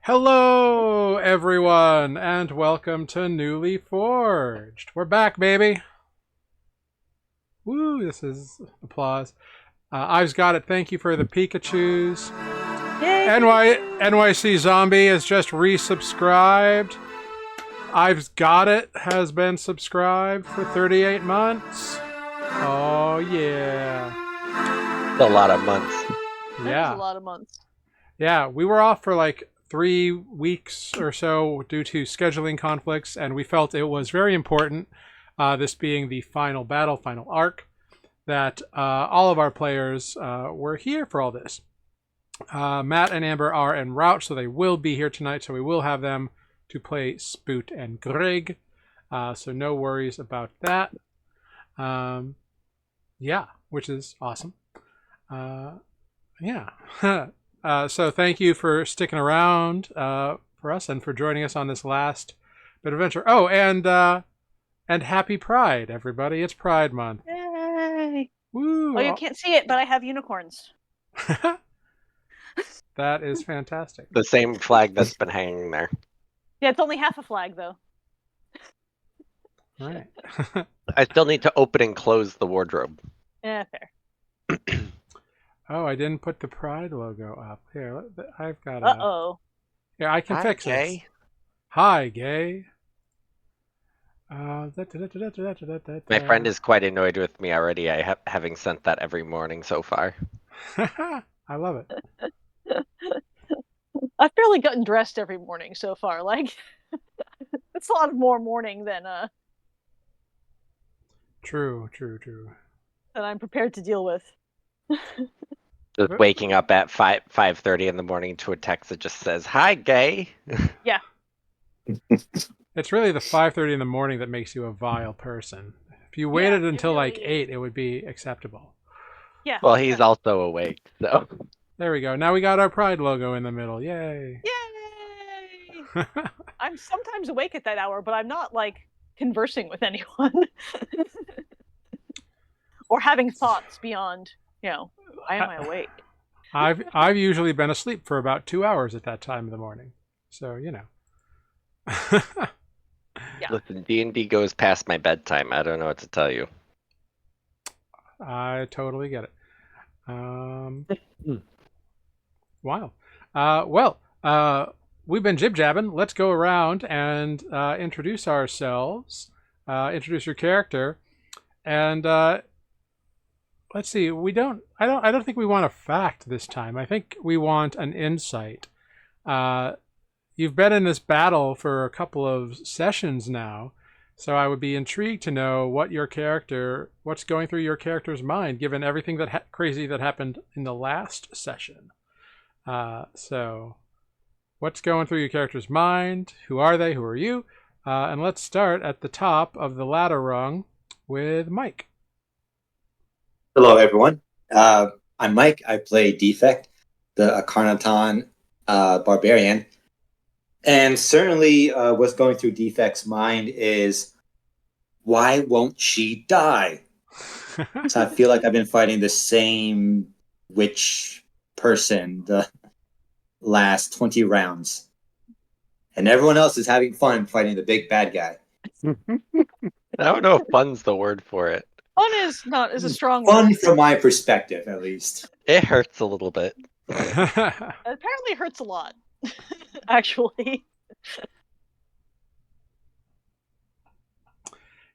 Hello, everyone, and welcome to Nuuli Forged. We're back, baby. Woo, this is applause. I've got it. Thank you for the Pikachus. Yay, NYC Zombie has just resubscribed. I've got it has been subscribed for 38 months. Oh, yeah. A lot of months. That is a lot of months. Yeah, we were off for like 3 weeks or so due to scheduling conflicts, and we felt it was very important, this being the final battle, final arc, that all of our players were here for all this. Matt and Amber are en route, so they will be here tonight, so we will have them to play Spoot and Greg, so no worries about that. Yeah, which is awesome. Yeah. So thank you for sticking around for us and for joining us on this last bit of adventure. Oh, and happy Pride, everybody! It's Pride Month. Yay! Woo! Oh, you can't see it, but I have unicorns. That is fantastic. The same flag that's been hanging there. Yeah, it's only half a flag, though. Right. I still need to open and close the wardrobe. Yeah, fair. Oh, I didn't put the Pride logo up. Here, I've got Uh-oh. Yeah, I can Hi, fix Gay. it. Hi, Gay. My friend is quite annoyed with me already. Having sent that every morning so far. I love it. I've barely gotten dressed every morning so far. Like, it's a lot more morning than True. than I'm prepared to deal with. Just waking up at 5:30 in the morning to a text that just says, "Hi, Gay." Yeah. It's really the 5:30 in the morning that makes you a vile person. If you waited until like 8, it would be acceptable. Yeah. Well, he's also awake, so. There we go. Now we got our Pride logo in the middle. Yay! Yay! I'm sometimes awake at that hour, but I'm not like conversing with anyone or having thoughts beyond, why am I awake? I've usually been asleep for about 2 hours at that time of the morning, so Yeah. Listen, D&D goes past my bedtime. I don't know what to tell you. I totally get it. Wow. Well, we've been jib-jabbing. Let's go around and introduce ourselves. Introduce your character, and let's see. I don't think we want a fact this time. I think we want an insight. You've been in this battle for a couple of sessions now, so I would be intrigued to know what's going through your character's mind, given everything crazy that happened in the last session. So, what's going through your character's mind? Who are they? Who are you? And let's start at the top of the ladder rung with Mike. Hello, everyone. I'm Mike. I play Defect, the Carnaton barbarian. And certainly what's going through Defect's mind is, why won't she die? So I feel like I've been fighting the same witch person the last 20 rounds. And everyone else is having fun fighting the big bad guy. I don't know if fun's the word for it. Fun is a strong Fun word. from my perspective, at least. It hurts a little bit. It apparently hurts a lot, actually.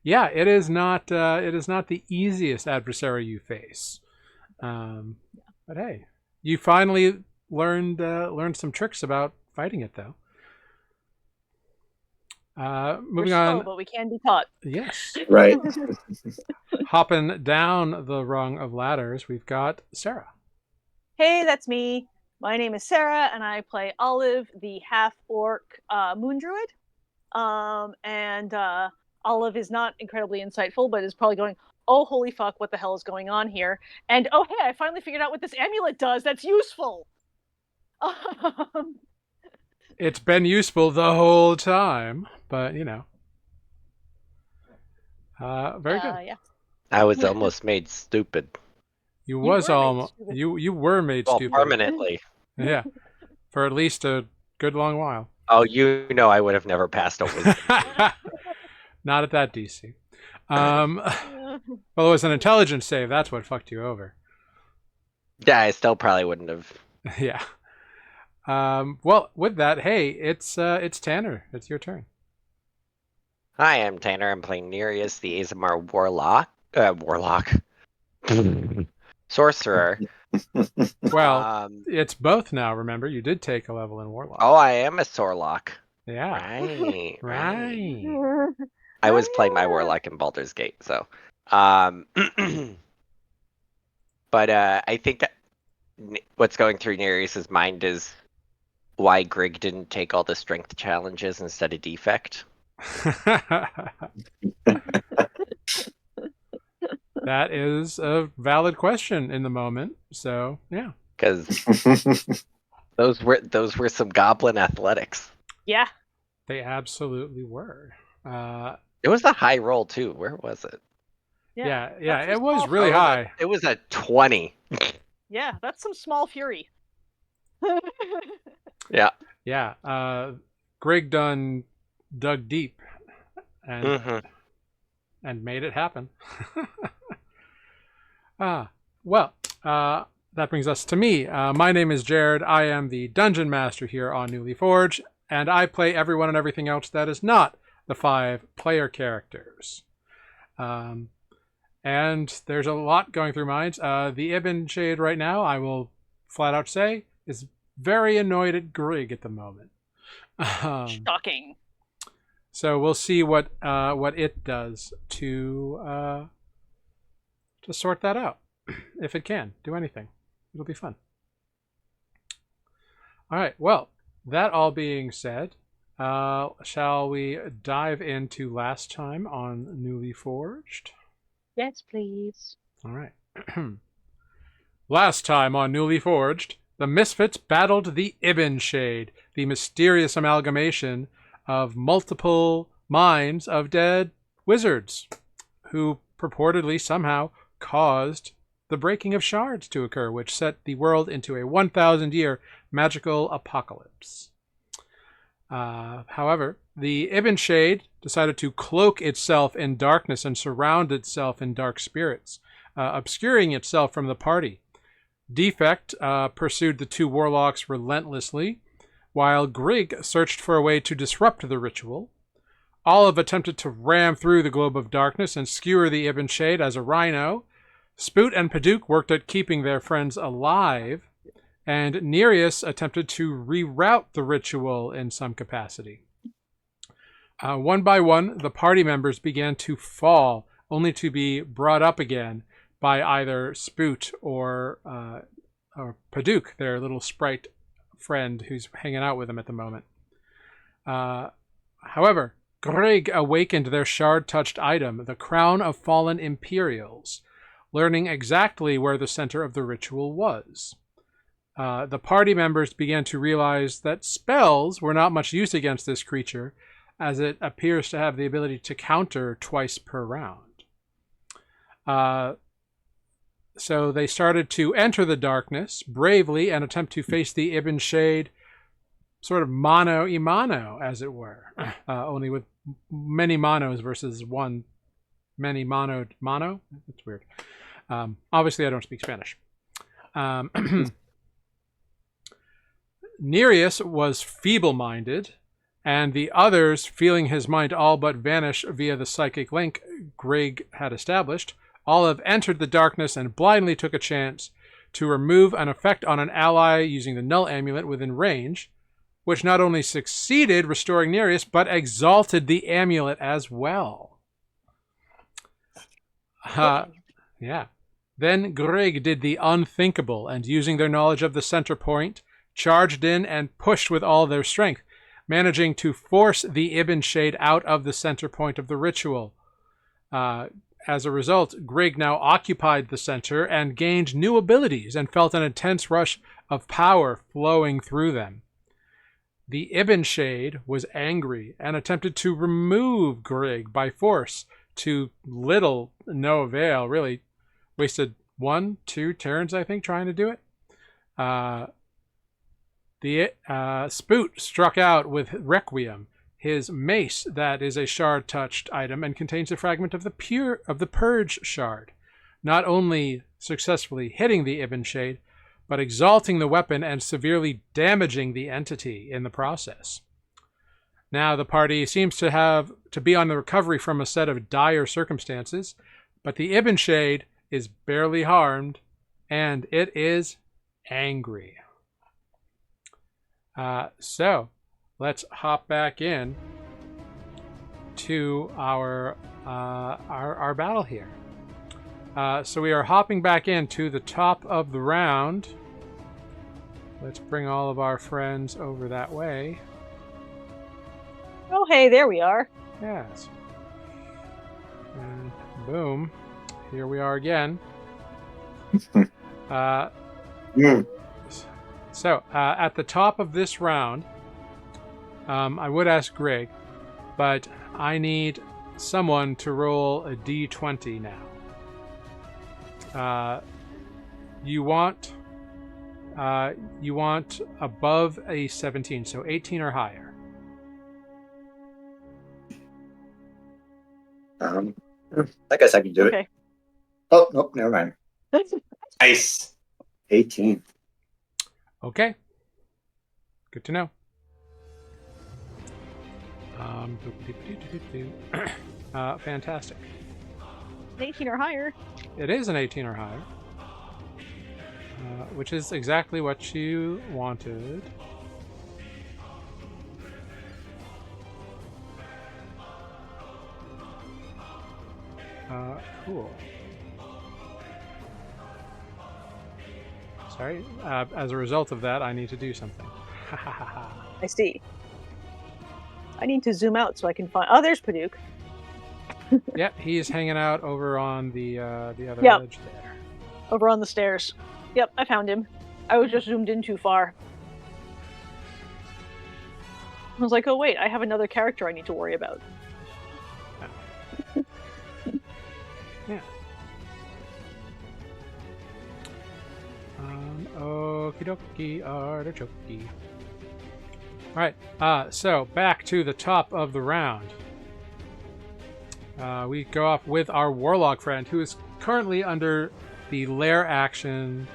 Yeah, it is not the easiest adversary you face. But hey, you finally learned some tricks about fighting it, though. Moving We're on. slow, but we can be taught. Yes. Right. Hopping down the rung of ladders, we've got Sarah. Hey, that's me. My name is Sarah, and I play Olive, the half-orc moon druid. And Olive is not incredibly insightful, but is probably going, oh, holy fuck, what the hell is going on here? And, oh, hey, I finally figured out what this amulet does. That's useful. It's been useful the whole time, but, very good. Yeah. I was almost made stupid. You were made stupid. Permanently. Yeah, for at least a good long while. Oh, you know I would have never passed a wisdom. Not at that DC. Well, it was an intelligence save. That's what fucked you over. Yeah, I still probably wouldn't have. Yeah. Well, with that, hey, it's Tanner. It's your turn. Hi, I'm Tanner. I'm playing Nereus, the Azamar Warlock. Sorcerer. Well, it's both now. Remember, you did take a level in Warlock. Oh, I am a Sorlock. Yeah. Right. Right. I was playing my Warlock in Baldur's Gate, so. But I think that what's going through Nereus's mind is why Grig didn't take all the strength challenges instead of defect. That is a valid question in the moment. So yeah, Because those were some goblin athletics. Yeah. they absolutely were. It was a high roll too. Where was it? Yeah, That's it some was small really fury. high. It was a 20. Yeah, that's some small fury. Yeah. Yeah. Greg dug deep and Mm-hmm. and made it happen. Well, that brings us to me. My name is Jared. I am the Dungeon Master here on Nuuli Forged, and I play everyone and everything else that is not the 5 player characters. And there's a lot going through minds. The Ibinshade right now, I will flat out say, is very annoyed at Grig at the moment. Shocking. So we'll see what it does to sort that out, if it can do anything. It'll be fun. All right. Well, that all being said, shall we dive into last time on Nuuli Forged? Yes, please. All right. Last time on Nuuli Forged, the Misfits battled the Ibinshade, the mysterious amalgamation of multiple minds of dead wizards, who purportedly somehow caused the breaking of shards to occur, which set the world into a 1,000-year magical apocalypse. However, the Ibinshade decided to cloak itself in darkness and surround itself in dark spirits, obscuring itself from the party. Defect pursued the 2 warlocks relentlessly, while Grig searched for a way to disrupt the ritual. Olive attempted to ram through the globe of darkness and skewer the Ibinshade as a rhino. Spoot and Paduk worked at keeping their friends alive, and Nereus attempted to reroute the ritual in some capacity. One by one, the party members began to fall, only to be brought up again by either Spoot or Paduk, their little sprite friend who's hanging out with them at the moment. However, Grig awakened their shard-touched item, the Crown of Fallen Imperials, learning exactly where the center of the ritual was. The party members began to realize that spells were not much use against this creature, as it appears to have the ability to counter twice per round. So they started to enter the darkness bravely and attempt to face the Ibinshade sort of mano-a-mano, as it were, only with many monos versus one many mono. That's weird. Obviously, I don't speak Spanish. Nereus was feeble-minded, and the others, feeling his mind all but vanish via the psychic link Grig had established, Olive entered the darkness and blindly took a chance to remove an effect on an ally using the Null Amulet within range, which not only succeeded restoring Nereus, but exalted the amulet as well. Yeah. Then Grig did the unthinkable, and using their knowledge of the center point, charged in and pushed with all their strength, managing to force the Ibinshade out of the center point of the ritual. As a result, Grig now occupied the center and gained new abilities and felt an intense rush of power flowing through them. The Ibinshade was angry and attempted to remove Grig by force, to little no avail, really. Wasted 1-2 turns, I think, trying to do it. The The Spoot struck out with Requiem, his mace that is a shard-touched item and contains a fragment of the Purge shard, not only successfully hitting the Ibinshade, but exalting the weapon and severely damaging the entity in the process. Now the party seems to be on the recovery from a set of dire circumstances, but the Ibinshade is barely harmed, and it is angry. So let's hop back in to our battle here. So we are hopping back into the top of the round. Let's bring all of our friends over that way. Oh, hey, there we are. Yes. And boom. Here we are again. So, at the top of this round, I would ask Greg, but I need someone to roll a d20 now. You want above a 17, so 18 or higher. I guess I can do it. Oh, nope, never mind. Nice. 18. Okay. Good to know. Fantastic. 18 or higher. It is an 18 or higher. Which is exactly what you wanted. Cool. Sorry. As a result of that, I need to do something. I see. I need to zoom out so I can find... Oh, there's Paduk. Yep, he's hanging out over on the other Yep. edge there. Over on the stairs. Yep, I found him. I was just zoomed in too far. I was like, oh wait, I have another character I need to worry about. Yeah. Okie dokie, artichoke. Alright, so back to the top of the round. We go off with our warlock friend, who is currently under the lair action,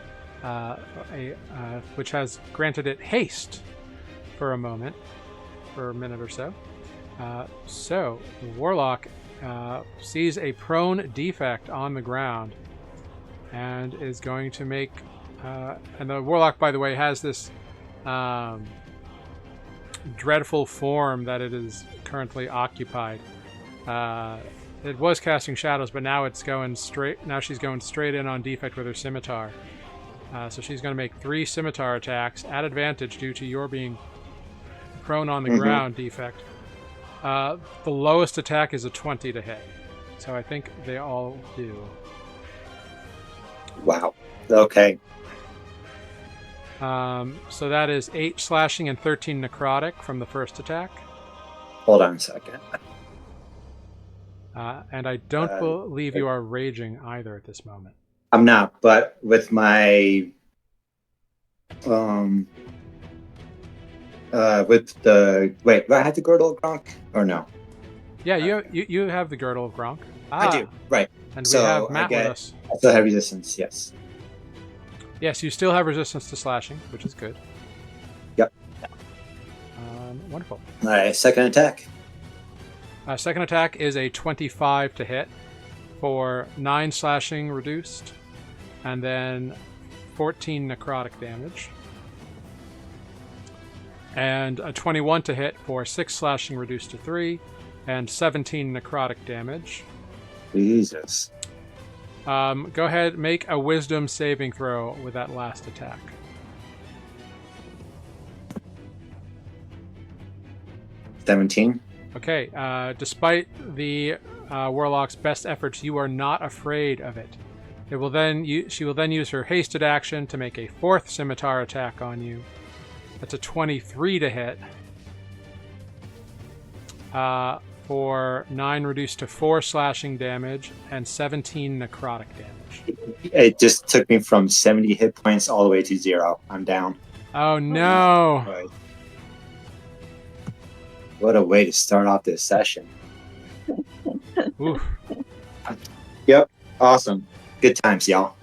which has granted it haste for a moment, for a minute or so. So the warlock sees a prone defect on the ground and is going to make... and the warlock, by the way, has this dreadful form that it is currently occupied. It was casting shadows, but now it's going straight. Now she's going straight in on defect with her scimitar. So she's going to make 3 scimitar attacks at advantage due to your being prone on the ground defect. The lowest attack is a 20 to hit, so I think they all do. Wow. Okay. So that is 8 slashing and 13 necrotic from the first attack. Hold on a second. And I don't believe you are raging either at this moment. I'm not, but with my with the do I have the girdle of Gronk or no? Yeah, you have the girdle of Gronk. I do, right. And so we have Matt with us. I still have resistance, yes. Yes, you still have resistance to slashing, which is good. Yep. Wonderful. All right, second attack. Second attack is a 25 to hit for 9 slashing reduced, and then 14 necrotic damage. And a 21 to hit for 6 slashing reduced to 3, and 17 necrotic damage. Jesus. Go ahead, make a wisdom saving throw with that last attack. Okay, despite the warlock's best efforts, you are not afraid of it. She will then use her hasted action to make a 4th scimitar attack on you. That's a 23 to hit. For 9 reduced to 4 slashing damage and 17 necrotic damage. It just took me from 70 hit points all the way to 0. I'm down. Oh no! Right. What a way to start off this session. Oof. Yep. Awesome. Good times, y'all.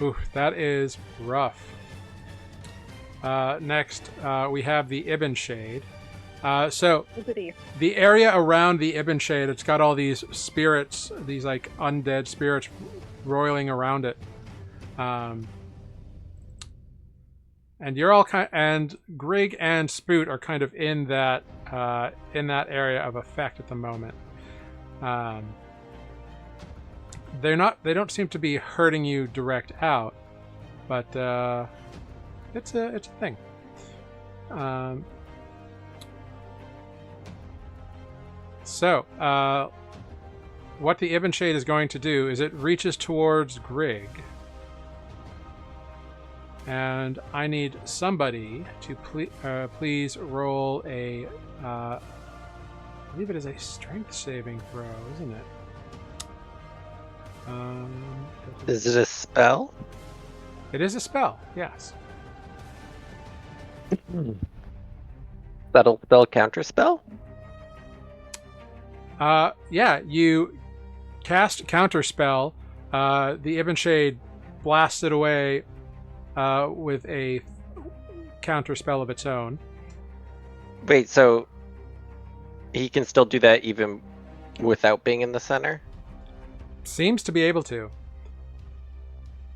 Oof, that is rough. Next, we have the Ibinshade. So Oopity. the area around the Ibinshade, it's got all these spirits, these like undead spirits roiling around it. And you're all and Grig and Spoot are kind of in that area of effect at the moment. They don't seem to be hurting you direct out, but it's a thing. So what the Ibinshade is going to do is it reaches towards Grig. And I need somebody to please roll a, I believe it is a strength saving throw, isn't it? Is it a spell? It is a spell, yes. That'll spell counter spell? Yeah, you cast counterspell. The Ibinshade blasts it away with a counterspell of its own. Wait, so he can still do that even without being in the center? Seems to be able to.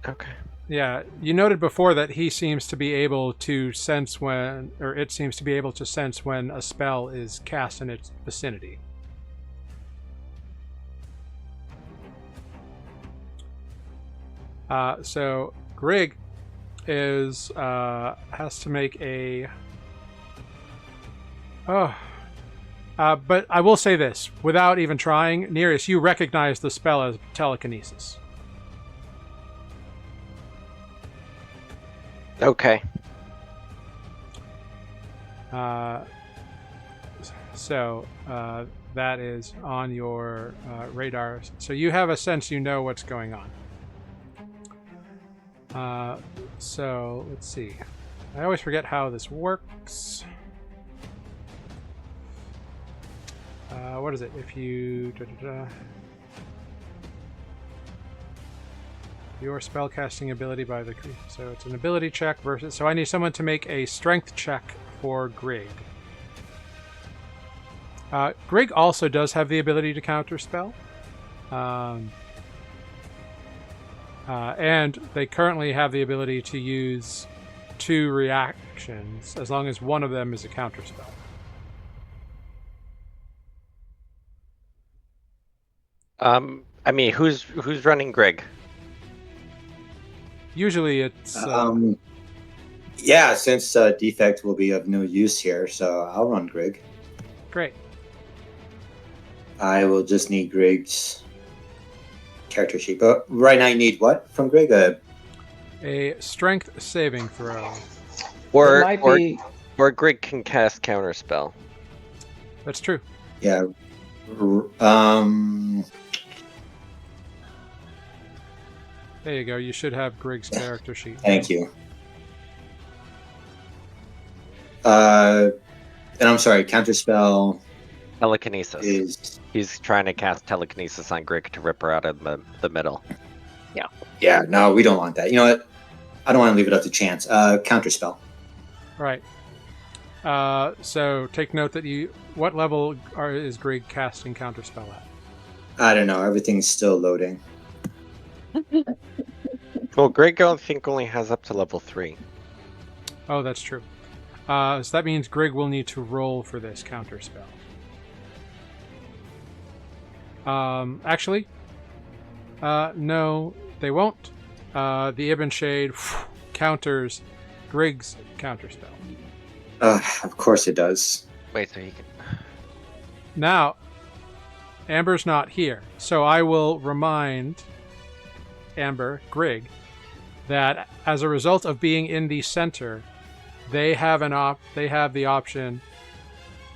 Okay. Yeah, you noted before that he seems to be able to sense when, or it seems to be able to sense when a spell is cast in its vicinity. So Grig is has to make a. But I will say this, without even trying, Nereus, you recognize the spell as telekinesis. Okay. So that is on your radar. So you have a sense you know what's going on. So let's see. I always forget how this works. What is it? If you... Your spellcasting ability by the... So it's an ability check versus... So I need someone to make a strength check for Grig. Grig also does have the ability to counterspell. And they currently have the ability to use 2 reactions, as long as one of them is a counterspell. I mean, who's running Grig? Usually it's... Yeah, since Defect will be of no use here, so I'll run Grig. Great. I will just need Grig's character sheet. But right now I need what from Grig? A strength saving throw. Or, It might be. or Grig can cast counterspell. That's true. Yeah. There you go. You should have Grig's character sheet. Thank you. And I'm sorry, counterspell Telekinesis. is... He's trying to cast telekinesis on Grig to rip her out of the middle. Yeah, no, we don't want that. You know what? I don't want to leave it up to chance. Counterspell. Right. So take note that you... What level is Grig casting counterspell at? I don't know. Everything's still loading. Well, Grig, I think, only has up to level 3. Oh, that's true. So that means Grig will need to roll for this counterspell. Actually, no, they won't. The Ibinshade counters Grig's counterspell. Of course it does. Wait, so he can... Now, Amber's not here, so I will remind Amber, Grig, that as a result of being in the center, they have the option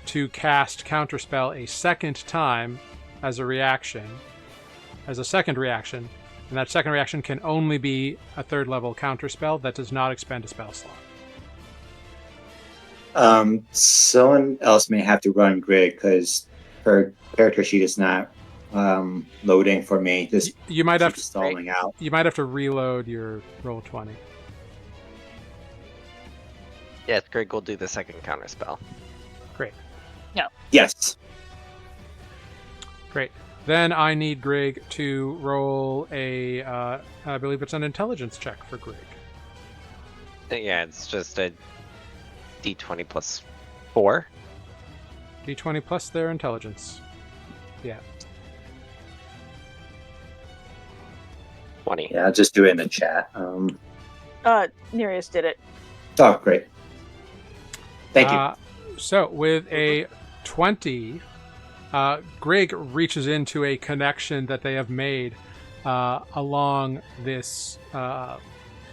to cast counterspell a second time as a reaction, as a second reaction, and that second reaction can only be a 3rd level counterspell that does not expend a spell slot. Someone else may have to run Grig because her character sheet is not loading for me. Just You might have keeps to. stalling out. You might have to reload your roll 20. Yes, Greg will do the second counter spell. Great. Yes. Great. Then I need Grig to roll a, I believe it's an intelligence check for Grig. Yeah, it's just a d20 plus 4. D20 plus their intelligence. Yeah. 20. Yeah, I'll just do it in the chat. Nereus did it. Oh, great. Thank you. So with a 20, Grig reaches into a connection that they have made along this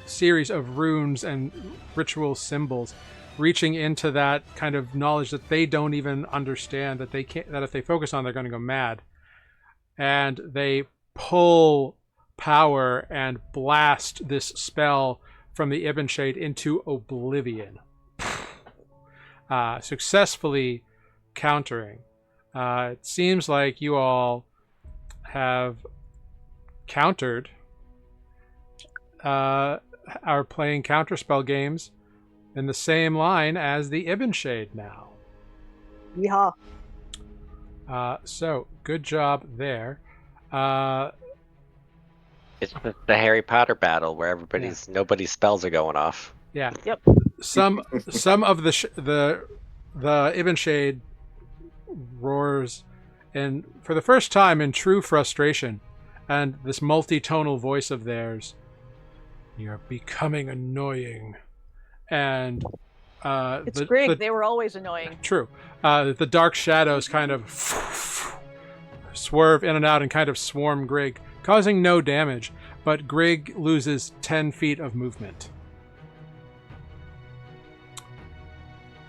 series of runes and ritual symbols, reaching into that kind of knowledge that they don't even understand, that they can't, that if they focus on, they're going to go mad. And they pull power and blast this spell from the Ibinshade into oblivion, successfully countering. It seems like you all have countered, are playing counterspell games in the same line as the Ibinshade now. Yeehaw. So, good job there. It's the Harry Potter battle where nobody's spells are going off. Yeah. Yep. Some of the Ibinshade roars, and for the first time in true frustration, and this multi-tonal voice of theirs, "You're becoming annoying," and It's Grig. They were always annoying. True. The dark shadows kind of swerve in and out and kind of swarm Grig, causing no damage, but Grig loses 10 feet of movement.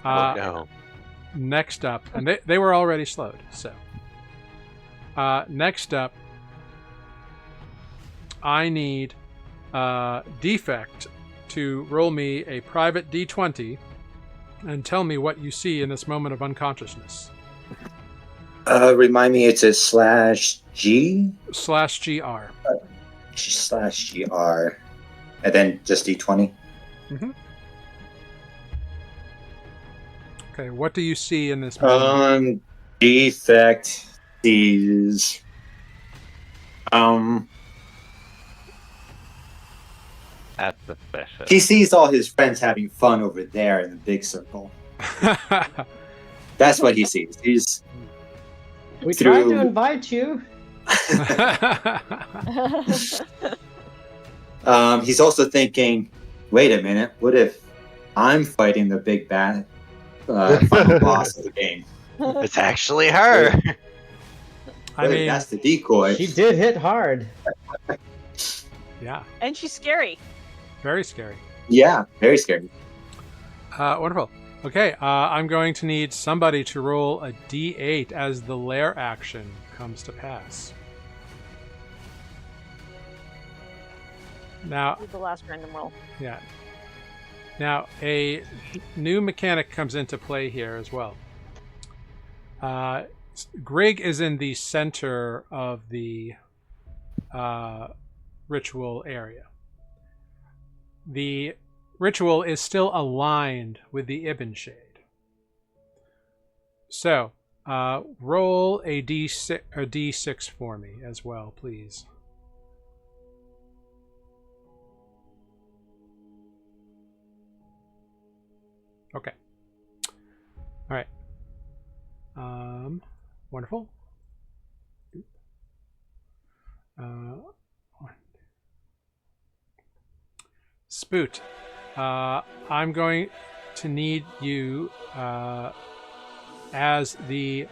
Oh no. Next up, and they were already slowed, so. Next up, I need Defect to roll me a private D20 and tell me what you see in this moment of unconsciousness. Remind me, it's a /G? /GR. /GR. And then just D20? Mm-hmm. Okay, what do you see in this moment? Defect sees... That's suspicious. He sees all his friends having fun over there in the big circle. That's what he sees. We tried to invite you. He's also thinking, wait a minute, what if I'm fighting the big bad final boss of the game? It's actually her. I mean, that's the decoy. She did hit hard. Yeah. And she's scary. Very scary. Yeah, very scary. Wonderful. Okay, I'm going to need somebody to roll a D8 as the lair action comes to pass. Now, The last random roll. yeah. Now, a new mechanic comes into play here as well. Grig is in the center of the ritual area. The ritual is still aligned with the Ibinshade. So, roll a D6 for me as well, please. Okay. All right. Wonderful. Spoot, I'm going to need you as the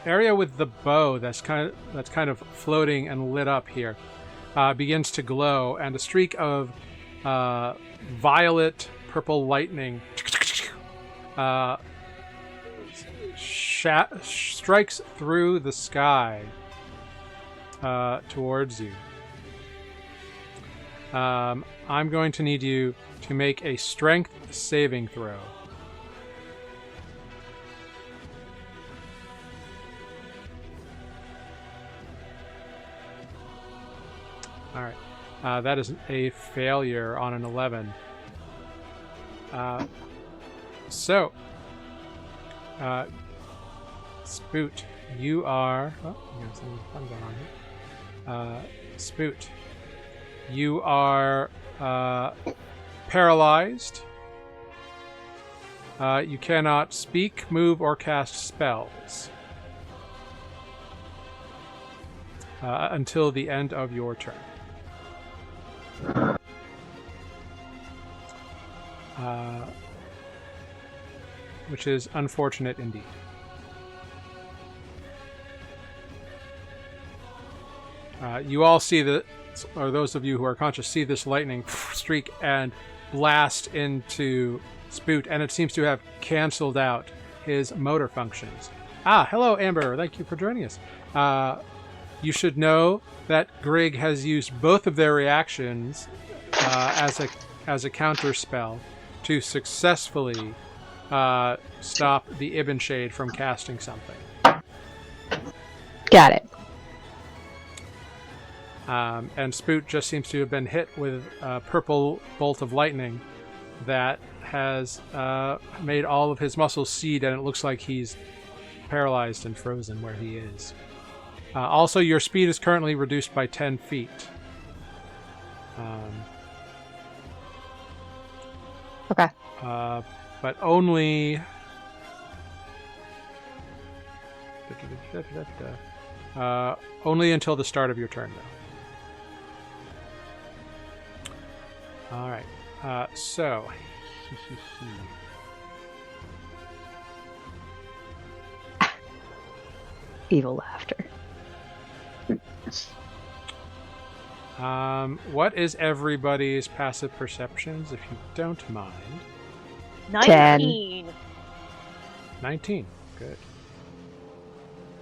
area with the bow that's kind of floating and lit up here begins to glow, and a streak of violet purple lightning strikes through the sky towards you. I'm going to need you to make a strength saving throw. All right. That is a failure on an 11. So, Spoot, you are. Oh, we got some fun going on here. Spoot, you are paralyzed. You cannot speak, move, or cast spells until the end of your turn. Which is unfortunate indeed. You all see or those of you who are conscious, see this lightning streak and blast into Spoot, and it seems to have canceled out his motor functions. Hello, Amber. Thank you for joining us. You should know that Grig has used both of their reactions as a counter spell to successfully stop the Ibinshade from casting something. Got it. And Spoot just seems to have been hit with a purple bolt of lightning that has made all of his muscles seed, and it looks like he's paralyzed and frozen where he is. Also, your speed is currently reduced by 10 feet. Okay. But only... only until the start of your turn, though. All right. So... Evil laughter. What is everybody's passive perceptions, if you don't mind? 19. 19. Good.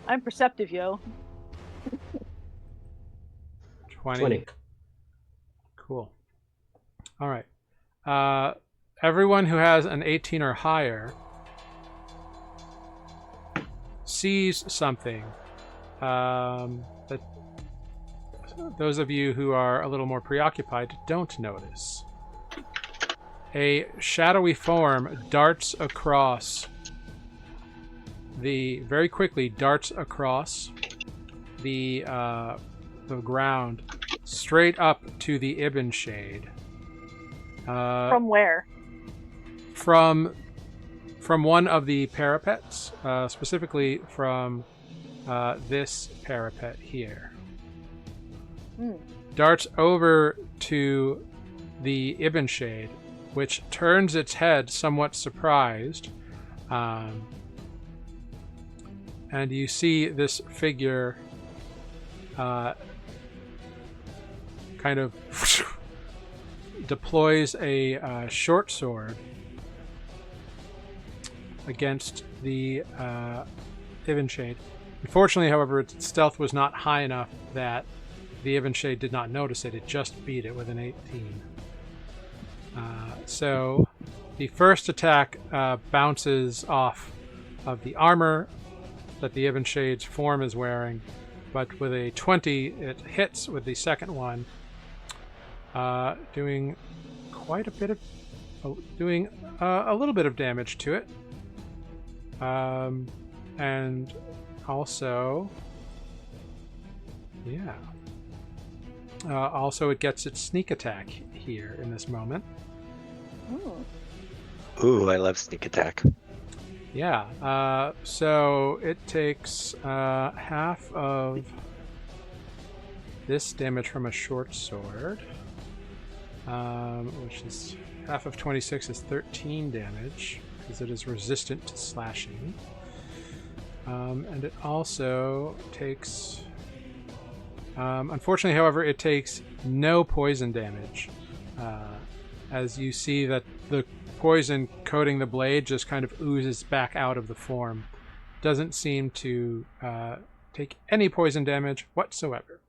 I'm perceptive, yo. 20. Cool. All right. Everyone who has an 18 or higher sees something that those of you who are a little more preoccupied don't notice. A shadowy form darts across very quickly darts across the ground straight up to the Ibinshade. From where? From one of the parapets, specifically from this parapet here. Darts over to the Ibinshade, which turns its head somewhat surprised. And you see this figure kind of deploys a short sword against the Ibinshade. Unfortunately, however, its stealth was not high enough that the Ibinshade did not notice it. It just beat it with an 18. So the first attack bounces off of the armor that the Ibinshade's form is wearing, but with a 20, it hits with the second one, doing quite a bit of, doing a little bit of damage to it, and also, yeah. Also, it gets its sneak attack here in this moment. Ooh, I love sneak attack. Yeah, so it takes half of this damage from a short sword, which is half of 26 is 13 damage, because it is resistant to slashing. And it also takes... unfortunately, however, it takes no poison damage, as you see that the poison coating the blade just kind of oozes back out of the form. Doesn't seem to take any poison damage whatsoever.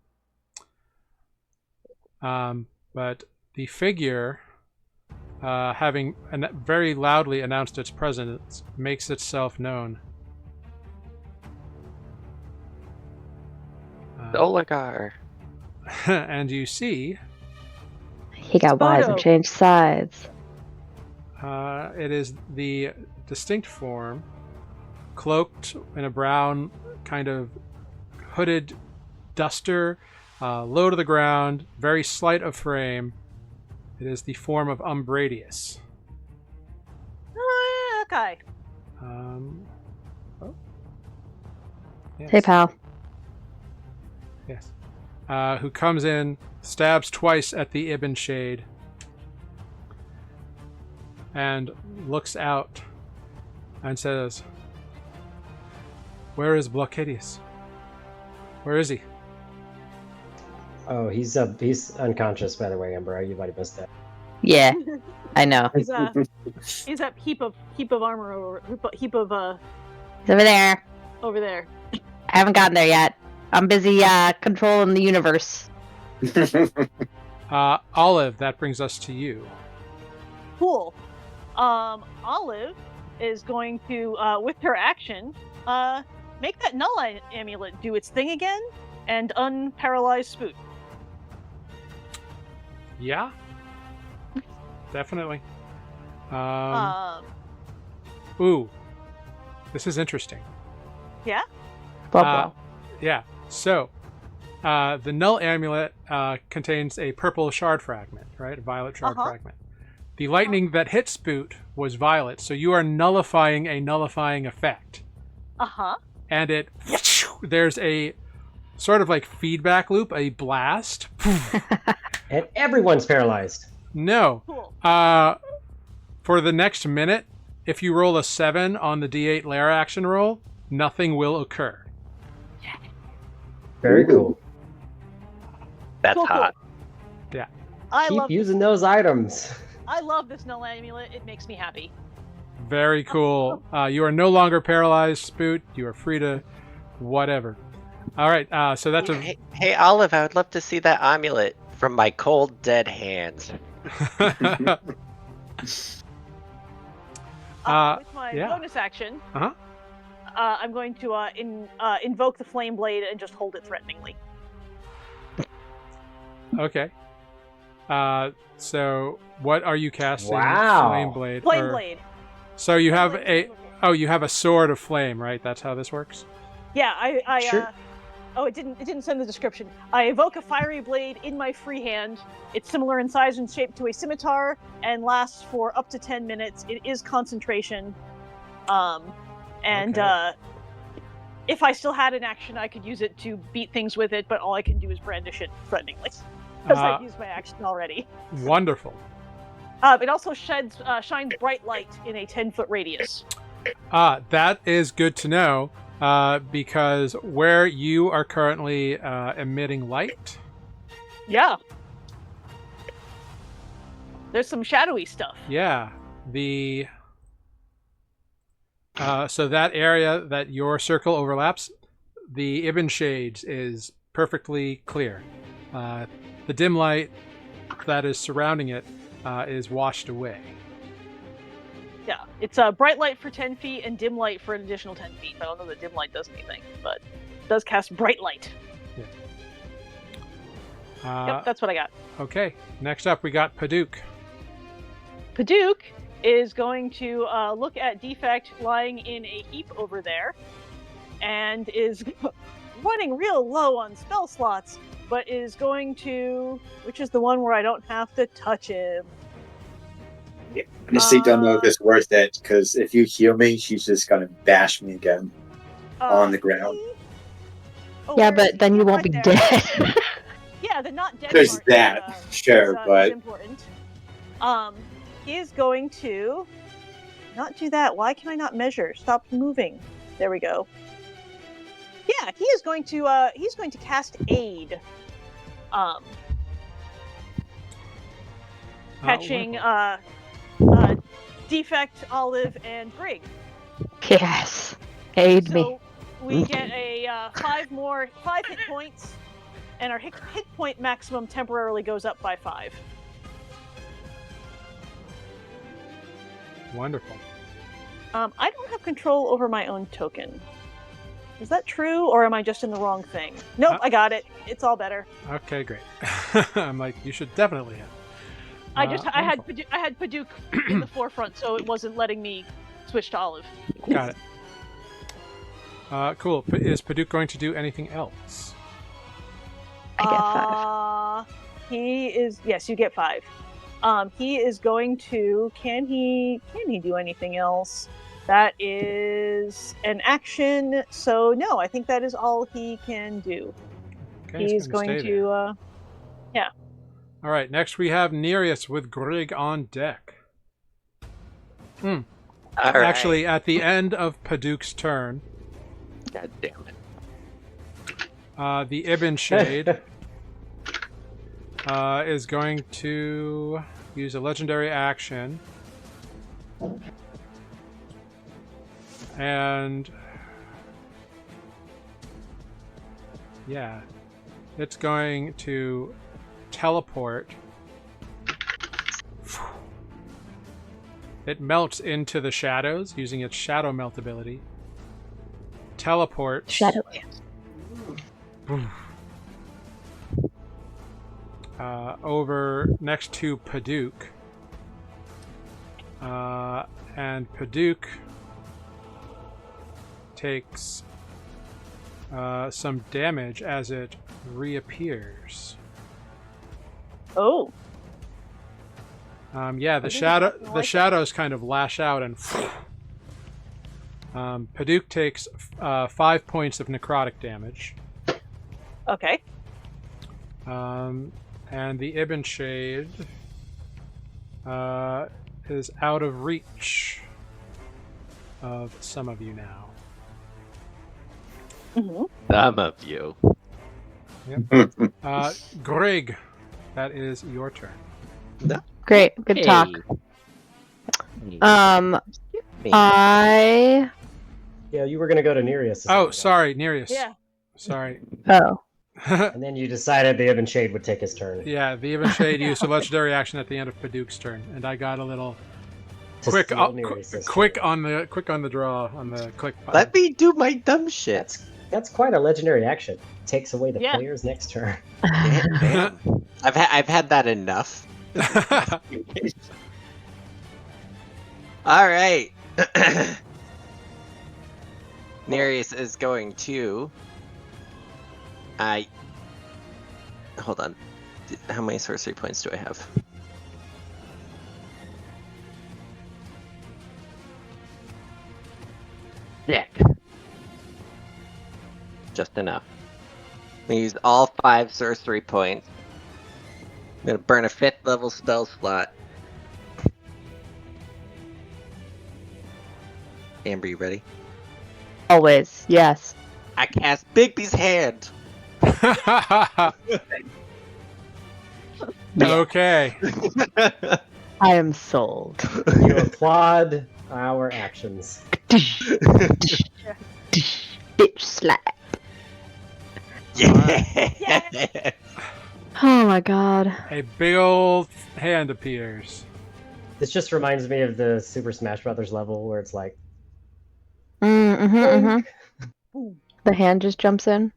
But the figure, having very loudly announced its presence, makes itself known. Oligar. and you see He got wise and Photo. changed sides. it is the distinct form, cloaked in a brown kind of hooded duster, low to the ground, very slight of frame. It is the form of Umbradius. Okay. Oh. Yes. Hey, pal. Yes. Who comes in, stabs twice at the Ibinshade, and looks out and says, "Where is Blockadius? Where is he?" Oh, he's unconscious, by the way, Ember. You might have missed that. Yeah, I know. He's that heap of armor over heap of He's over there. over there. I haven't gotten there yet. I'm busy controlling the universe. Olive, that brings us to you. Cool. Olive is going to, with her action, make that null amulet do its thing again and unparalyze Spoot. Yeah, definitely. Ooh, this is interesting. Yeah. Blah, blah. Yeah. So, the null amulet contains a purple shard fragment, right? A violet shard fragment. The lightning that hit Spoot was violet, so you are nullifying a nullifying effect. And there's a sort of like feedback loop, a blast. And everyone's paralyzed. No. Cool. For the next minute, if you roll a 7 on the D8 lair action roll, nothing will occur. Very cool. That's Cool. hot. Yeah. Keep using those items. I love this null amulet. It makes me happy. Very cool. You are no longer paralyzed, Spoot. You are free to whatever. All right. So that's a. Hey, Olive, I would love to see that amulet from my cold, dead hands. With my yeah. bonus action, Uh-huh. I'm going to invoke the flame blade and just hold it threateningly. Okay. So what are you casting? Wow. Flame blade. Flame blade. So you have Flame a. blade. Oh, you have a sword of flame, right? That's how this works. Yeah, I Sure. Oh, it didn't send the description. I evoke a fiery blade in my free hand. It's similar in size and shape to a scimitar and lasts for up to 10 minutes. It is concentration. Okay. If I still had an action, I could use it to beat things with it, but all I can do is brandish it threateningly. Because I've used my action already. Wonderful. It also shines bright light in a 10-foot radius. That is good to know. Because where you are currently emitting light, Yeah. There's some shadowy stuff. yeah, so that area that your circle overlaps, the Ibinshade is perfectly clear. The dim light that is surrounding it is washed away. Yeah, it's a bright light for 10 feet and dim light for an additional 10 feet. I don't know that dim light does anything, but it does cast bright light. Yep, that's what I got. Okay, next up we got Paduk. Paduk is going to look at Defect lying in a heap over there and is running real low on spell slots, but is going to, which is the one where I don't have to touch him. I honestly don't know if it's worth it, because if you heal me, she's just gonna bash me again on the ground. Yeah, but then you won't be dead. Yeah, the not dead There's part that, sure, is but important. He is going to not do that. Why can I not measure? Stop moving. There we go. Yeah, he is going to he's going to cast aid. Catching Defect, Olive, and Brig. Yes. Aid So me. we get a 5 hit points, and our hit point maximum temporarily goes up by 5. Wonderful. I don't have control over my own token. Is that true, or am I just in the wrong thing? Nope, I got it. It's all better. Okay, great. I'm like, you should definitely hit. I had Wonderful. I had Paduk in the forefront, so it wasn't letting me switch to Olive. Got it. Cool. Is Paduk going to do anything else? I get 5. He is. Yes, you get 5. He is going to. Can he do anything else? That is an action. So no, I think that is all he can do. Okay, He's gonna going stay there. to. Yeah. All right. Next, we have Nereus with Grig on deck. All right. Actually, at the end of Paduk's turn, God damn it. the Ibinshade is going to use a legendary action. And yeah, it's going to teleport. It melts into the shadows using its shadow melt ability. Teleports Shadow. over next to Paduk. And Paduk takes some damage as it reappears. Oh. Yeah, the shadows kind of lash out and Paduk takes 5 points of necrotic damage. Okay. And the Ibinshade is out of reach of some of you now. Mm-hmm. Some of you. Grig, that is your turn. Great. Good talk. Hey. I. Yeah, you were gonna go to Nereus. a Oh, second ago. sorry, Nereus. Yeah. Sorry. Oh. And then you decided the Ibinshade would take his turn. Yeah, the Ibinshade used a legendary action at the end of Paduk's turn, and I got a little To quick steal Nereus's quick turn. on the draw on the click button. Let me do my dumb shit. That's quite a legendary action. Takes away the Yeah. player's next turn. Damn. I've had that enough. All right. Nereus is going to. Hold on. How many sorcery points do I have? Sick. Just enough. I'm gonna use all 5 sorcery points. I'm gonna burn a 5th level spell slot. Amber, you ready? Always. Yes. I cast Bigby's hand. Okay. I am sold. You applaud our actions. Bitch slap. Yeah. Oh my god. A big old hand appears. This just reminds me of the Super Smash Brothers level where it's like, The hand just jumps in.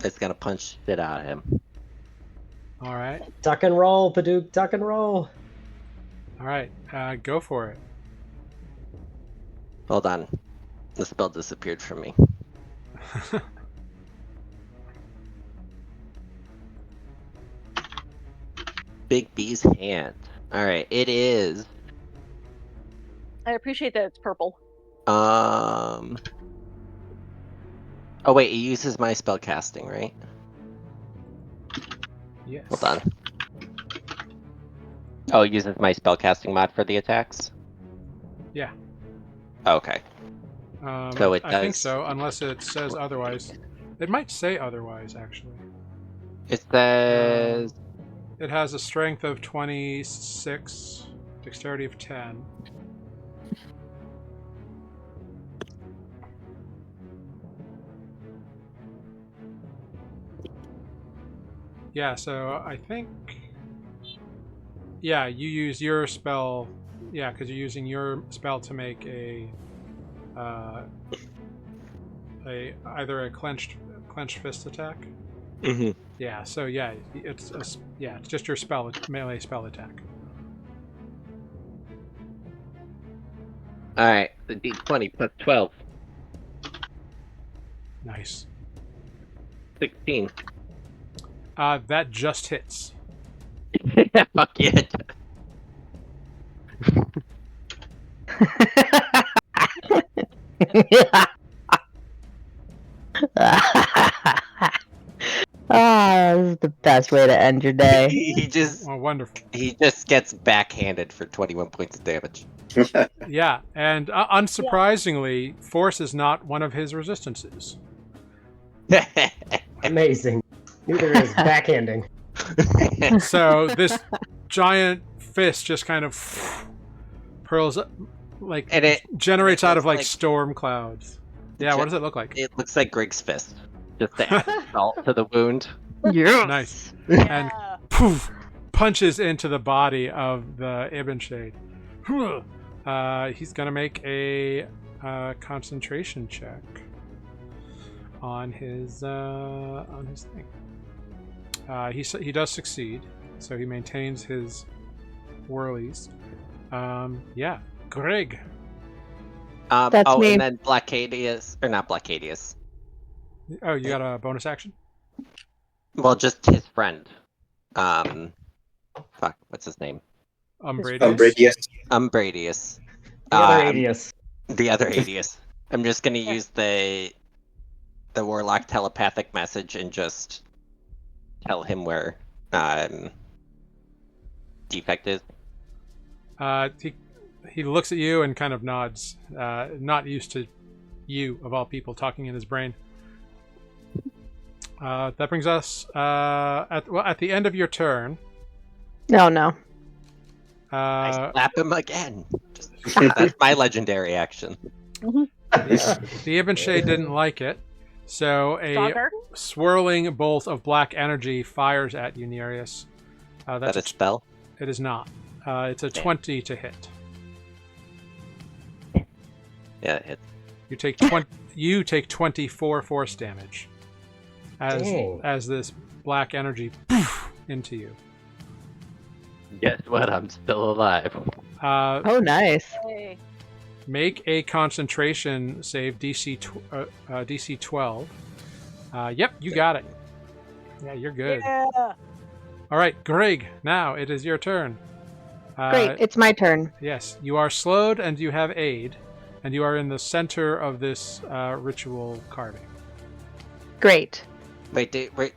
It's gonna punch shit out of him. All right. tuck and roll, Paduk, tuck and roll. All right. Go for it. Hold on. The spell disappeared from me. Big B's hand. Alright, it is. I appreciate that it's purple. Oh wait, it uses my spell casting, right? Yes. Hold on. Oh, it uses my spell casting mod for the attacks? Yeah. Okay. So it I think does. so, unless it says otherwise. It might say otherwise, actually. It says It has a strength of 26, dexterity of 10. Yeah, so I think Yeah, you use your spell. Yeah, because you're using your spell to make either a clenched fist attack. Mm-hmm. Yeah. So yeah, it's just your spell melee spell attack. All right, the D20 plus 12, Nice. 16. That just hits. Fuck yeah. This is the best way to end your day. Oh, wonderful. He just gets backhanded for 21 points of damage. Yeah, and unsurprisingly, force is not one of his resistances. Amazing. Neither is backhanding. So this giant fist just kind of pearls up, like, And it generates out of like like- storm clouds. Yeah, what does it look like? It looks like Grig's fist. Just to add salt to the wound. Yes. Nice. Yeah. And poof, punches into the body of the Ibinshade. He's gonna make a concentration check on his thing. He does succeed, so he maintains his whirlies. Yeah, Greg. That's me. And then Blackadius, or not Blackadius. Oh, you got a bonus action? Well, just his friend. Fuck, what's his name? Umbradius. Umbradius. The other Adius. The other Adius. I'm just gonna use the warlock telepathic message and just tell him where defect is. He looks at you and kind of nods. Not used to you, of all people, talking in his brain. That brings us at the end of your turn. No, no. I slap him again. That's my legendary action. The Ibinshade didn't like it, so a Shocker. swirling bolt of black energy fires at you, Nereus. That's a spell. It is not. It's a 20 to hit. Yeah, it hits. You take 20. You take 24 force damage Dang. as this black energy poof, into you. Guess what? I'm still alive. Oh, nice. Hey. Make a concentration save, DC 12. Yep, you got it. Yeah, you're good. Yeah. All right, Greg. Now it is your turn. Great, it's my turn. Yes, you are slowed and you have aid, and you are in the center of this ritual carving. Great. Wait,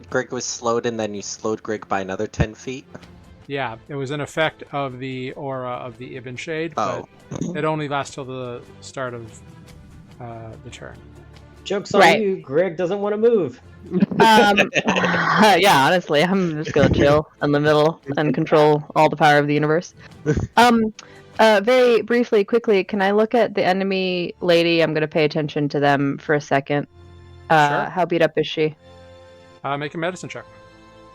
Grig was slowed and then you slowed Grig by another 10 feet? Yeah, it was an effect of the aura of the Ibinshade, but it only lasts till the start of the turn. Joke's on you. Greg doesn't want to move. Yeah, honestly, I'm just gonna chill in the middle and control all the power of the universe. Very briefly, quickly, can I look at the enemy lady? I'm gonna pay attention to them for a second. Sure. How beat up is she? Make a medicine check.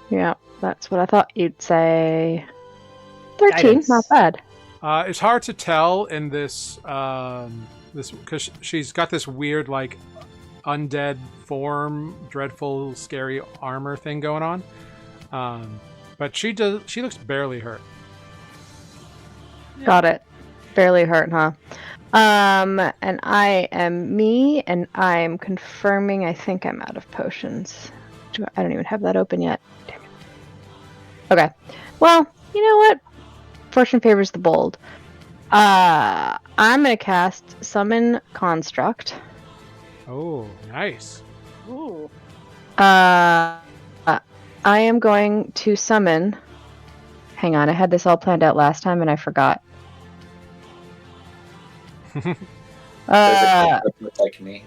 Yeah, that's what I thought you'd say. 13, Guidance. not bad. It's hard to tell in this because she's got this weird like undead form, dreadful, scary armor thing going on. But she looks barely hurt. Got it. Barely hurt, huh? And I am me, and I'm confirming. I think I'm out of potions. I don't even have that open yet. Damn it. Okay. Well, you know what? Fortune favors the bold. I'm gonna cast Summon Construct. Oh, nice. Ooh. I am going to summon. Hang on, I had this all planned out last time and I forgot. Like me.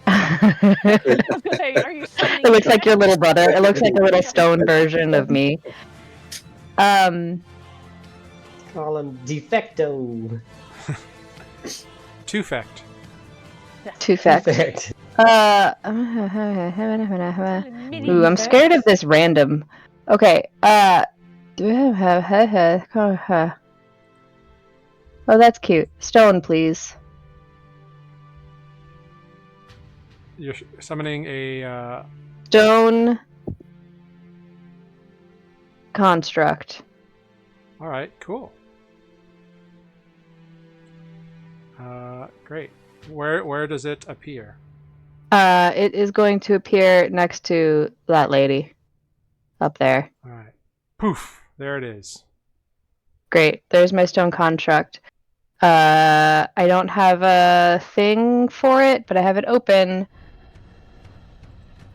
Hey, are you summoning It looks me? like your little brother. It looks like a little stone version of me. Call him Defecto. Two-fect. Two facts. Defect. Ooh, I'm scared of this random. Okay, Do I have Oh, that's cute. Stone, please. You're summoning a. Stone construct. All right, cool. Great. Where does it appear? It is going to appear next to that lady up there. All right. Poof. There it is. Great. There's my stone construct. I don't have a thing for it, but I have it open.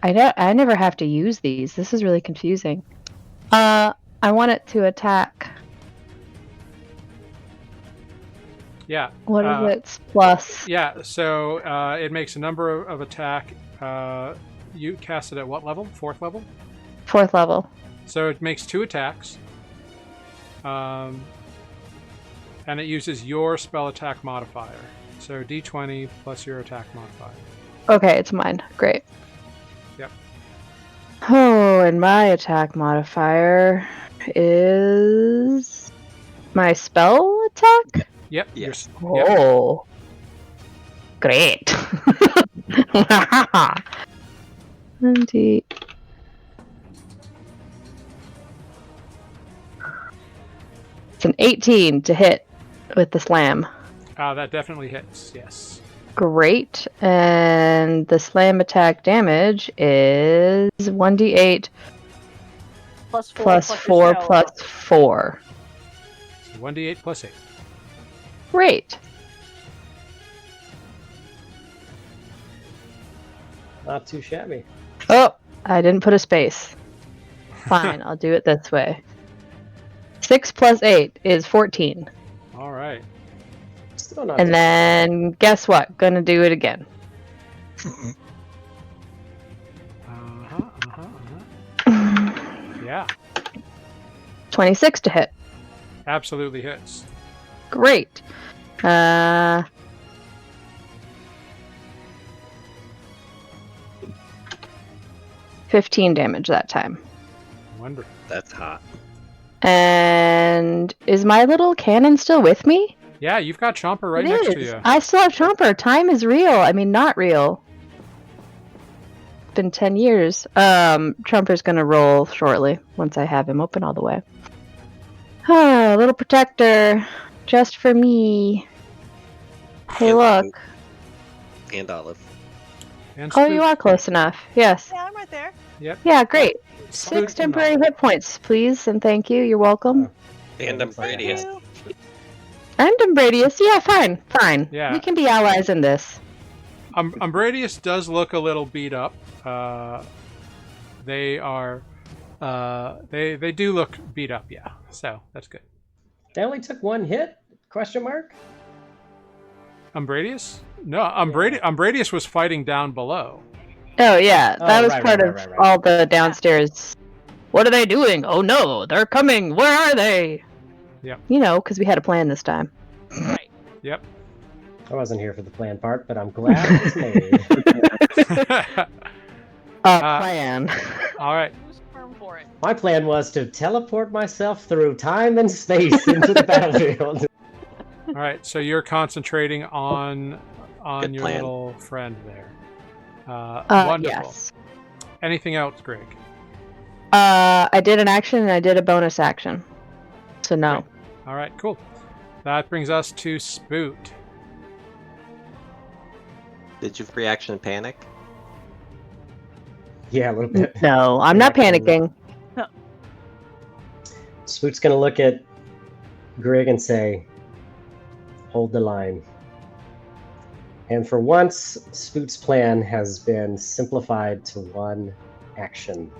I never have to use these. This is really confusing. I want it to attack. Yeah. What is its plus? Yeah. So it makes a number of attack. You cast it at what level? 4th level. 4th level. So it makes 2 attacks. And it uses your spell attack modifier. So d20 plus your attack modifier. Okay, it's mine. Great. Yep. Oh, and my attack modifier is my spell attack? Yep. Yes. Oh. Great. 20. It's an 18 to hit with the slam. That definitely hits. Yes. Great. And the slam attack damage is 1d8 Plus 4 plus 4 plus 4. So 1d8 plus 8. Great. Not too shabby. Oh, I didn't put a space. Fine, I'll do it this way. 6 plus 8 is 14. All right. Still not And then, guess what? Gonna do it again. Yeah. 26 to hit. Absolutely hits. Great. 15 damage that time. Wonderful. That's hot. And is my little cannon still with me? Yeah, you've got Chomper right It next to is. you. I still have Chomper. Time is real. I mean, not real. It's been 10 years. Chomper's gonna roll shortly once I have him open all the way. Ah, little protector. Just for me. Hey, And look. Spook. And Olive. And Oh, you Spook. are close enough. Yes. Yeah, I'm right there. Yep. Yeah, great. Spook 6 and temporary Olive. hit points, please, and thank you. You're welcome. And I'm Thank Bradius. you. And Umbradius. Yeah, fine. Yeah. We can be allies in this. Umbradius does look a little beat up. They are. They do look beat up. Yeah. So that's good. They only took 1 hit? Question mark? Umbradius? No, Umbradius was fighting down below. Oh, yeah. Oh, That was right, part right, of right. all the downstairs. What are they doing? Oh no, they're coming. Where are they? Yep. You know, because we had a plan this time. Yep. I wasn't here for the plan part, but I'm glad it was made. Plan. All right. Who's firm for it? My plan was to teleport myself through time and space into the battlefield. All right. So you're concentrating on Good your plan. little friend there. Wonderful. Yes. Anything else, Greg? I did an action and I did a bonus action. So no. All right. Cool. That brings us to Spoot. Did you free action panic? Yeah, a little bit. No, I'm not panicking. Spook's gonna look at Grig and say, "Hold the line." And for once, Spook's plan has been simplified to one action.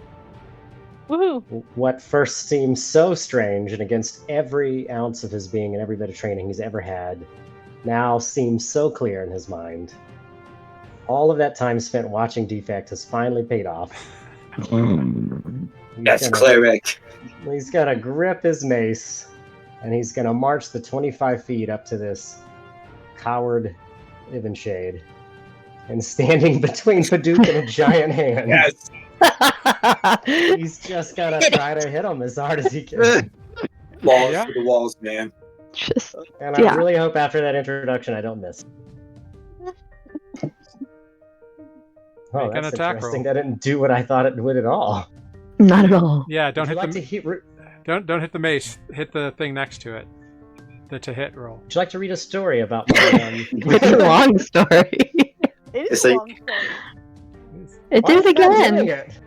Woohoo! What first seemed so strange and against every ounce of his being and every bit of training he's ever had, now seems so clear in his mind. All of that time spent watching Defect has finally paid off. That's cleric. He's gonna grip his mace, and he's gonna march the 25 feet up to this coward Ibinshade, and standing between Paduk and a giant hand. Yes. He's just gonna try to hit him as hard as he can. Balls Yeah. to the walls, man. Just And Yeah. I really hope after that introduction I don't miss. Oh, Make an that's attack interesting. roll. That didn't do what I thought it would at all. not at all. Yeah, don't Would you hit like the to hit, don't hit the mace. Hit the thing next to it. The to hit roll. would you like to read a story about my It's a long story. It It's is a like- long story. It Why did is that doing again. it?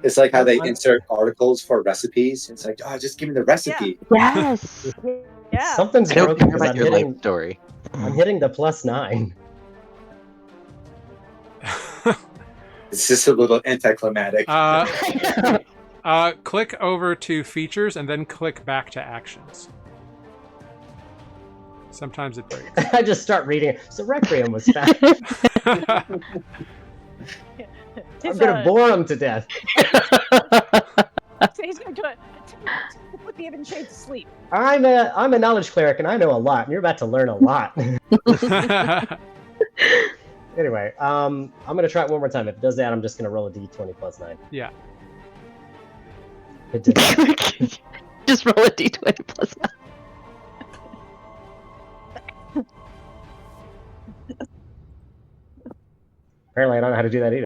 It's like how they I'm- insert articles for recipes. It's like, oh, just give me the recipe. Yes. Yeah. Something's I don't broken care because about your life story. I'm hitting the +9. It's just a little anticlimactic. Click over to features and then click back to actions. Sometimes it breaks. I just start reading it. So Requiem was fast. I'm He's, gonna bore him to death. he's going to put the Ibinshade to sleep. I'm a knowledge cleric and I know a lot, and you're about to learn a lot. Anyway, I'm gonna try it one more time. If it does that, I'm just gonna roll a d20 +9. Yeah. It did that. Just roll a d20 plus 9. Apparently, I don't know how to do that either.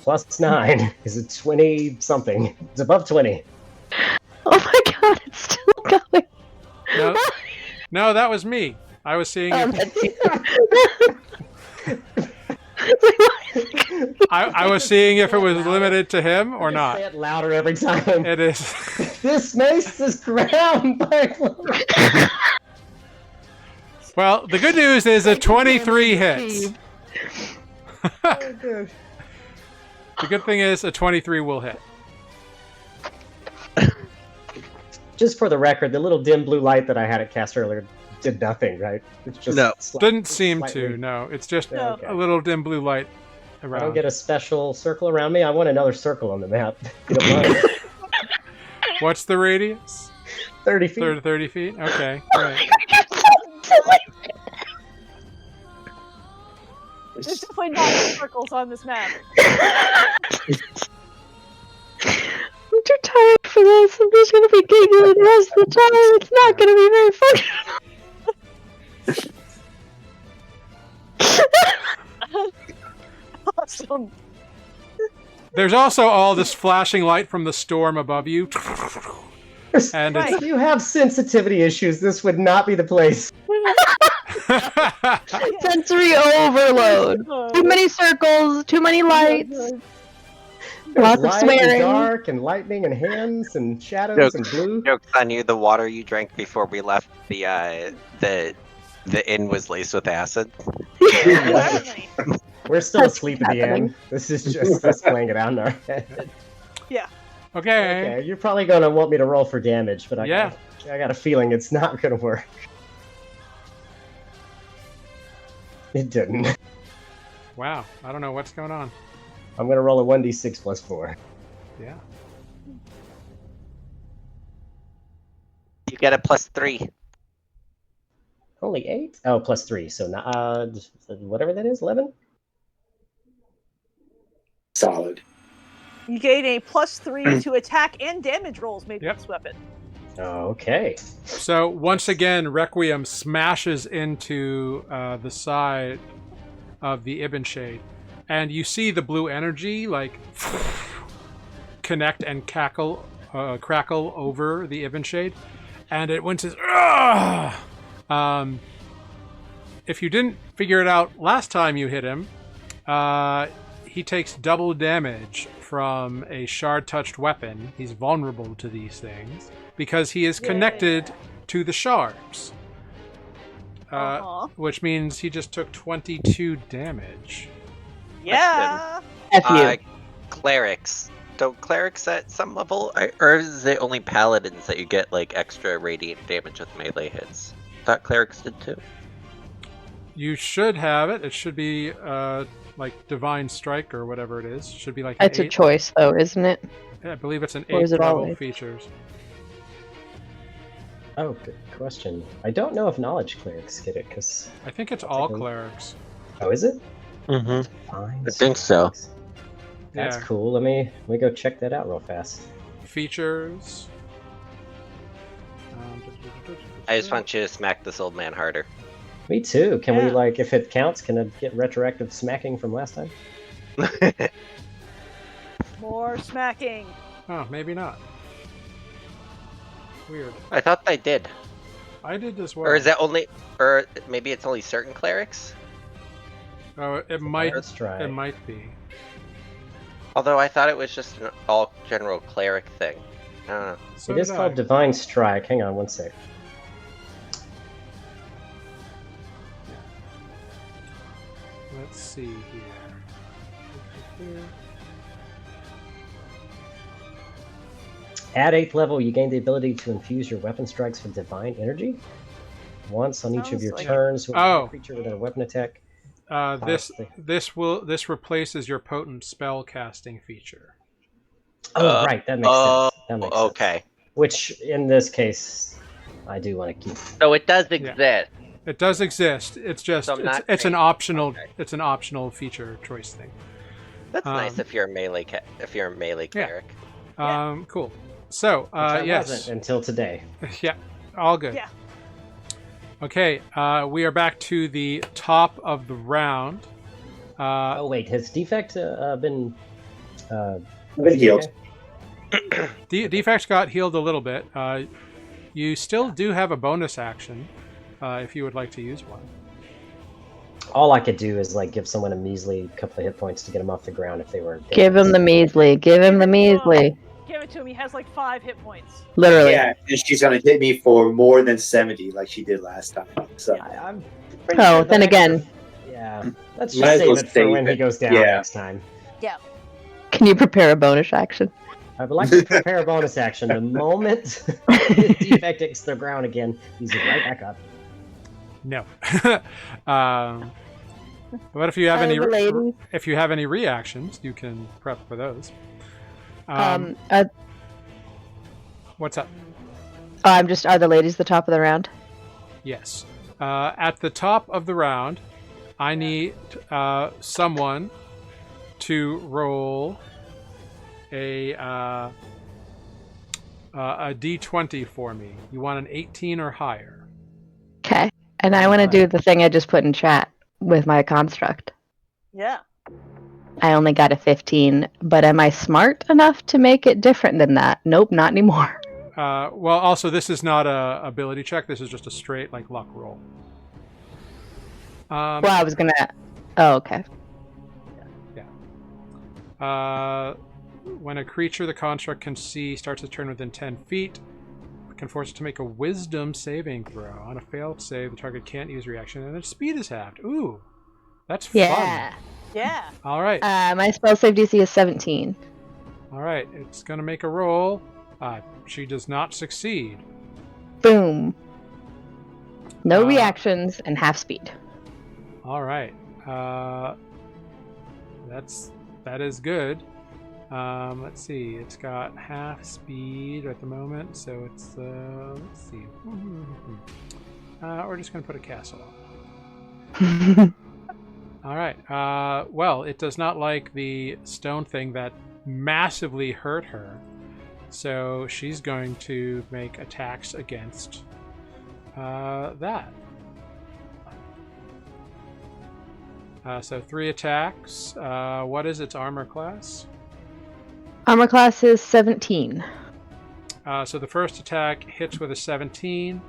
+9 is a 20 something. It's above 20. Oh my god, it's still going. No, no, that was me. I was seeing if, I was seeing if it was limited to him or Just not. Say it louder every time. It is. This mace is groundbreaking. Well, the good news is a 23 hits. Oh, dude. The good thing is a 23 will hit. Just for the record, the little dim blue light that I had it cast earlier did nothing, right? It's just No. Didn't seem slightly- to. No, it's just No. Okay. a little dim blue light I don't around. get a special circle around me. I want another circle on the map. If you don't mind. What's the radius? 30 feet. 30 feet? Okay, great. There's definitely not circles on this map. I'm too tired for this. I'm just gonna be giggling the rest of the time. It's not gonna be very fun. Awesome. There's also all this flashing light from the storm above you. And Right. If you have sensitivity issues, this would not be the place. Sensory overload. Too many circles, too many lights. There's Lots of light swearing. and dark and lightning and hands and shadows and blue. Joke's on you. The water you drank before we left the inn was laced with acid. Apparently. We're still That's asleep at the happening. end. This is just us playing it out in our head. okay. Okay, you're probably gonna want me to roll for damage, but I got a feeling it's not gonna work. It didn't. Wow. I don't know what's going on. I'm gonna roll a 1d6 plus 4. Yeah. You get a +3. Only 8? Oh, plus 3. So whatever that is, 11. Solid. You gain a +3 to attack and damage rolls made Yep. with this weapon. Okay. So once again, Requiem smashes into the side of the Ibinshade, and you see the blue energy like connect and crackle over the Ibinshade, and it went to. If you didn't figure it out last time you hit him, he takes double damage from a shard-touched weapon. He's vulnerable to these things because he is connected to the shards. Which means he just took 22 damage. Yeah. F you. Clerics. Don't clerics at some level, or is it only paladins that you get like extra radiant damage with melee hits? Thought clerics did too. You should have it. It should be like Divine Strike or whatever it is. Should be like an It's a 8. choice, though, isn't it? Yeah, I believe it's an Or is 8th it level always? features. Oh, good question. I don't know if knowledge clerics get it, because... I think it's I'll all take a look. clerics. Oh, is it? Mm-hmm. Fine. I think so. That's Yeah. cool. Let me go check that out real fast. Features. I just want you to smack this old man harder. Me too. Can we, Yeah. like, if it counts, can it get retroactive smacking from last time? More smacking. Oh, maybe not. Weird. I thought I did. I did as well. Or is that only... Or maybe it's only certain clerics? Oh, it might. Let's try. It might be. Although I thought it was just an all general cleric thing. I don't know. So It is did called I. Divine Strike. Hang on one sec. Let's see here. At 8th level, you gain the ability to infuse your weapon strikes with divine energy. Once on each of Sounds your like- turns, when Oh. a creature within a weapon attack. This replaces your potent spell casting feature. Oh, right, that makes sense. That makes sense. Okay. Which, in this case, I do want to keep. So it does exist. It does exist. It's just So I'm not it's an saying- optional okay. it's an optional feature choice thing. That's nice Um, if you're a melee Yeah. cleric. Cool. So Which I yes, wasn't until today. yeah, all good. Yeah. Okay, we are back to the top of the round. Oh wait, has defect been? Been healed. Defects got healed a little bit. You still do have a bonus action if you would like to use one. All I could do is like give someone a measly couple of hit points to get them off the ground if they were. Give him the measly. Give him the measly. Give it to him. He has like 5 hit points. Literally. Yeah, and she's gonna hit me for more than 70, like she did last time. So I'm pretty Oh, sure then that- again, Yeah, let's Might as just well save it for save when he it. goes down Yeah. next time. can you prepare a bonus action? I would like to prepare a bonus action. The moment the defect hits the ground again, he's right back up. No. But if you have any ladies. if you have any reactions, you can prep for those. What's up? Are the ladies the top of the round? Yes. At the top of the round, I need someone to roll a d20 for me. You want an 18 or higher. Okay. And I want to do the thing I just put in chat with my construct. Yeah. I only got a 15, but am I smart enough to make it different than that? Nope, not anymore. Well, also, this is not a ability check. This is just a straight, like, luck roll. Well, I was gonna. Oh, okay. When a creature the construct can see starts its turn within 10 feet, it can force it to make a wisdom saving throw. On a failed save, the target can't use reaction, and its speed is halved. Ooh, that's Yeah. fun. Yeah. All right. My spell save DC is 17. All right. It's going to make a roll. She does not succeed. Boom. No Uh, reactions and half speed. All right. That is good. Let's see. It's got half speed at the moment, so it's let's see. We're just gonna put a castle on. All right. Well, it does not like the stone thing that massively hurt her, so she's going to make attacks against that. So 3 attacks. What is its armor class? Armor class is 17. So the first attack hits with a 17.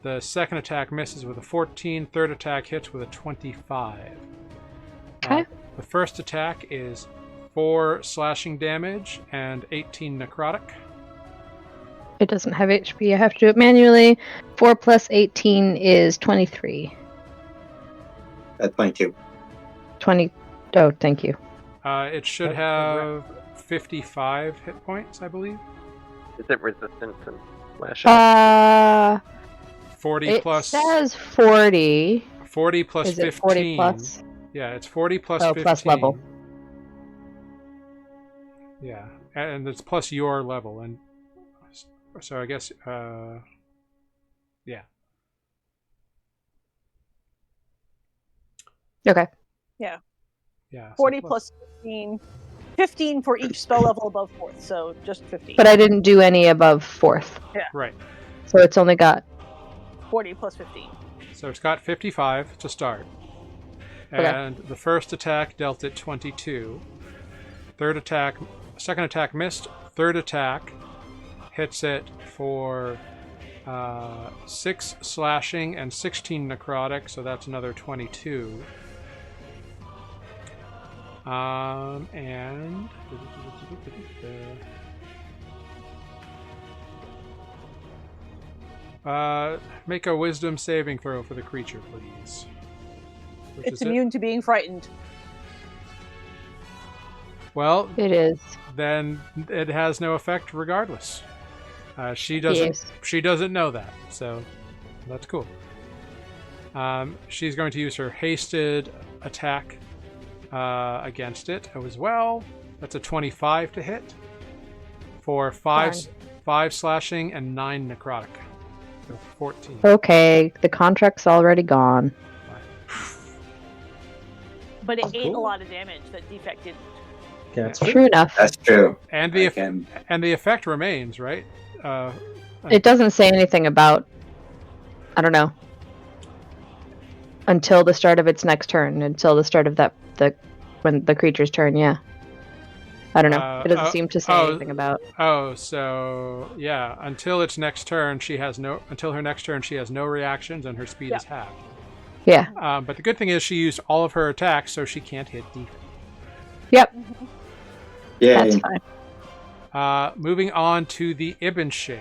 The second attack misses with a 14. Third attack hits with a 25. Okay. The first attack is 4 slashing damage and 18 necrotic. It doesn't have HP. I have to do it manually. 4 plus 18 is 23. that's 22. 20. Oh, thank you. It should have 55 hit points, I believe. Is it resistant to lash out? 40 It plus says 40. 40 plus Is 15. it 40 plus? Yeah, it's 40 plus Oh, 15. plus level. Yeah, and it's plus your level, and so I guess Yeah. Okay. Yeah. So 40 plus 15. 15 for each spell level above 4th, so just 15. But I didn't do any above 4th. Right. So it's only got 40 plus 15. So it's got 55 to start. Okay. And the first attack dealt it 22. Second attack missed. Third attack hits it for 6 slashing and 16 necrotic, so that's another 22. And make a wisdom saving throw for the creature, please. Which It's is immune to being frightened. Well, it is. then it has no effect regardless. She doesn't. Yes. She doesn't know that, so that's cool. She's going to use her hasted attack against it as well. That's a 25 to hit for five slashing and 9 necrotic. So 14. Okay, the contract's already gone. But it ate a Cool. lot of damage that Defect didn't. That's True enough. That's true. And I the can- and the effect remains, right? It doesn't say anything about, I don't know, until the start of its next turn, until the start of when the creature's turn, yeah. I don't know. It doesn't seem to say anything about. Oh, so yeah. Until its next turn, Until her next turn, she has no reactions, and her speed is halved. Yeah. But the good thing is, she used all of her attacks, so she can't hit defense. Yep. Yeah. That's fine. Moving on to the Ibinshade.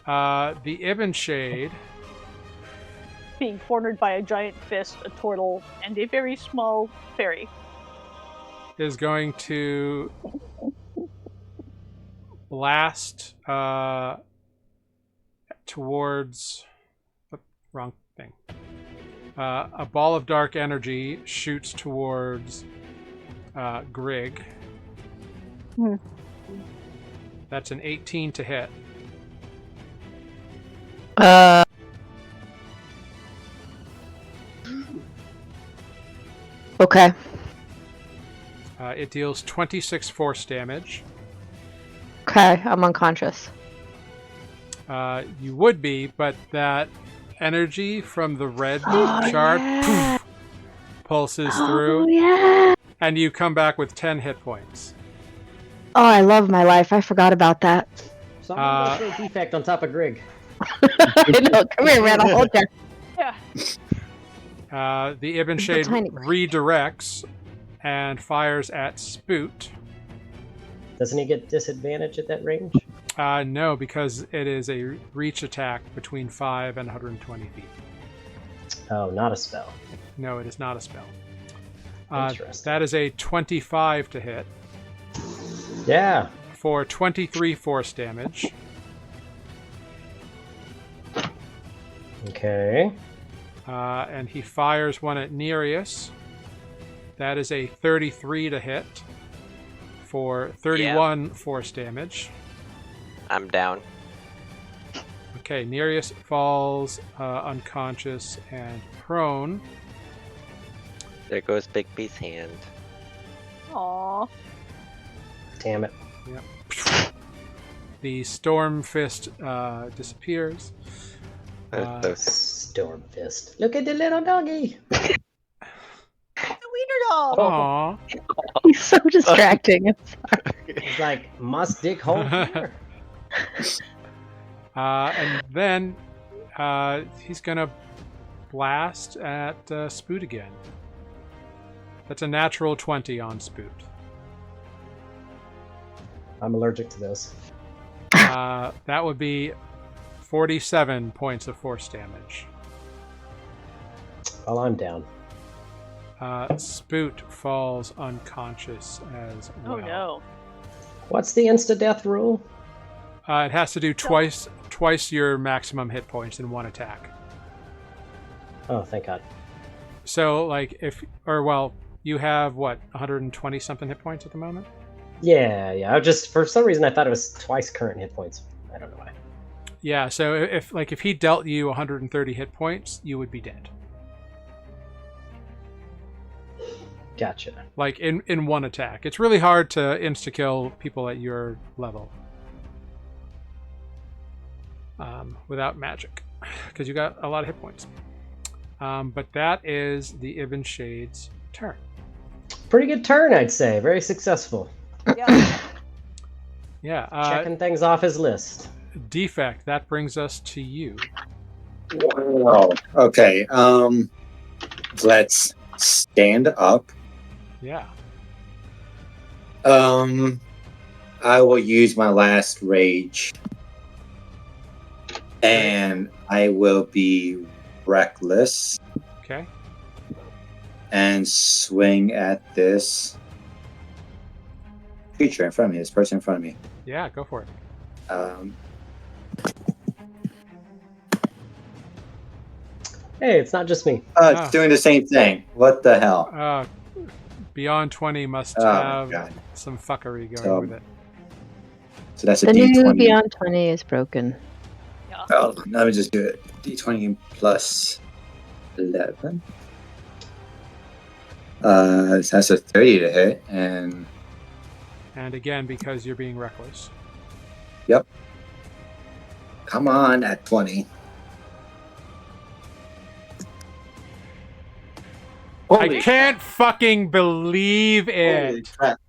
The Ibinshade Being cornered by a giant fist, a turtle, and a very small fairy. is going to blast towards wrong thing. A ball of dark energy shoots towards Grig. That's an 18 to hit. Okay. It deals 26 force damage. Okay, I'm unconscious. You would be, but that energy from the red Oh, shard yeah. pulses Oh, through, yeah. and you come back with 10 hit points. Oh, I love my life. I forgot about that. So I'm going to throw Defect on top of Grig. I know. Come here, man. I'll hold you. Yeah. The Ibinshade tiny- redirects and fires at Spoot. Doesn't he get disadvantage at that range? No, because it is a reach attack between 5 and 120 feet. Oh, not a spell. No, it is not a spell. Interesting. That is a 25 to hit Yeah. for 23 force damage. Okay. And he fires one at Nereus. That is a 33 to hit for 31 force damage. I'm down. Okay, Nereus falls unconscious and prone. There goes Bigby's hand. Aww. Damn it. The Storm Fist disappears. Those Storm Fist. Look at the little doggy. The wiener dog! Aww. He's so distracting. He's like, must dig hole here. And then he's gonna blast at Spoot again. That's a natural 20 on Spoot. I'm allergic to those. That would be 47 points of force damage. Well, I'm down. Spoot falls unconscious as well. Oh no. What's the insta-death rule? It has to do twice your maximum hit points in one attack. Oh, thank God. So, like, you have, 120 something hit points at the moment? Yeah. I just, for some reason, I thought it was twice current hit points. I don't know why. Yeah, so if he dealt you 130 hit points, you would be dead. Gotcha. Like in one attack. It's really hard to insta kill people at your level without magic, because you got a lot of hit points. But that is the Ibinshade's turn. Pretty good turn, I'd say. Very successful. Yeah. Yeah. Checking things off his list. Defect. That brings us to you. Wow. Okay. Let's stand up. Yeah. I will use my last rage, and I will be reckless Okay. and swing at this creature in front of me. This person in front of me. Yeah, go for it. Hey, it's not just me. It's doing the same thing. What the hell? Beyond 20 must Oh, have God. some fuckery going So- with it. So that's a The new D20. Beyond 20 is broken. Oh, let me just do it. D20 plus 11. That's a 30 to hit, and And again, because you're being reckless. yep. Come on at 20. I can't fucking believe Holy it. crap.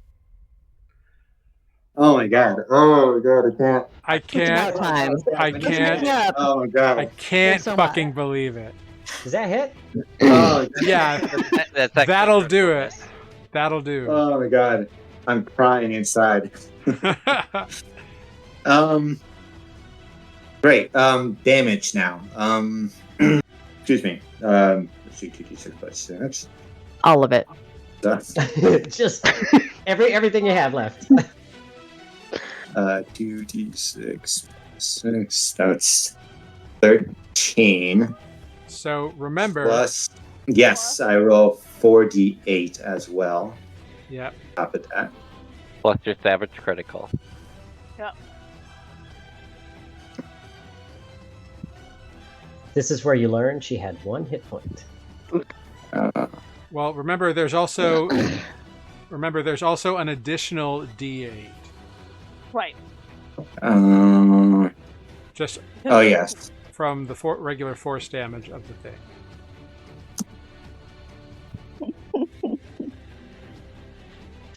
Oh my god. Oh my god, I can't. I can't. Time. I Let's can't. make it up. Oh my god. I can't so fucking believe it. Does that hit? Oh, Yeah, That's actually that'll do critical it. miss. That'll do. oh my god. I'm crying inside. Great. Damage now. Excuse me. Let's see, 2d6 plus 6. All of it. Just everything you have left. 2d6 plus 6. That's 13. So remember. Plus, yes, I roll 4d8 as well. Yep. Top of that. Plus your savage critical. This is where you learn she had 1 hit point. Well, remember there's also an additional D8. Right. Just Oh yes. from the regular force damage of the thing.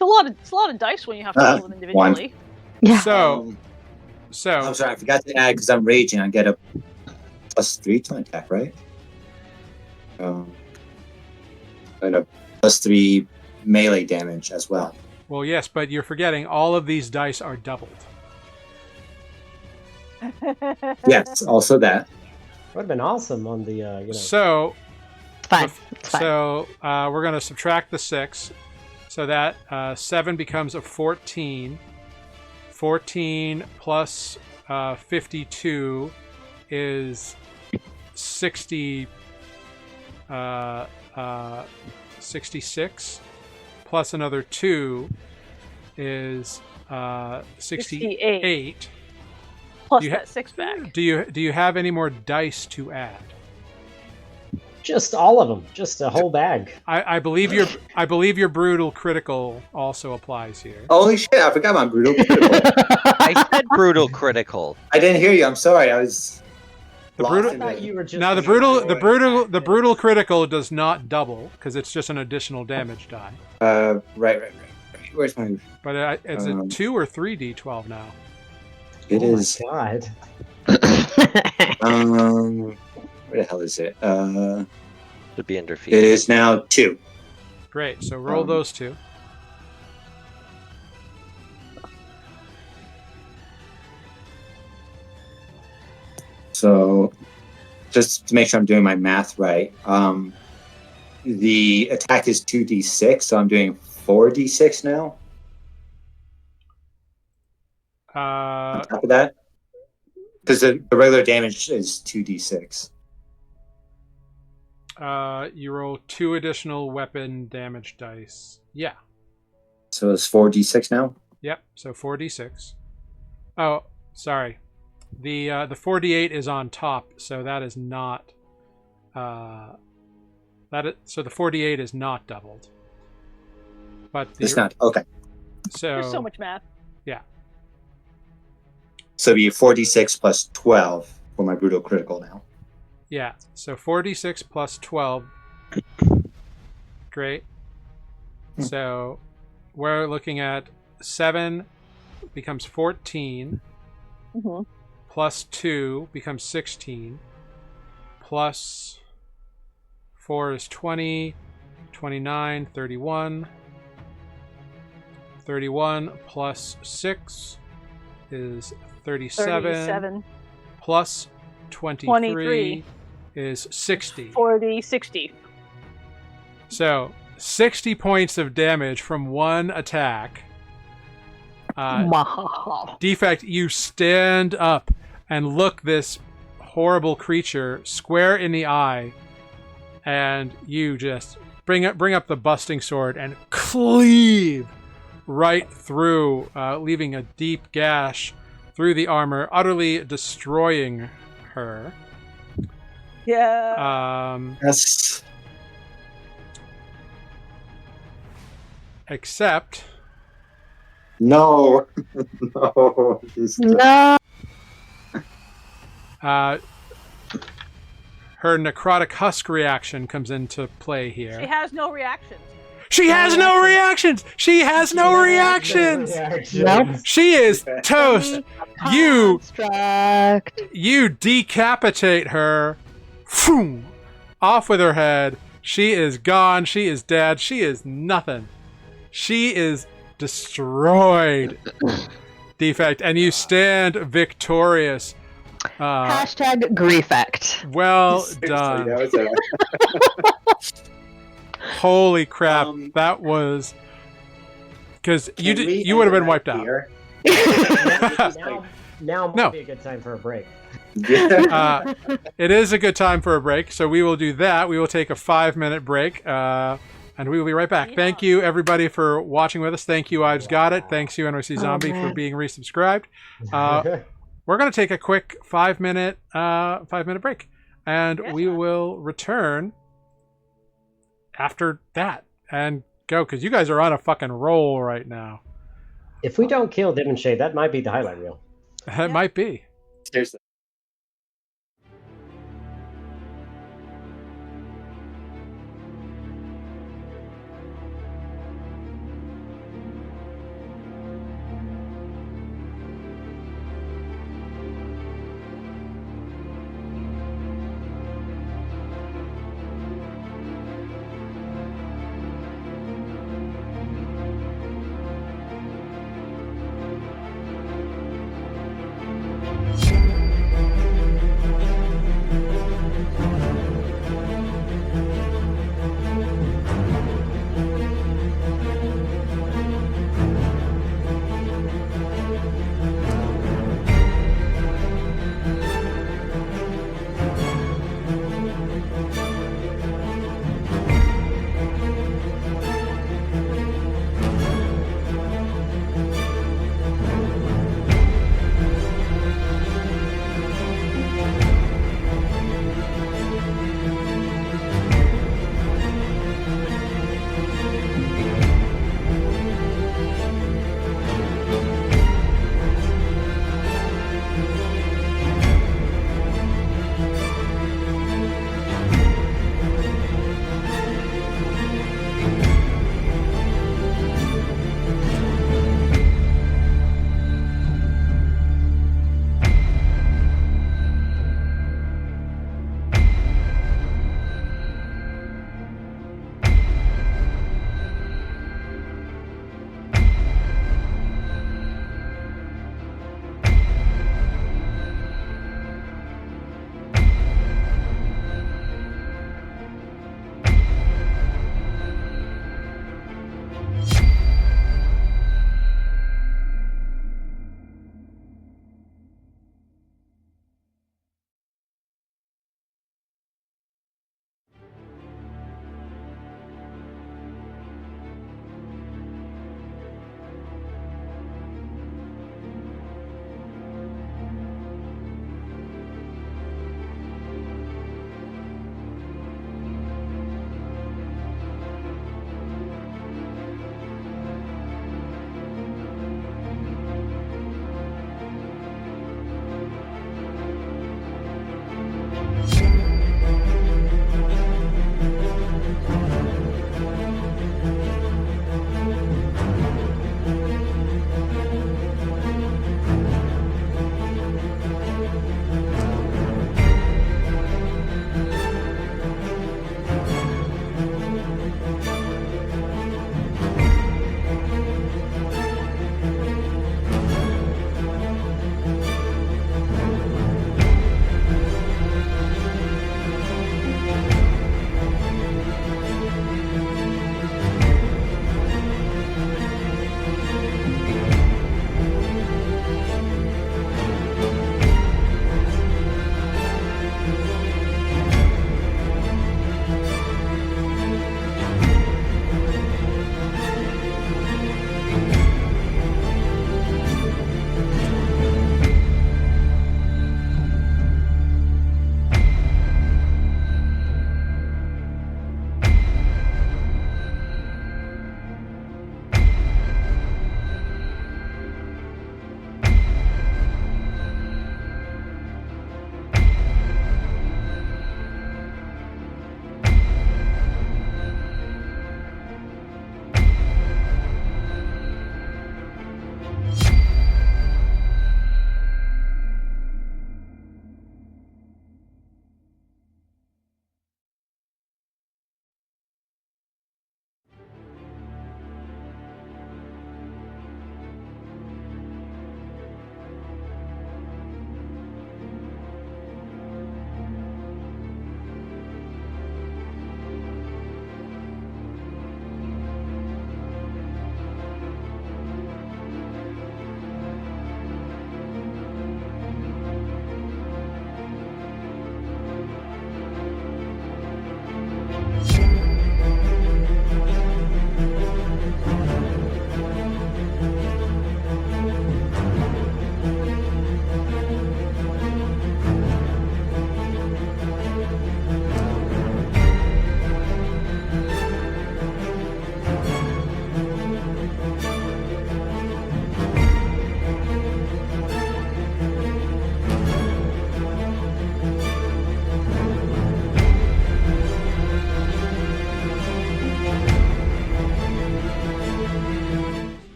It's a lot of dice when you have to roll them individually. Yeah. So I'm sorry, I forgot to add because I'm raging. I get a +3 to my attack, right? And a +3 melee damage as well. well, yes, but you're forgetting all of these dice are doubled. Yes, also that. Would have been awesome on the So It's fine. It's fine. So we're going to subtract the 6. So that 7 becomes a 14. 14 plus 52 is 60. 66 plus another 2 is 68. Plus You that 6 back. Do you have any more dice to add? just all of them, just a whole bag. I believe your brutal critical also applies here. Holy shit, I forgot my brutal critical. I said brutal critical. I didn't hear you. I'm sorry. I was The lost brutal- in I thought you were just Now the brutal critical does not double because it's just an additional damage die. Right. Where's my? But it's a 2 or 3d12 now. It Oh is. my god. Where the hell is it? To be under feet. It is now 2. Great. So roll those 2. So, just to make sure I'm doing my math right, the attack is 2d6, so I'm doing 4d6 now. On top of that, because the regular damage is 2d6. You roll 2 additional weapon damage dice. Yeah. So it's 4d6 now. Yep. So 4d6. Oh, sorry. The 4d8 is on top, so that is not so the 4d8 is not doubled. But It's not okay. So There's so much math. Yeah. So it'd be 4d6 plus 12 for my brutal critical now. Yeah. So 4d6 plus 12. Great. So we're looking at 7 becomes 14. Mm-hmm. Plus 2 becomes 16. Plus 4 is 20. 29, 31. 31 plus 6 is 37. Plus 23 is 60. 40, 60. So 60 points of damage from one attack. Defect, you stand up and look this horrible creature square in the eye, and you just bring up the busting sword and cleave right through, leaving a deep gash through the armor, utterly destroying her. Yeah. Yes. Except No. No. No. her necrotic husk reaction comes into play here. She has no reactions. She has no reactions. She has no reactions. Nope. She is toast. You Construct. You decapitate her. Phoom, off with her head. She is gone. She is dead. She is nothing. She is destroyed. Defect. And you stand victorious. Hashtag griefect. Well done. Holy crap. That was... Because you would have been wiped out. Now might No. be a good time for a break. It is a good time for a break, so we will do that. We will take a 5-minute break, and we will be right back. Yeah. Thank you, everybody, for watching with us. Thank you, Ives Got It. Thanks you, NYC Zombie, for being resubscribed. We're going to take a quick 5-minute break, and Yes, we sir. will return after that and go, because you guys are on a fucking roll right now. If we don't kill Ibinshade, that might be the highlight reel. It might be. Seriously.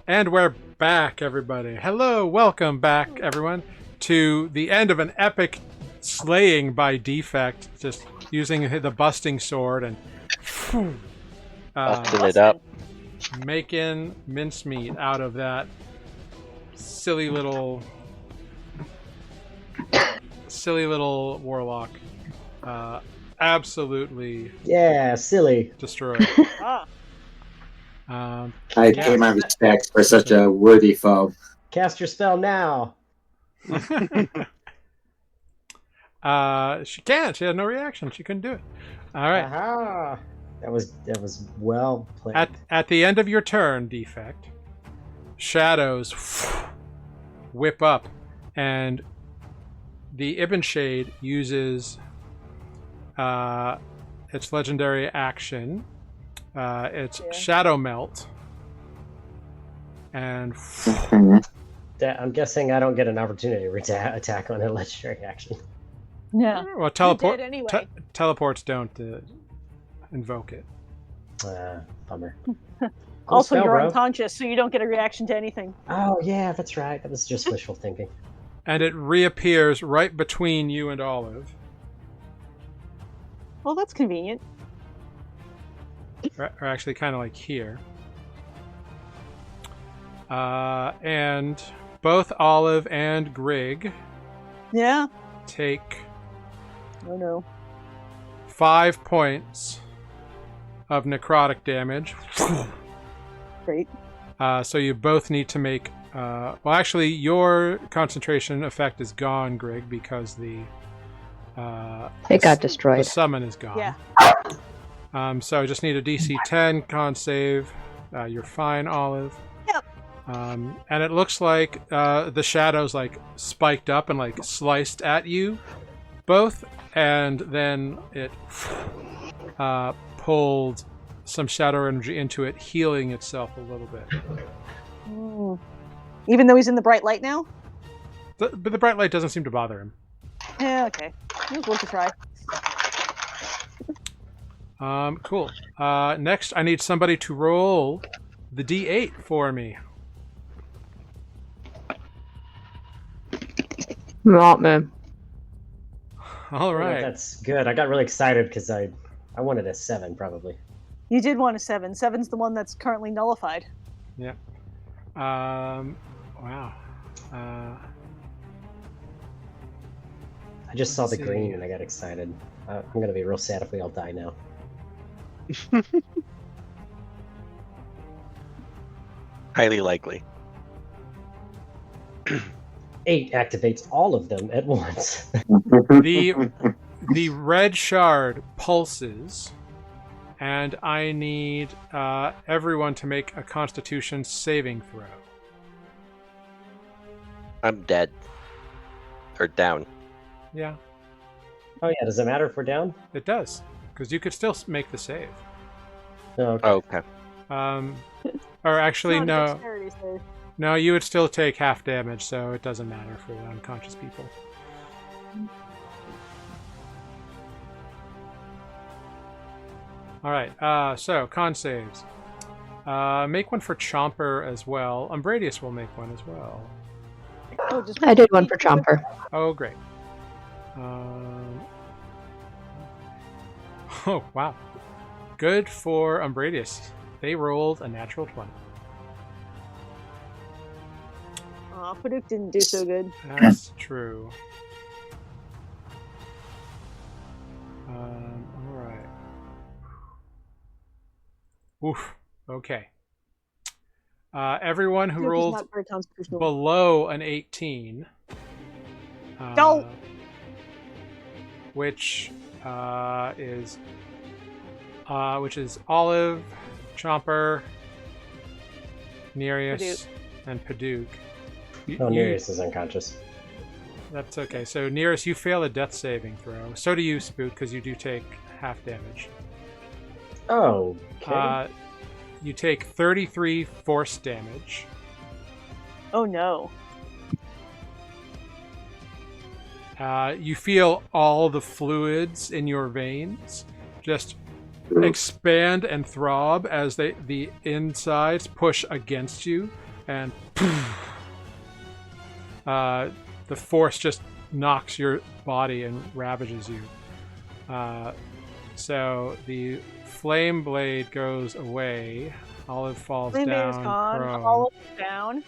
And we're back, everybody. Hello, welcome back, everyone, to the end of an epic slaying by Defect, just using the busting sword and Busting it up. making mincemeat out of that silly little warlock. Absolutely Yeah, silly. destroyed. Ah, I Yeah. pay my respects for such a worthy foe. Cast your spell now. She can't. She had no reaction. She couldn't do it. All right. Aha! That was well played. At the end of your turn, Defect, shadows whip up, and the Ibinshade uses its legendary action. It's Yeah. Shadow Melt, and I'm guessing I don't get an opportunity to attack on a legendary action. yeah. well, You're dead anyway. teleports don't invoke it. Bummer. Also, spell, you're bro. unconscious, so you don't get a reaction to anything. Oh yeah, that's right. That was just wishful thinking. And it reappears right between you and Olive. Well, that's convenient. Or actually kind of like here. And both Olive and Grig Yeah. take Oh no. 5 points of necrotic damage. Great. So you both need to make... well, actually, your concentration effect is gone, Grig, because the... It got the destroyed. summon is gone. Yeah. So I just need a DC 10 con save. You're fine, Olive. Yep. And it looks like the shadows like spiked up and like sliced at you both, and then it pulled some shadow energy into it, healing itself a little bit. Mm. Even though he's in the bright light now? But the bright light doesn't seem to bother him. Yeah, okay. It was worth a try. Cool. Next, I need somebody to roll the D8 for me. Not me. All Yeah, right. that's good. I got really excited because I wanted a 7 probably. You did want a 7. 7's the one that's currently nullified. Yeah. Wow. I just saw Let's the see. green and I got excited. I'm gonna be real sad if we all die now. Highly likely. 8 activates all of them at once. The red shard pulses, and I need everyone to make a Constitution saving throw. I'm dead. Or down. Yeah, Oh yeah, does it matter if we're down? it does, because you could still make the save. No, okay. Okay. Or actually, It's not a no, dexterity save. no, you would still take half damage, so it doesn't matter for the unconscious people. All right. So con saves. Make one for Chomper as well. Umbradius will make one as well. Oh, just I did one for Chomper. Oh, great. Oh, wow. Good for Umbradius. They rolled a natural 20. Aw, Paduk didn't do so good. That's true. All right. Oof. Okay. Everyone who Paduk is rolled not very constitutional. below an 18, No. which is Olive, Chomper, Nereus, and Paduk. Oh, Nereus is unconscious. That's okay. So Nereus, you fail a death saving throw. So do you, Spook, because you do take half damage. Oh, okay. You take 33 force damage. Oh no. You feel all the fluids in your veins just expand and throb as the insides push against you, and the force just knocks your body and ravages you. So the flame blade goes away. Olive falls Flame Blade down. is gone. Prone. Olive is down.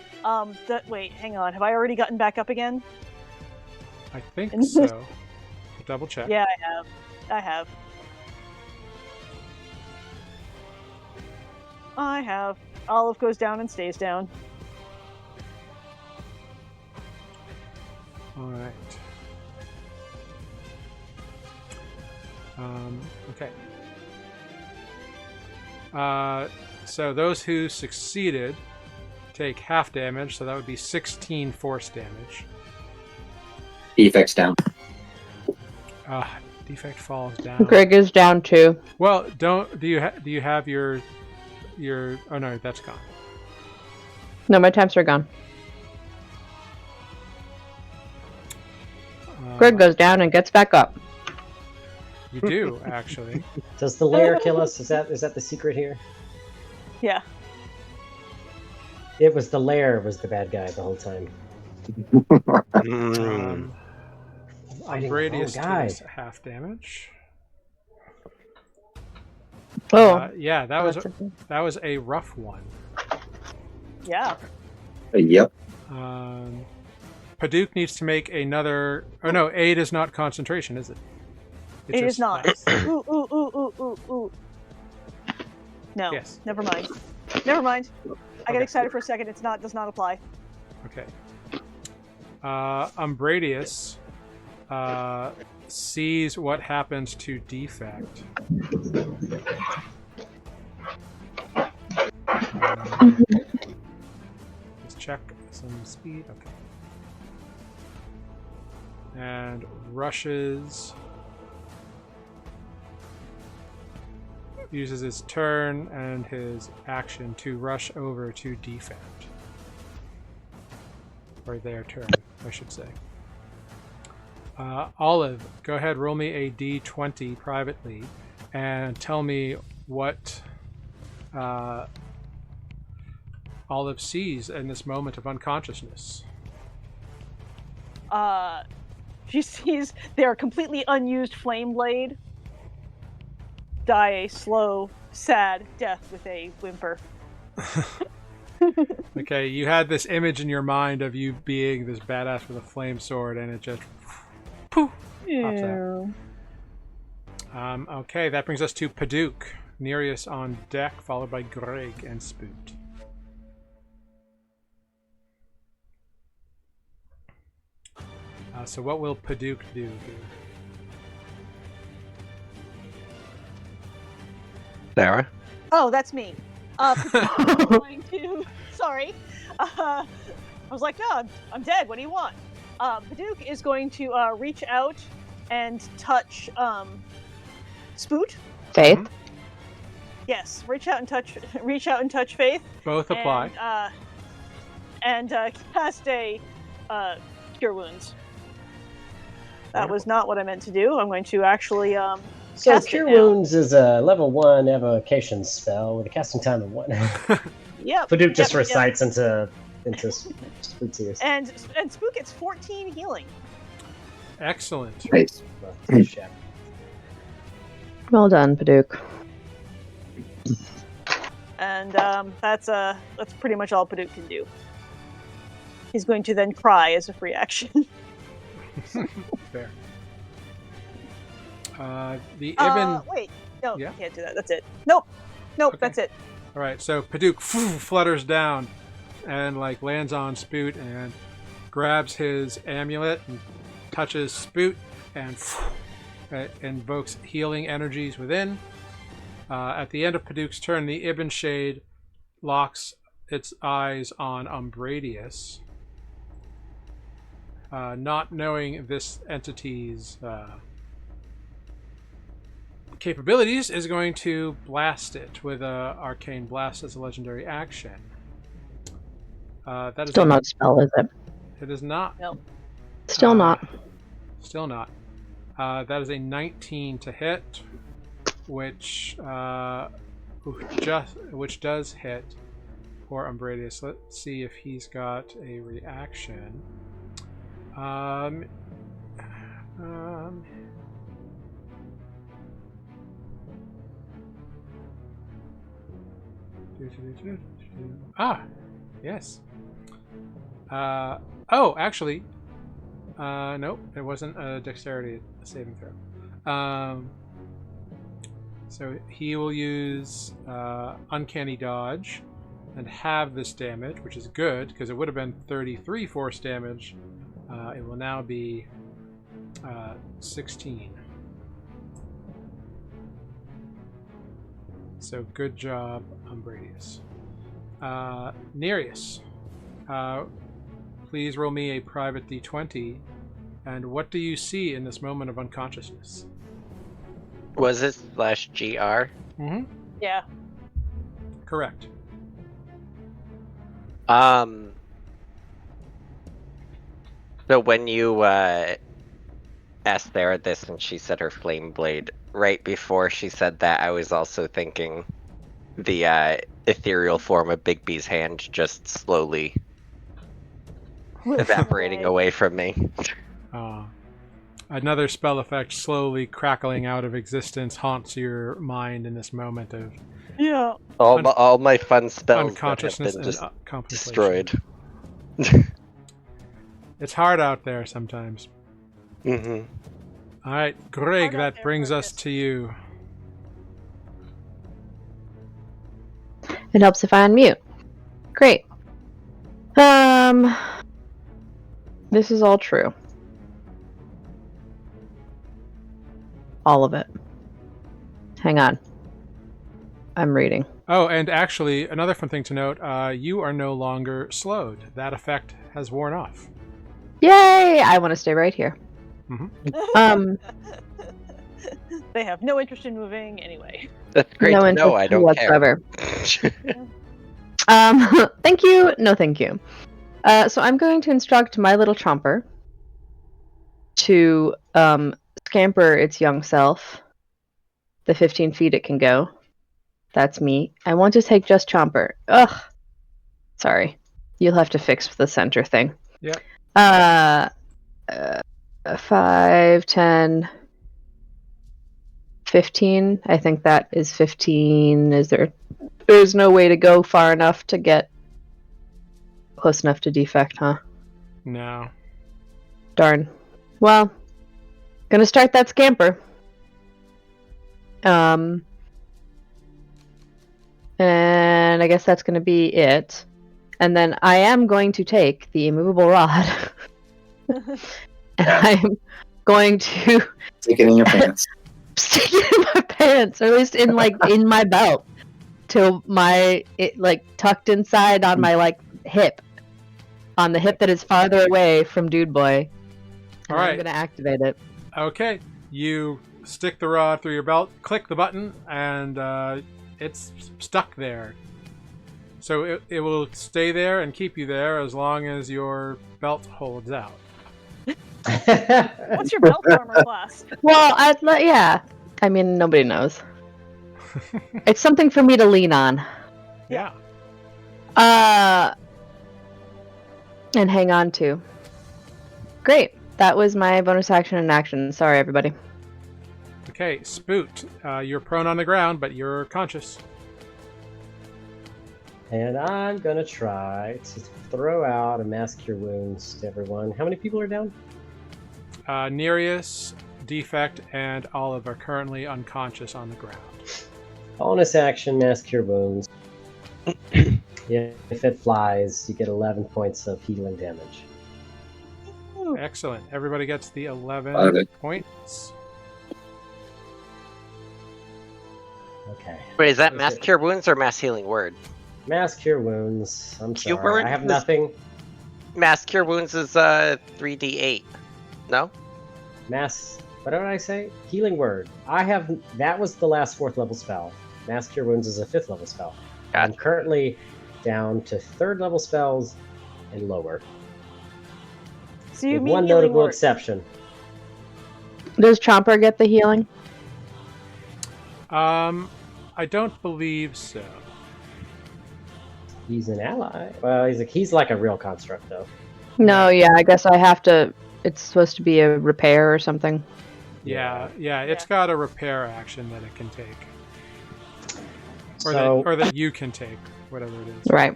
Wait, hang on. Have I already gotten back up again? I think so. Double check. Yeah, I have. I have. Olive goes down and stays down. All right. Okay. So those who succeeded take half damage, so that would be 16 force damage. Defects down. Defect falls down. Greg is down too. Well, do you have your oh no, that's gone. No, my temps are gone. Greg goes down and gets back up. You do actually. Does the lair kill us? Is that the secret here? Yeah. It was the lair was the bad guy the whole time. Radius guy. takes half damage. Oh, Yeah, that was a rough one. Yeah. Yep. Paduk needs to make another. Oh no, 8 is not concentration, is it? It is not. Nice. Ooh. No. Yes. Never mind. I Okay. got excited for a second. Does not apply. Okay. Umbradius sees what happens to Defect. Let's check some speed. Okay. And rushes. Uses his turn and his action to rush over to Defect. Or their turn, I should say. Olive, go ahead, roll me a d20 privately and tell me what Olive sees in this moment of unconsciousness. She sees their completely unused flame blade die a slow, sad death with a whimper. Okay, you had this image in your mind of you being this badass with a flame sword, and it just poof, pops out. Okay, that brings us to Paduk. Nereus on deck, followed by Greg and Spoot. So what will Paduk do here? Sarah? Oh, that's me. Going to. Sorry. I was like, no, I'm dead. What do you want? Paduk is going to reach out and touch Spoot. Faith. Yes, reach out and touch Faith. Both apply. And cast a Cure Wounds. That was not what I meant to do. I'm going to actually So cast Cure it now. Wounds is a level 1 evocation spell with a casting time of 1. Yep. Paduk just yep. recites into Spook's ears. And Spook gets 14 healing. Excellent. Nice. Well done, Paduk. And that's pretty much all Paduk can do. He's going to then cry as a free action. Fair. The Ibn. Wait, no, Yeah? you can't do that. That's it. Nope, Okay. that's it. All right, so Paduk flutters down and lands on Spoot and grabs his amulet and touches Spoot and invokes healing energies within. At the end of Paduk's turn, the Ibinshade locks its eyes on Umbradius. Not knowing this entity's capabilities, is going to blast it with a arcane blast as a legendary action. That is Still not a spell, is it? It is not. No. Still not. Still not. That is a 19 to hit, which does hit. poor Umbradius. Let's see if he's got a reaction. Yes. Oh, actually, nope, it wasn't a dexterity saving throw. So he will use Uncanny Dodge and have this damage, which is good because it would have been 33 force damage. It will now be 16. So good job, Umbradius. Nereus, please roll me a private d20. And what do you see in this moment of unconsciousness? Was it /GR? Mm-hmm. Yeah. Correct. So when you asked Sarah this and she said her flame blade, right before she said that, I was also thinking the ethereal form of Big B's hand just slowly evaporating away from me. Another spell effect slowly crackling out of existence haunts your mind in this moment of All my fun spells that have unconsciousness been and just contemplation. destroyed. It's hard out there sometimes. Mm-hmm. All right, Greg, Hard out that there brings for us us. to you. It helps if I unmute. Great. This is all true. All of it. Hang on. I'm reading. Oh, and actually, another fun thing to note, you are no longer slowed. That effect has worn off. Yay! I want to stay right here. They have no interest in moving anyway. That's great No to know. interest I don't whatsoever. care. Thank you. No, thank you. So I'm going to instruct my little chomper to scamper its young self the 15 feet it can go. That's me. I want to take just chomper. Ugh. Sorry. You'll have to fix the center thing. Yep. 5, 10, 15. I think that is 15. There's no way to go far enough to get close enough to defect, huh? No. Darn. Well, gonna start that scamper. And I guess that's gonna be it. And then I am going to take the immovable rod. And I'm going to Stick it in your pants. stick it in my pants, or at least in in my belt, till tucked inside on my hip, on the hip that is farther away from Dude Boy. All And right. I'm gonna activate it. Okay. You stick the rod through your belt, click the button, and it's stuck there. So it will stay there and keep you there as long as your belt holds out. What's your belt armor class? Well, yeah. I mean, nobody knows. It's something for me to lean on. Yeah. And hang on to. Great. That was my bonus action and action. Sorry, everybody. Okay, Spoot. You're prone on the ground, but you're conscious. And I'm gonna try to throw out a Mass Cure Wounds to everyone. How many people are down? Nereus, Defect, and Olive are currently unconscious on the ground. Bonus action, Mass Cure Wounds. Yeah, if it flies, you get 11 points of healing damage. Excellent. Everybody gets the 11 Love it. points. Okay. Wait, is that Is mass it- cure wounds or mass healing word? Mass Cure Wounds. I'm Cure sorry. I Wounds have is- nothing. Mass cure wounds is 3d8. No? What did I say? Healing Word. That was the last 4th level spell. Mass Cure Wounds is a 5th level spell. I'm Gotcha. currently down to 3rd level spells and lower. So you With mean one healing notable word. exception. Does Chomper get the healing? I don't believe so. He's an ally. Well, he's like a real construct, though. No, yeah, I guess I have to. It's supposed to be a repair or something. Yeah, it's got a repair action that it can take. Or, So, that you can take, whatever it is. Right.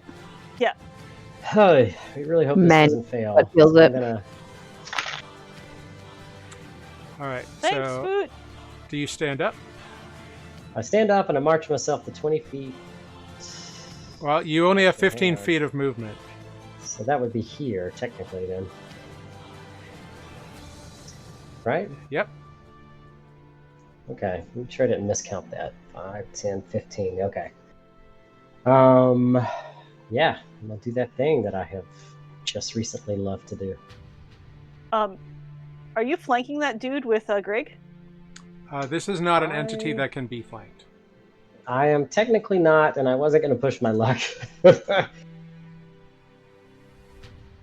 we really hope this Man, doesn't fail. what feels So I'm it? gonna. All right, Thanks, so Boot. do you stand up? I stand up and I march myself to 20 feet. Well, you only have 15 Hang on. feet of movement. So that would be here, technically, then. Right? Yep. Okay, let me try to miscount that. 5, 10, 15. Okay. Yeah, I'm gonna do that thing that I have just recently loved to do. Are you flanking that dude with Greg? This is not an entity that can be flanked. I am technically not, and I wasn't gonna push my luck.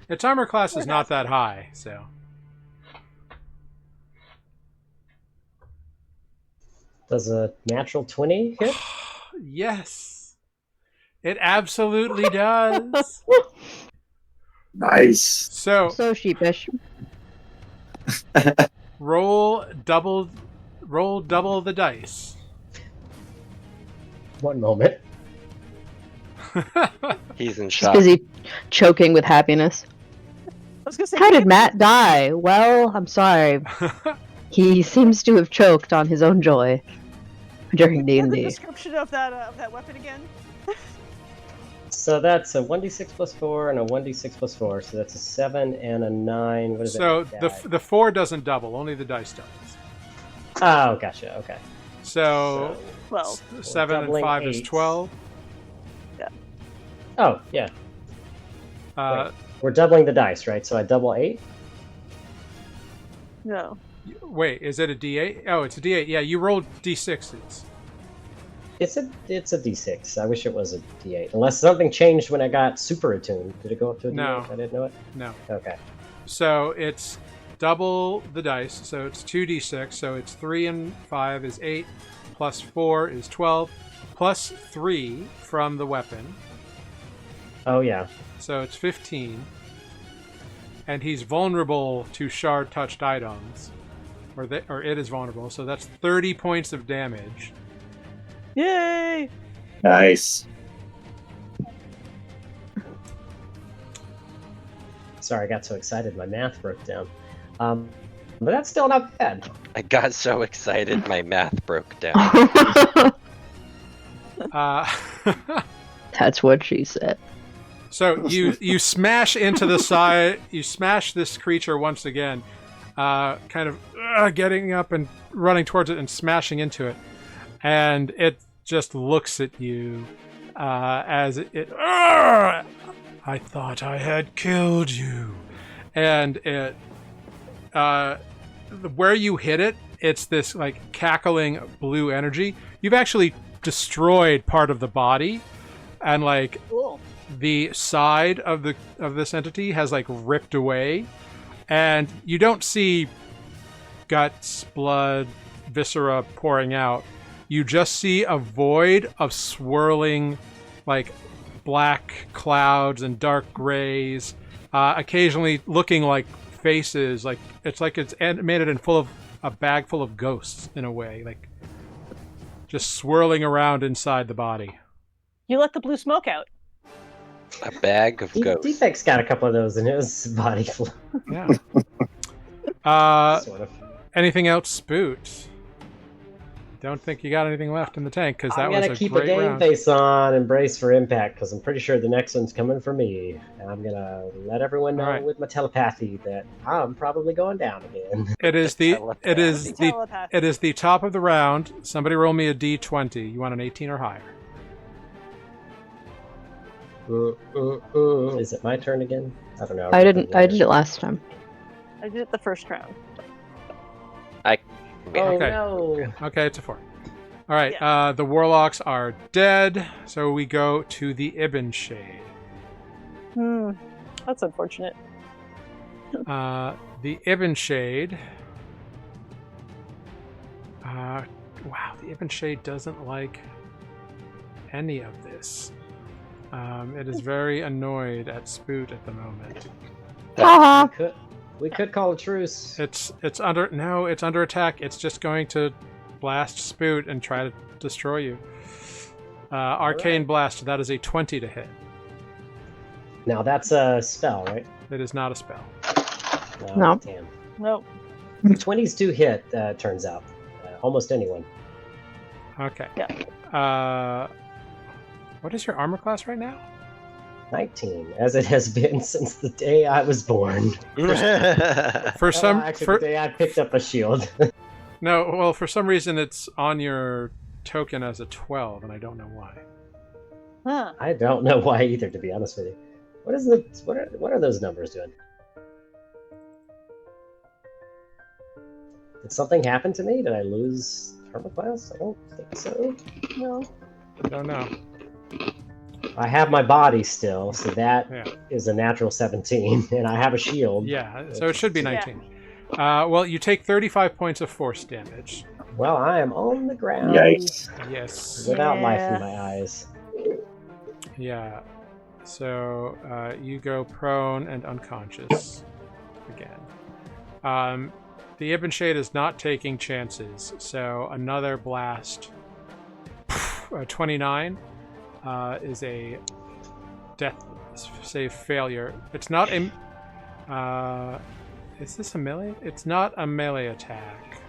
Its armor class is not that high, so. Does a natural 20 hit? Yes. It absolutely does. Nice. So, So sheepish. roll double the dice. One moment. He's in He's shock. busy choking with happiness. I was gonna say. How did Matt die? Well, I'm sorry. He seems to have choked on his own joy during Give the D&D. description of that weapon again? So that's a 1d6 plus 4 and a 1d6 plus 4. So that's a 7 and a 9. What is So that? the 4 doesn't double, only the dice does. Oh, gotcha. Okay. So 12. 7 and doubling 5 is eight. 12. Oh, yeah. Uh, We're doubling the dice, right? So I double 8? No. wait, is it a D8? Oh, it's a D8. Yeah, you rolled D6s. It's a d6. I wish it was a d8. Unless something changed when I got super attuned. Did it go up to a d8? No. I didn't know it? No. Okay. So it's double the dice. So it's 2d6. So it's 3 and 5 is 8. Plus 4 is 12. Plus 3 from the weapon. Oh, yeah. So it's 15. And he's vulnerable to shard-touched items. Or it is vulnerable. So that's 30 points of damage. Yay! Nice. Sorry, I got so excited. My math broke down. But that's still not bad. I got so excited my math broke down. That's what she said. So you smash into the side. You smash this creature once again, kind of getting up and running towards it and smashing into it, and it just looks at you as it. I thought I had killed you, and it. Where you hit it, it's this like cackling blue energy. You've actually destroyed part of the body, and like. Cool. The side of this entity has like ripped away, and you don't see guts, blood, viscera pouring out. You just see a void of swirling like black clouds and dark grays, occasionally looking like faces. Like it's animated and full of a bag full of ghosts in a way, like just swirling around inside the body. You let the blue smoke out. A bag of ghosts. Defect's got a couple of those in his body. Yeah. Sort of. Anything else, Spoot? Don't think you got anything left in the tank because that I'm was gonna a keep a great game round. face on and brace for impact because I'm pretty sure the next one's coming for me. And I'm gonna let everyone know Alright. with my telepathy that I'm probably going down again. It is the Telepathy. it is the top of the round. Somebody roll me a d20. You want an 18 or higher? Is it my turn again? I don't know. I did it last time. I did it the first round. Oh Okay. no! Okay, it's a 4. All right. Yeah. The warlocks are dead, so we go to the Ibinshade. That's unfortunate. The Ibinshade. Wow, the Ibinshade doesn't like any of this. It is very annoyed at Spoot at the moment. Haha. We could call a truce. It's under attack. It's just going to blast Spoot and try to destroy you. Arcane Blast. That is a 20 to hit. Now that's a spell, right? It is not a spell. No. Damn. Nope. 20s do hit. Turns out, almost anyone. Okay. Yeah. What is your armor class right now? 19, as it has been since the day I was born. For some, Actually, for, the day I picked up a shield. no, well, for some reason it's on your token as a 12, and I don't know why. Huh. I don't know why either, to be honest with you. What are those numbers doing? Did something happen to me? Did I lose armor class? I don't think so. No. I don't know. I have my body still, so that is Yeah. a natural 17, and I have a shield. Yeah, so it should be Yeah. 19. Well, you take 35 points of force damage. Well, I am on the ground. Yikes. Yes. Without life Yeah. in my eyes. Yeah. So you go prone and unconscious again. The Ibinshade is not taking chances, so another blast. 29 is a death save failure. It's not a. Is this a melee? It's not a melee attack.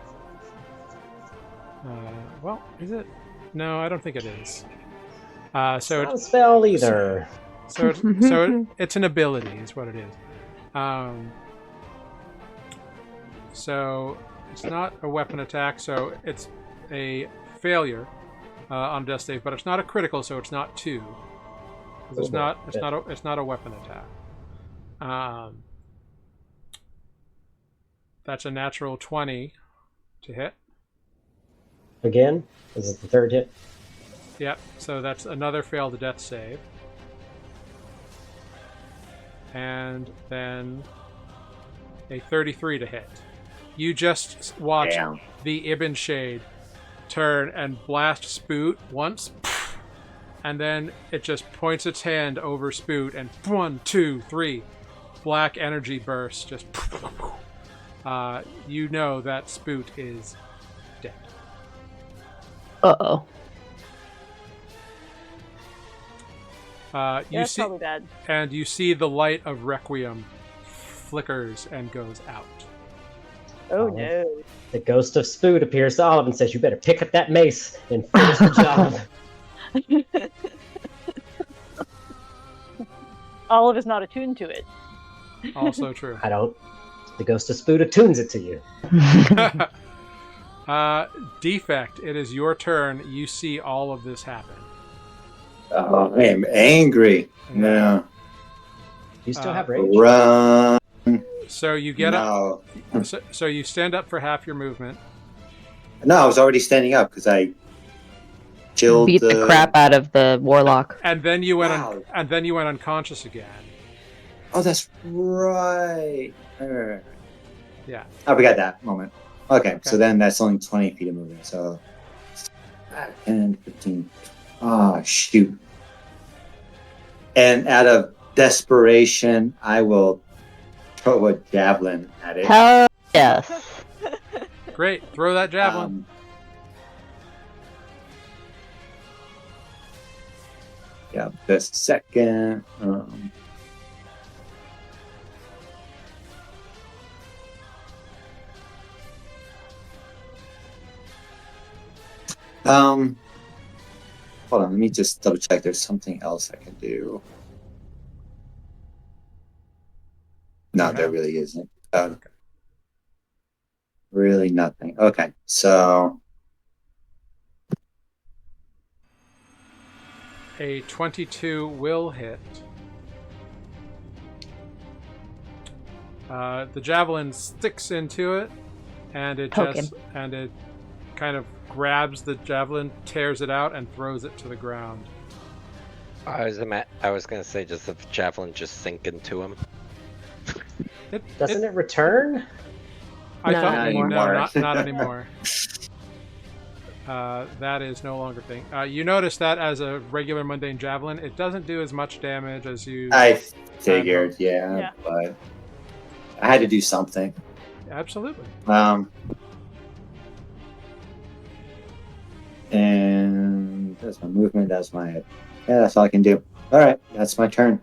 Well, is it? No, I don't think it is. So It's not a spell either. it's an ability, is what it is. So it's not a weapon attack, so it's a failure on death save, but it's not a critical, so it's not 2. 'Cause it's not a weapon attack. That's a natural 20 to hit. Again? Is it the third hit? Yep. So that's another failed death save. And then a 33 to hit. You just watch Damn. the Ibinshade turn and blast Spoot once, and then it just points its hand over Spoot, and 1, 2, 3, black energy bursts. Just you know that Spoot is dead. Uh-oh. You That's see, probably bad. and you see the light of Requiem flickers and goes out. Oh Oh. no. The ghost of Spoot appears to Olive and says, "You better pick up that mace and finish the job." Olive is not attuned to it. Also true. I don't. The ghost of Spoot attunes it to you. Defect, it is your turn. You see all of this happen. Oh, I am angry. Yeah. You still have rage? Run. So you get up. No. So you stand up for half your movement. No, I was already standing up because I killed Beat the crap out of the warlock. And then you went Wow. and then you went unconscious again. Oh, that's right. Yeah. I forgot that moment. Okay, so then that's only 20 feet of movement. So 10, 15. Oh, shoot. And out of desperation, I will throw a javelin at it. Hell yes. Great. Throw that javelin. Yeah, just a second. Hold on, let me just double check. There's something else I can do. No, there really isn't. Really nothing. Okay, so A 22 will hit. The javelin sticks into it, and it Poke it kind of grabs the javelin, tears it out, and throws it to the ground. I was gonna say, does the javelin just sink into him? Doesn't it return? I Not thought anymore. no, not anymore. that is no longer thing. You notice that as a regular mundane javelin, it doesn't do as much damage as you. I figured, Yeah. yeah, but I had to do something. Absolutely. And that's my movement. That's my. Yeah, that's all I can do. All right, that's my turn.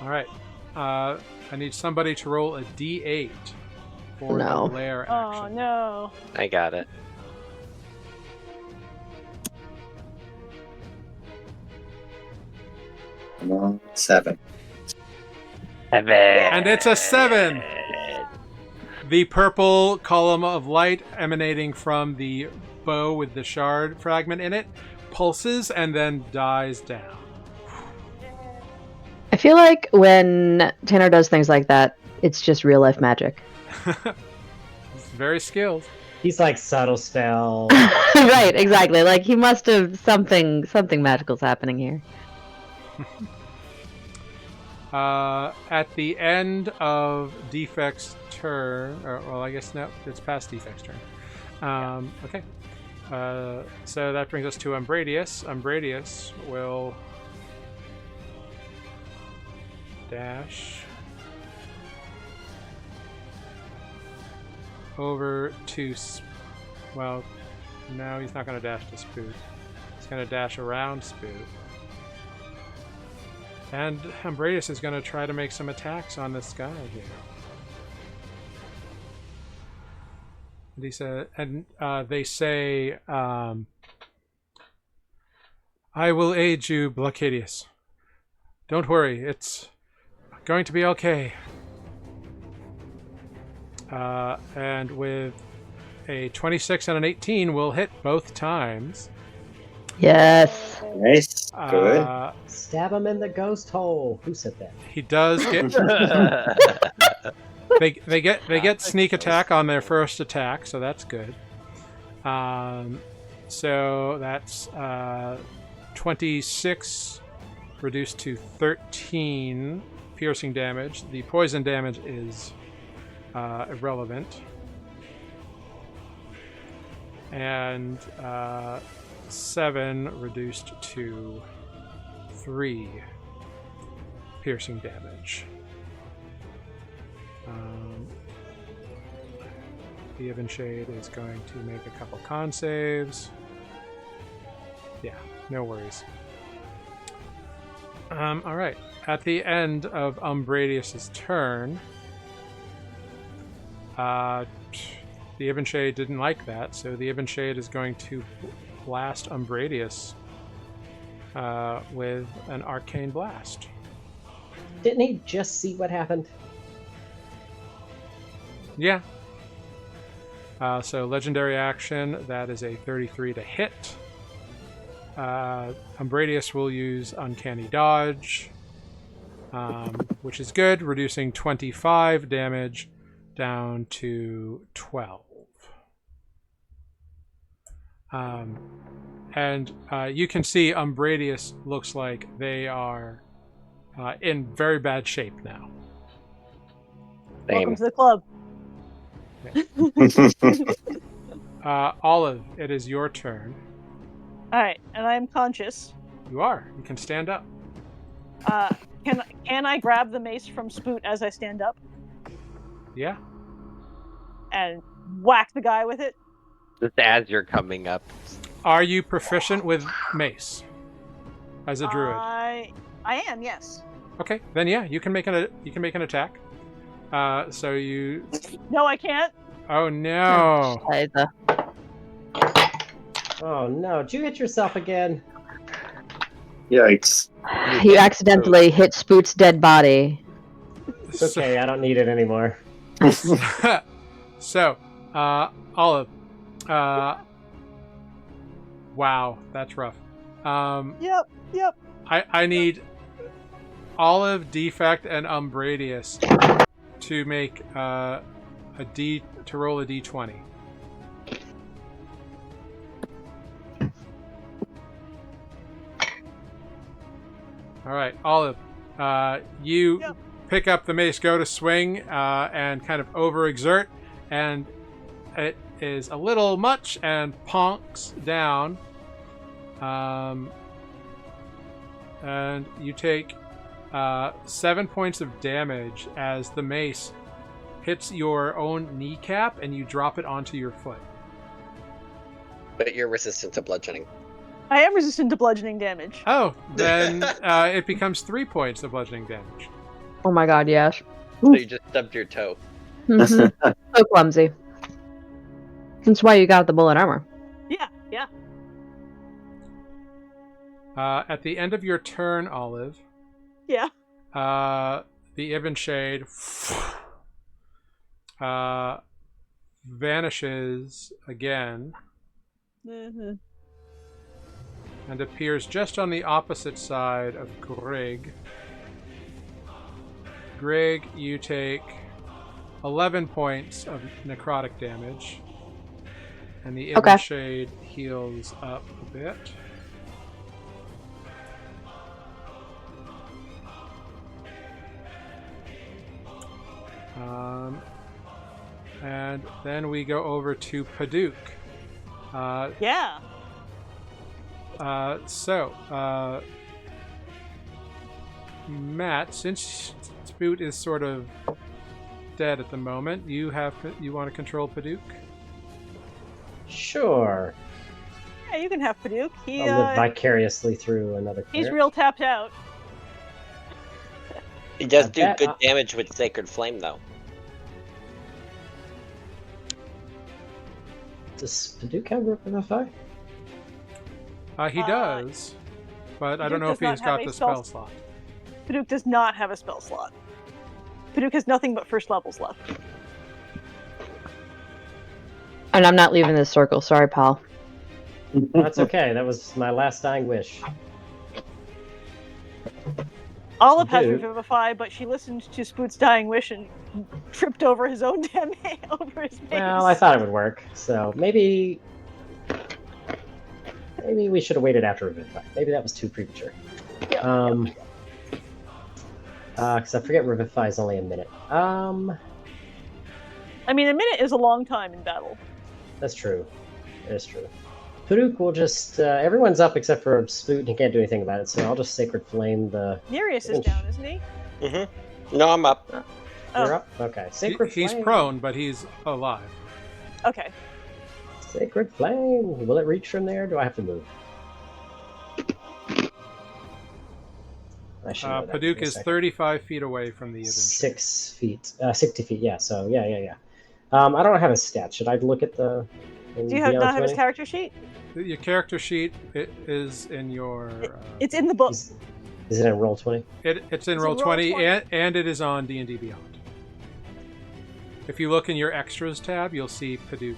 All right. I need somebody to roll a d8 for No. the lair Oh action. no. I got it. Come on, 7. And it's a 7. The purple column of light emanating from the bow with the shard fragment in it pulses and then dies down. I feel like when Tanner does things like that, it's just real life magic. He's very skilled. He's like subtle spell. Right, exactly. Like he must have something magical's happening here. At the end of Defect's turn, or, well, I guess no, it's past Defect's turn. Okay. So that brings us to Umbradius. Umbradius will dash over to. Well, no, he's not going to dash to Spoot. He's going to dash around Spoot. And Umbradius is going to try to make some attacks on this guy here. And he said, and they say, "I will aid you, Blockadius. Don't worry, it's going to be okay." And with a 26 and an 18, we'll hit both times. Yes. Nice. Good. Stab him in the ghost hole. Who said that? He does get. they get sneak attack on their first attack, so that's good. So that's 26 reduced to 13 piercing damage. The poison damage is irrelevant, and 7 reduced to 3 piercing damage. The Ibinshade is going to make a couple con saves. Yeah, no worries. All right. At the end of Umbradius's turn, the Ibinshade didn't like that, so the Ibinshade is going to blast Umbradius with an arcane blast. Didn't he just see what happened? Yeah. So legendary action, that is a 33 to hit. Umbradius will use Uncanny Dodge, which is good, reducing 25 damage down to 12. And you can see Umbradius looks like they are in very bad shape now. Welcome to the club. Olive, it is your turn. All right, and I'm conscious. You are. You can stand up. Can I grab the mace from Spoot as I stand up Yeah. and whack the guy with it? Just as you're coming up. Are you proficient with mace as a druid? I am, yes. Okay, then yeah, you can make an attack. So you. No, I can't. Oh no! Oh no, did you hit yourself again? Yikes. You accidentally hit Spoot's dead body. It's okay, I don't need it anymore. So, Olive. Wow, that's rough. Yep. I need Olive, Defect, and Umbradius to make to roll a d20. All right, Olive, you pick up the mace, go to swing, and kind of overexert, and it is a little much and ponks down. And you take 7 points of damage as the mace hits your own kneecap and you drop it onto your foot. But you're resistant to bludgeoning. I am resistant to bludgeoning damage. Oh, then it becomes 3 points of bludgeoning damage. Oh my god, yes. So you just stubbed your toe. Mhm. So clumsy. That's why you got the bullet armor. Yeah. At the end of your turn, Olive, Yeah. the Ibinshade vanishes again Mm-hmm. and appears just on the opposite side of Grig. Grig, you take 11 points of necrotic damage, and the Okay. Ibinshade heals up a bit. And then we go over to Paduk. Yeah. Matt, since Spoot is sort of dead at the moment, you want to control Paduk? Sure. Yeah, you can have Paduk. I'll live vicariously through another He's cleric. real tapped out. He does I do bet good damage with Sacred Flame, though. Does Paduk have Revivify? He does, but I don't Paduk know if does not he's have got a the spell spell slot. Paduk does not have a spell slot. Paduk has nothing but first levels left. And I'm not leaving this circle. Sorry, pal. That's okay. That was my last dying wish. Olive has Dude. Revivify, but she listened to Spoot's dying wish and tripped over his own damn over his face. Well, I thought it would work, so maybe we should have waited after Revivify. Maybe that was too premature. Because I forget Revivify is only a minute. I mean, a minute is a long time in battle. That's true. That's true. Paduk will just everyone's up except for Spoot, and he can't do anything about it. So I'll just Sacred Flame the. Nereus is down, isn't he? Mm-hmm. No, I'm up. You're up. Okay. Sacred He's Flame. prone, but he's alive. Okay. Sacred Flame. Will it reach from there? Do I have to move? I should know that. Paduk Give me a is second. 35 feet away from the Ibinshade. 6 feet. 60 feet. Yeah. So yeah. I don't have a stat. Should I look at the? Do you not have his character sheet? Your character sheet is in your. It's in the book. Is it in Roll20? It's in Roll 20, and it is on D&D Beyond. If you look in your extras tab, you'll see Paduk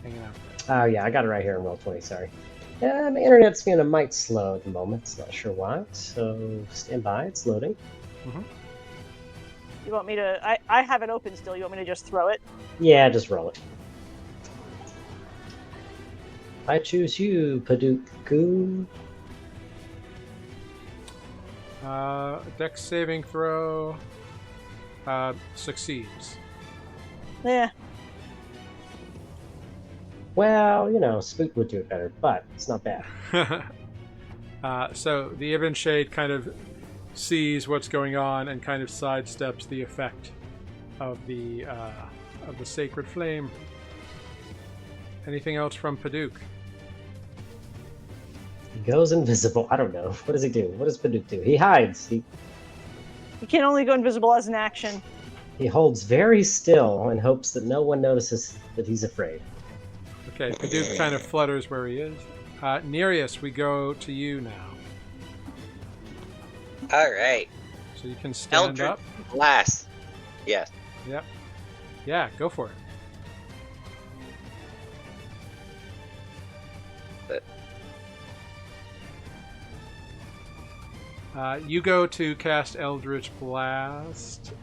hanging out there. Oh yeah, I got it right here in Roll20. Sorry. Yeah, my internet's being a mite slow at the moment. Not sure why. So stand by. It's loading. You want me to? I have it open still. You want me to just throw it? Yeah, just roll it. I choose you, Paduk-ku. Dex saving throw succeeds. Yeah. Well, Spook would do it better, but it's not bad. So the Ibinshade kind of sees what's going on and kind of sidesteps the effect of the Sacred Flame. Anything else from Paduk? He goes invisible. I don't know. What does he do? What does Paduk do? He hides. He can only go invisible as an action. He holds very still and hopes that no one notices that he's afraid. Okay, Paduk kind of flutters where he is. Nereus, we go to you now. All right. So you can stand Eldritch up. Blast. Yes. Yep. Yeah, go for it. You go to cast Eldritch Blast,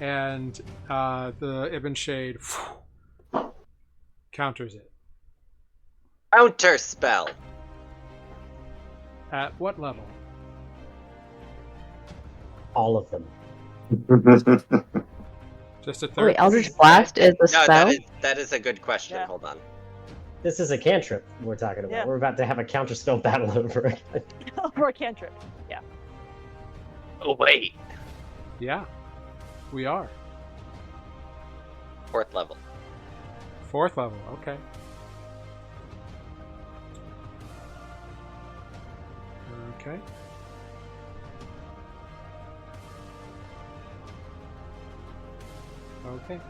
and the Ibinshade counters it. Counter spell. At what level? All of them. Just a Oh, third. wait, Eldritch Blast is the No, spell? that is a good question. Yeah. Hold on. This is a cantrip we're talking about. Yeah. We're about to have a counterspell battle over again. Or a cantrip. Yeah. Oh wait, Yeah, we are 4th level. 4th level. Okay. Okay. Okay.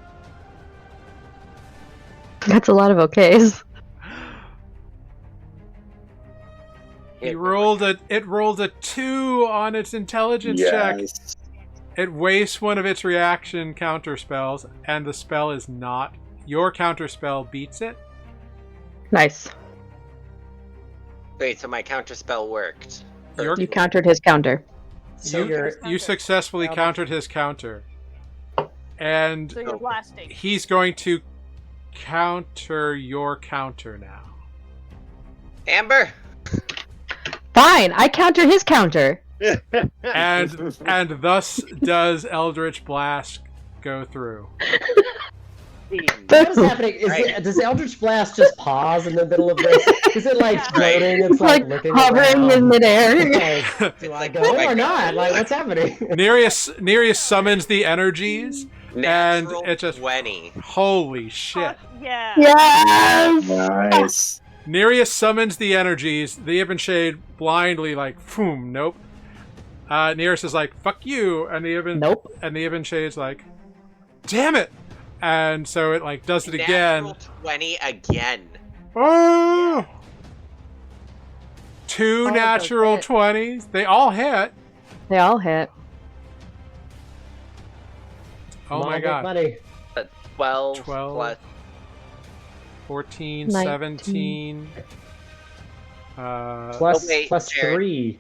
That's a lot of okays. It rolled a 2 on its intelligence check. Yes. It wastes one of its reaction counter spells, and the spell is not. Your counter spell beats it. Nice. Wait, so my counter spell worked. Your- You countered his counter. So you successfully countered his counter, and So you're blasting. he's going to counter your counter now. Amber. Fine, I counter his counter. And thus does Eldritch Blast go through. What is happening? Right. Does Eldritch Blast just pause in the middle of this? Is it like floating? It's It's like, like looking hovering around. in midair. Like, do It's I like, go oh my or God. not? Like, what's happening? Nereus summons the energies, Natural and it just 20. holy shit. Fuck yeah. Yes! Nice. Nereus summons the energies. The Ibinshade blindly like, boom, nope. Nereus is like, fuck you, and the Nope. Ibinshade's like, damn it, and so it like does it again. Natural 20 again. Oh! 2 of those natural hit. 20s. They all hit. They all hit. Oh Come on, my big god. money. 12, 12. plus 14, 19. 17. Plus, Oh, wait, plus Jared. 3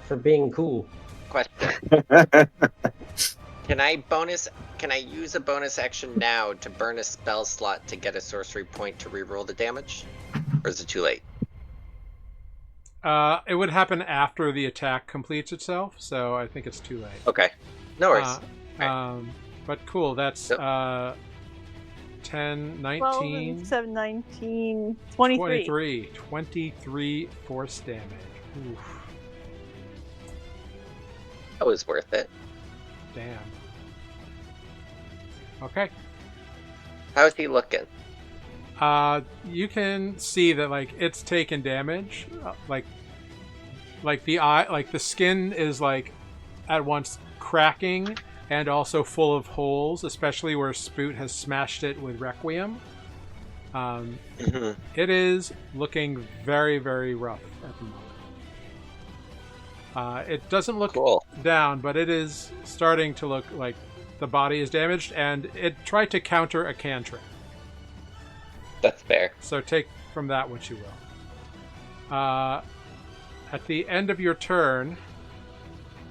for being cool. question. Can I use a bonus action now to burn a spell slot to get a sorcery point to reroll the damage? Or is it too late? It would happen after the attack completes itself, so I think it's too late. Okay. No worries. But cool, that's Yep. 10, 12 19, and 7, 19, 23. 23 force damage. Oof, That was worth it. damn. Okay. How's he looking? You can see that like it's taken damage, like the eye, like the skin is like at once cracking and also full of holes, especially where Spoot has smashed it with Requiem. Mhm. It is looking very, very rough at the moment. It doesn't look Cool. down, but it is starting to look like the body is damaged, and it tried to counter a cantrip. That's fair. So take from that what you will. At the end of your turn,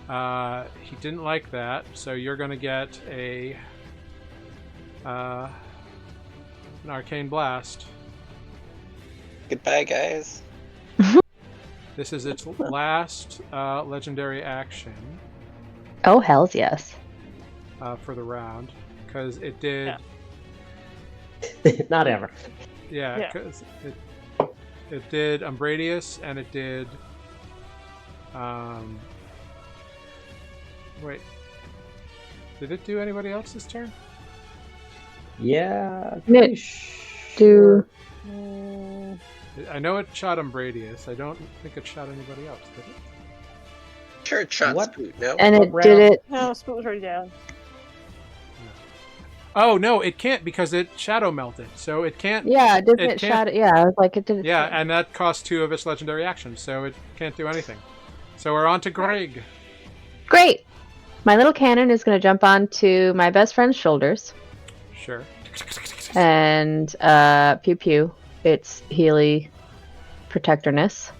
he didn't like that, so you're going to get an arcane blast. Goodbye, guys. This is its last legendary action Oh, hells yes. for the round, because it did. Yeah. Not ever. Yeah, Yeah. because it did Umbradius and it did. Wait, did it do anybody else this turn? Yeah. No, pretty do- sure. Mm, I know it shot Umbradius. I don't think it shot anybody else, did it? Sure, it shot What? Spoot, no? And What it round? did it. no, Spoot was already down. Oh no, it can't because it shadow melted, so it can't. Yeah, didn't It it can't- shadow? Yeah, I was like, it did it. Yeah, and that cost 2 of its legendary actions, so it can't do anything. So we're on to Greg. Great! My little cannon is going to jump onto my best friend's shoulders Sure. and pew pew. It's Healy Protectorness.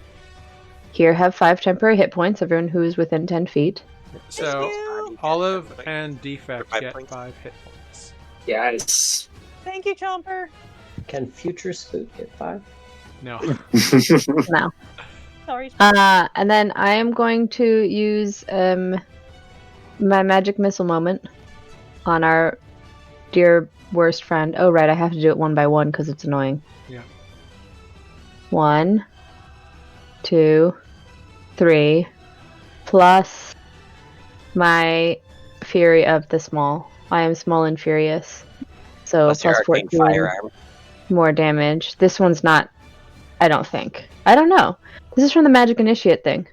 Here, have 5 temporary hit points, everyone who is within 10 feet. So Thank you. Olive and Defect 5 get points. 5 hit points. Yes. Thank you, Chomper. Can future Spook get 5? No. No. Sorry. And then I am going to use my magic missile moment on our dear worst friend. Oh, right, I have to do it one by one because it's annoying. Yeah. 1, 2, 3, plus my Fury of the Small. I am small and furious. So Plus your plus arcane 14 firearm. more damage. This one's not, I don't think. I don't know. This is from the Magic Initiate thing.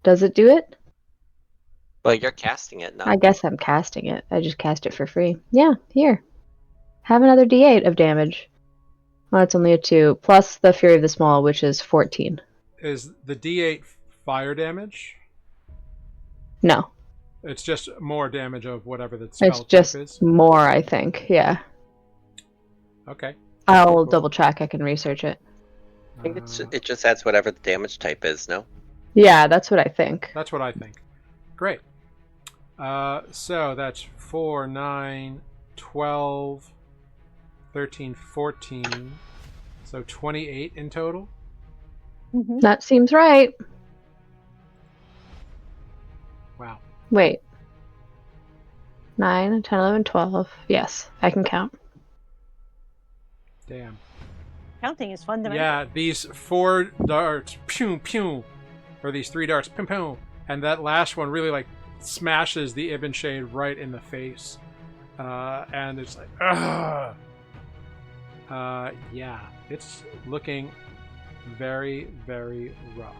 Does it do it? Well, you're casting it, I no? guess I'm casting it. I just cast it for free. Yeah, here. Have another d8 of damage. Well, it's only a 2. Plus the Fury of the Small, which is 14. Is the D8 fire damage? No. It's just more damage of whatever the spell It's type just is. more, I think. Yeah. Okay. I'll Cool. double check. I can research it. I think it just adds whatever the damage type is, no? Yeah, that's what I think. That's what I think. Great. So that's 4, 9, 12, 13, 14. So 28 in total. Mhm. That seems right. Wow. Wait. 9, 10, 11, 12. Yes, I can count. Damn. Counting is fundamental. Yeah, these 4 darts, pew pew, or these 3 darts, pew pew, and that last one really like smashes the Ibinshade right in the face, and it's like, ugh. Yeah, it's looking very, very rough.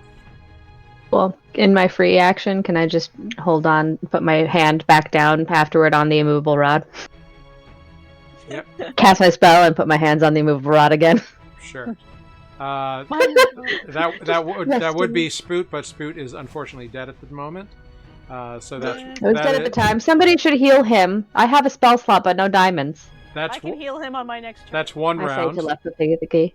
Well, in my free action, can I just hold on, put my hand back down afterward on the immovable rod? Yep, Cast my spell and put my hands on the immovable rod again. sure. Mine- That would be Spoot, but Spoot is unfortunately dead at the moment. So that's I was dead at the time. Somebody should heal him. I have a spell slot, but no diamonds. That's I can heal him on my next turn. that's one I say round. to left the key.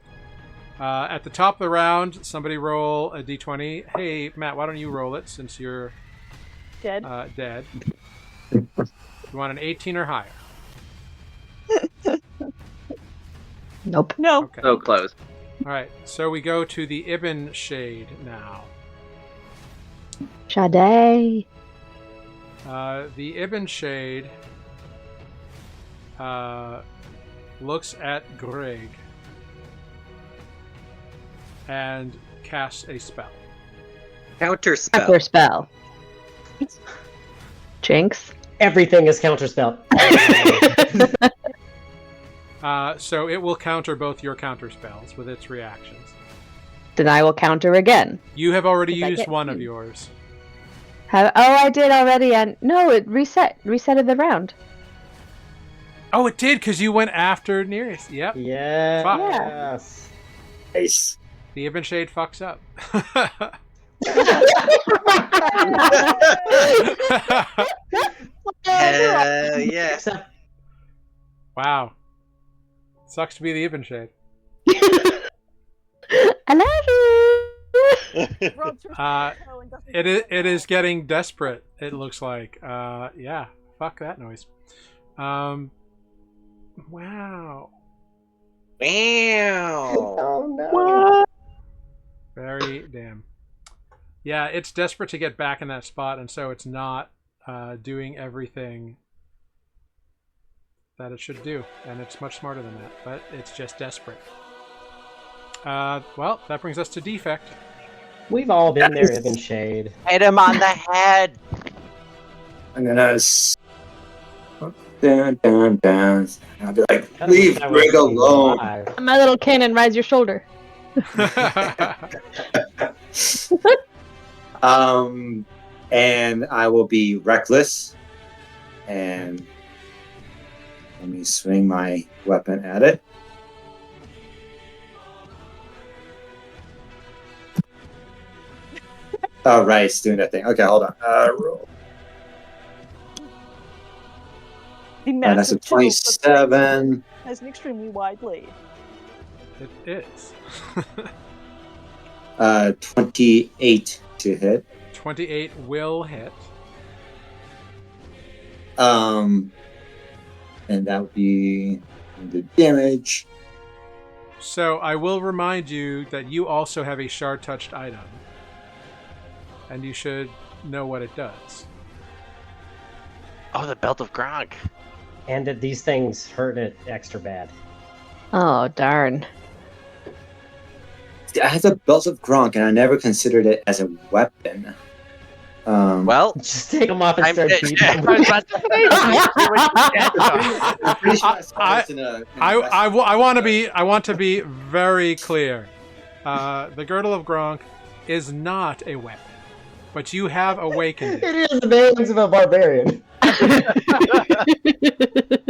At the top of the round, somebody roll a d20. Hey, Matt, why don't you roll it since you're Dead. dead? You want an 18 or higher? Nope. No. Okay. So close. All right. So we go to the Ibinshade now. Sade. The Ibinshade looks at Greg and casts a spell. Counter spell. Counter spell. Jinx. Everything is counterspell. So it will counter both your counter spells with its reactions. Then I will counter again. You have already If I used get one of two. yours. I did already, and no, it resetted the round. Oh, it did because you went after Nearest. Yep. Yes. Nice. The Ibinshade fucks up. Yes. Wow. Sucks to be the Ibinshade. I love you. Rubs her Uh, toe and doesn't It is getting desperate. It looks like. Yeah. Fuck that noise. Wow. Wow. Oh no. Very damn. Yeah, it's desperate to get back in that spot, and so it's not doing everything that it should do, and it's much smarter than that, but it's just desperate. Well, that brings us to Defect. We've all been there, Ibinshade. Hit him on the head. I'm gonna down, down, down. I'll be like, leave That was Greg alone. alive. My little cannon, rise your shoulder. And I will be reckless. And let me swing my weapon at it. Oh, right, it's doing that thing. Okay, hold on. Roll. The And that's a massive chisel 27. has an extremely wide blade. It is. 28 to hit. 28 will hit. And that would be the damage. So I will remind you that you also have a shard-touched item, and you should know what it does. Oh, the belt of Gronk. And that these things hurt it extra bad. Oh, darn. I have the belt of Gronk, and I never considered it as a weapon. Well, Just take them off and I'm start I beating was about to say, do what you can, John. I'm pretty sure I saw this in a. I want to be very clear. The girdle of Gronk is not a weapon, but you have awakened it. It is the veins of a barbarian.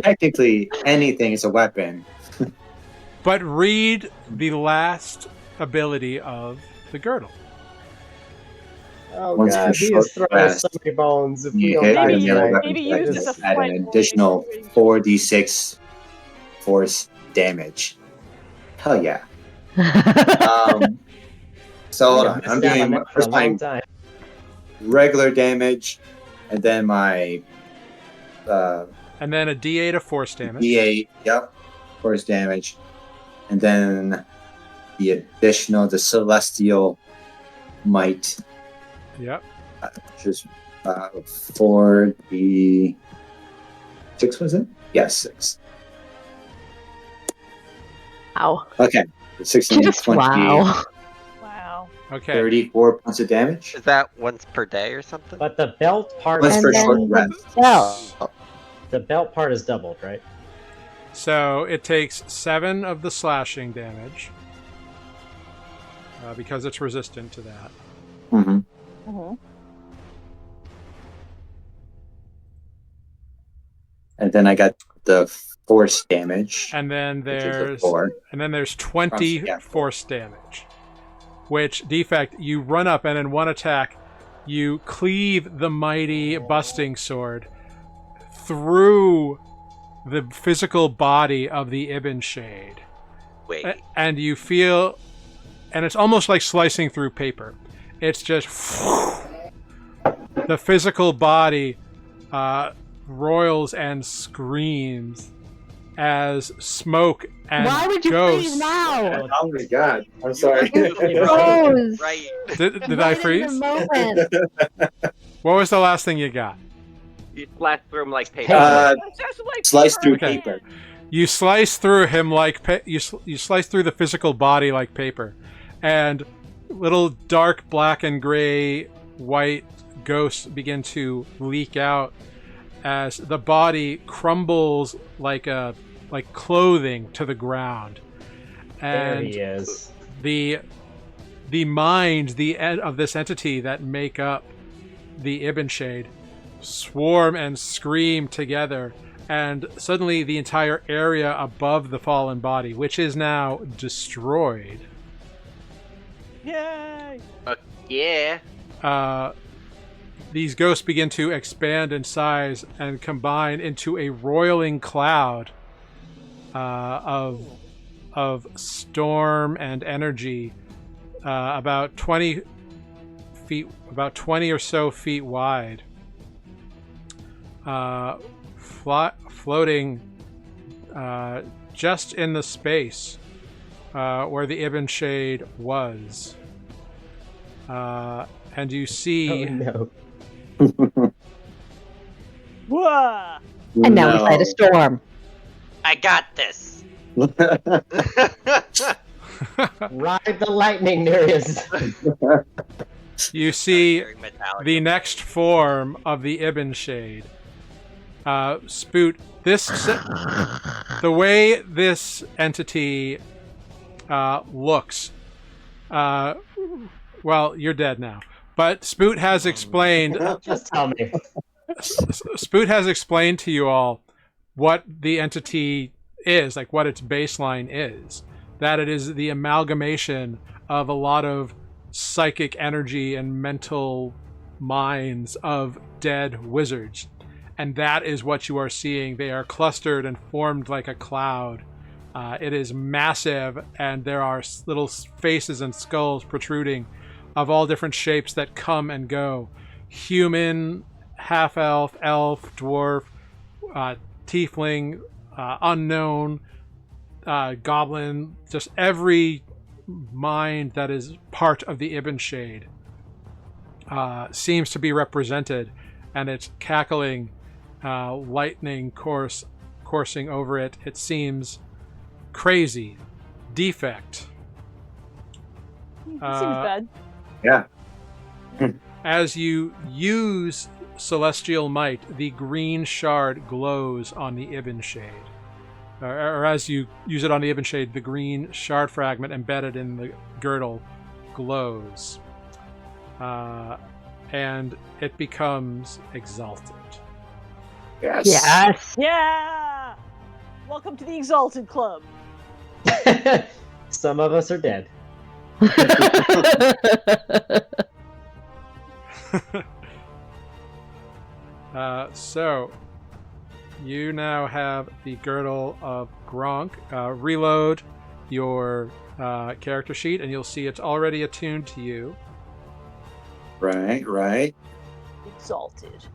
Technically, anything is a weapon. But read the last ability of the girdle. Oh Once god, per he short is throwing rest, so many bones. If we You don't hit die with the other tonight, weapon maybe use this this is- as a at fight an point. additional 4d6 force damage. Hell yeah. So hold on. missed I'm out on doing that for a first my long time. regular damage, and then my And then a D8 of force damage. d8, yep, force damage, and then the additional, the celestial might, Yep. which is 4d6, was it? Yes, 6. Wow. Okay, 16, Just 20, wow. Wow. Okay. 34 points of damage. Is that once per day or something? But the belt part, Once And per then short the rest. belt. the belt part is doubled, right? So it takes 7 of the slashing damage because it's resistant to that. Mm-hmm. Mm-hmm. And then I got the force damage, And then which is a there's 4. 20 Yeah. force damage. Which defect you run up and in one attack you cleave the mighty busting sword through the physical body of the Ibinshade. Wait. And you feel, and it's almost like slicing through paper. It's just the physical body roils and screams as smoke and Why would you ghosts. freeze now? Oh my god, I'm sorry. Froze. Right. Did I Right in freeze? the moment. What was the last thing you got? You slash through him like paper. That's just like Slice through Okay. paper. You slice through him like you slice through the physical body like paper, and little dark black and gray white ghosts begin to leak out as the body crumbles like clothing to the ground, There and he is. the minds of this entity that make up the Ibinshade swarm and scream together, and suddenly the entire area above the fallen body, which is now destroyed, Yay! Yeah. these ghosts begin to expand in size and combine into a roiling cloud of storm and energy, about 20 or so feet wide, floating just in the space where the Ibinshade was. And you see Oh no. Whoa! And now we fight a storm. I got this. Ride the lightning, Nereus. you see Very metallic. the next form of the Ibinshade. Spoot, the way this entity looks, well, you're dead now. But Spoot has explained Just tell me. Spoot has explained to you all what the entity is, like what its baseline is. That it is the amalgamation of a lot of psychic energy and mental minds of dead wizards. And that is what you are seeing. They are clustered and formed like a cloud. It is massive, and there are little faces and skulls protruding of all different shapes that come and go. Human, half-elf, elf, dwarf, tiefling, unknown, goblin, just every mind that is part of the Ibinshade seems to be represented, and it's cackling lightning course coursing over it. It seems crazy. Defect. Seems bad. Yeah. As you use Celestial Might, the green shard glows on the Ibinshade. Or as you use it on the Ibinshade, the green shard fragment embedded in the girdle glows. And it becomes exalted. Yes. Yes. Yeah! Welcome to the Exalted Club. Some of us are dead. So, you now have the Girdle of Gronk. Reload your character sheet, and you'll see it's already attuned to you. Right. Exalted.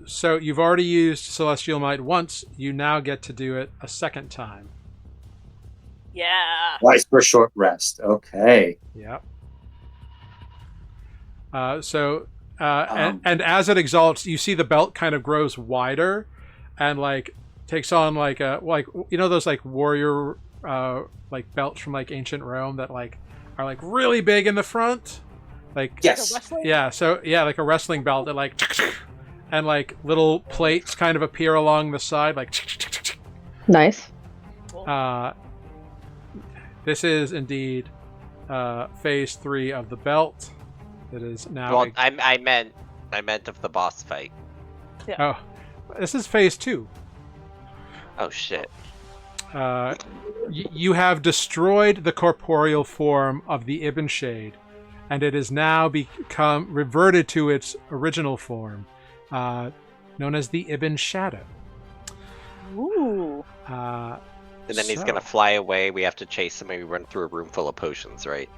So you've already used Celestial Might once. You now get to do it a second time. Yeah. Twice for short rest. Okay. Yep. And as it exalts, you see the belt kind of grows wider, and like takes on like those like warrior like belts from like ancient Rome that like are like really big in the front, like Yes. like a wrestling belt that like and like little plates kind of appear along the side like. Nice. This is indeed phase 3 of the belt. It is now. Well, I meant of the boss fight. Oh, this is phase 2. Oh shit. You have destroyed the corporeal form of the Ibinshade, and it has now become reverted to its original form, known as the Ibinshade. Ooh. And then he's gonna fly away. We have to chase him, and we run through a room full of potions, right?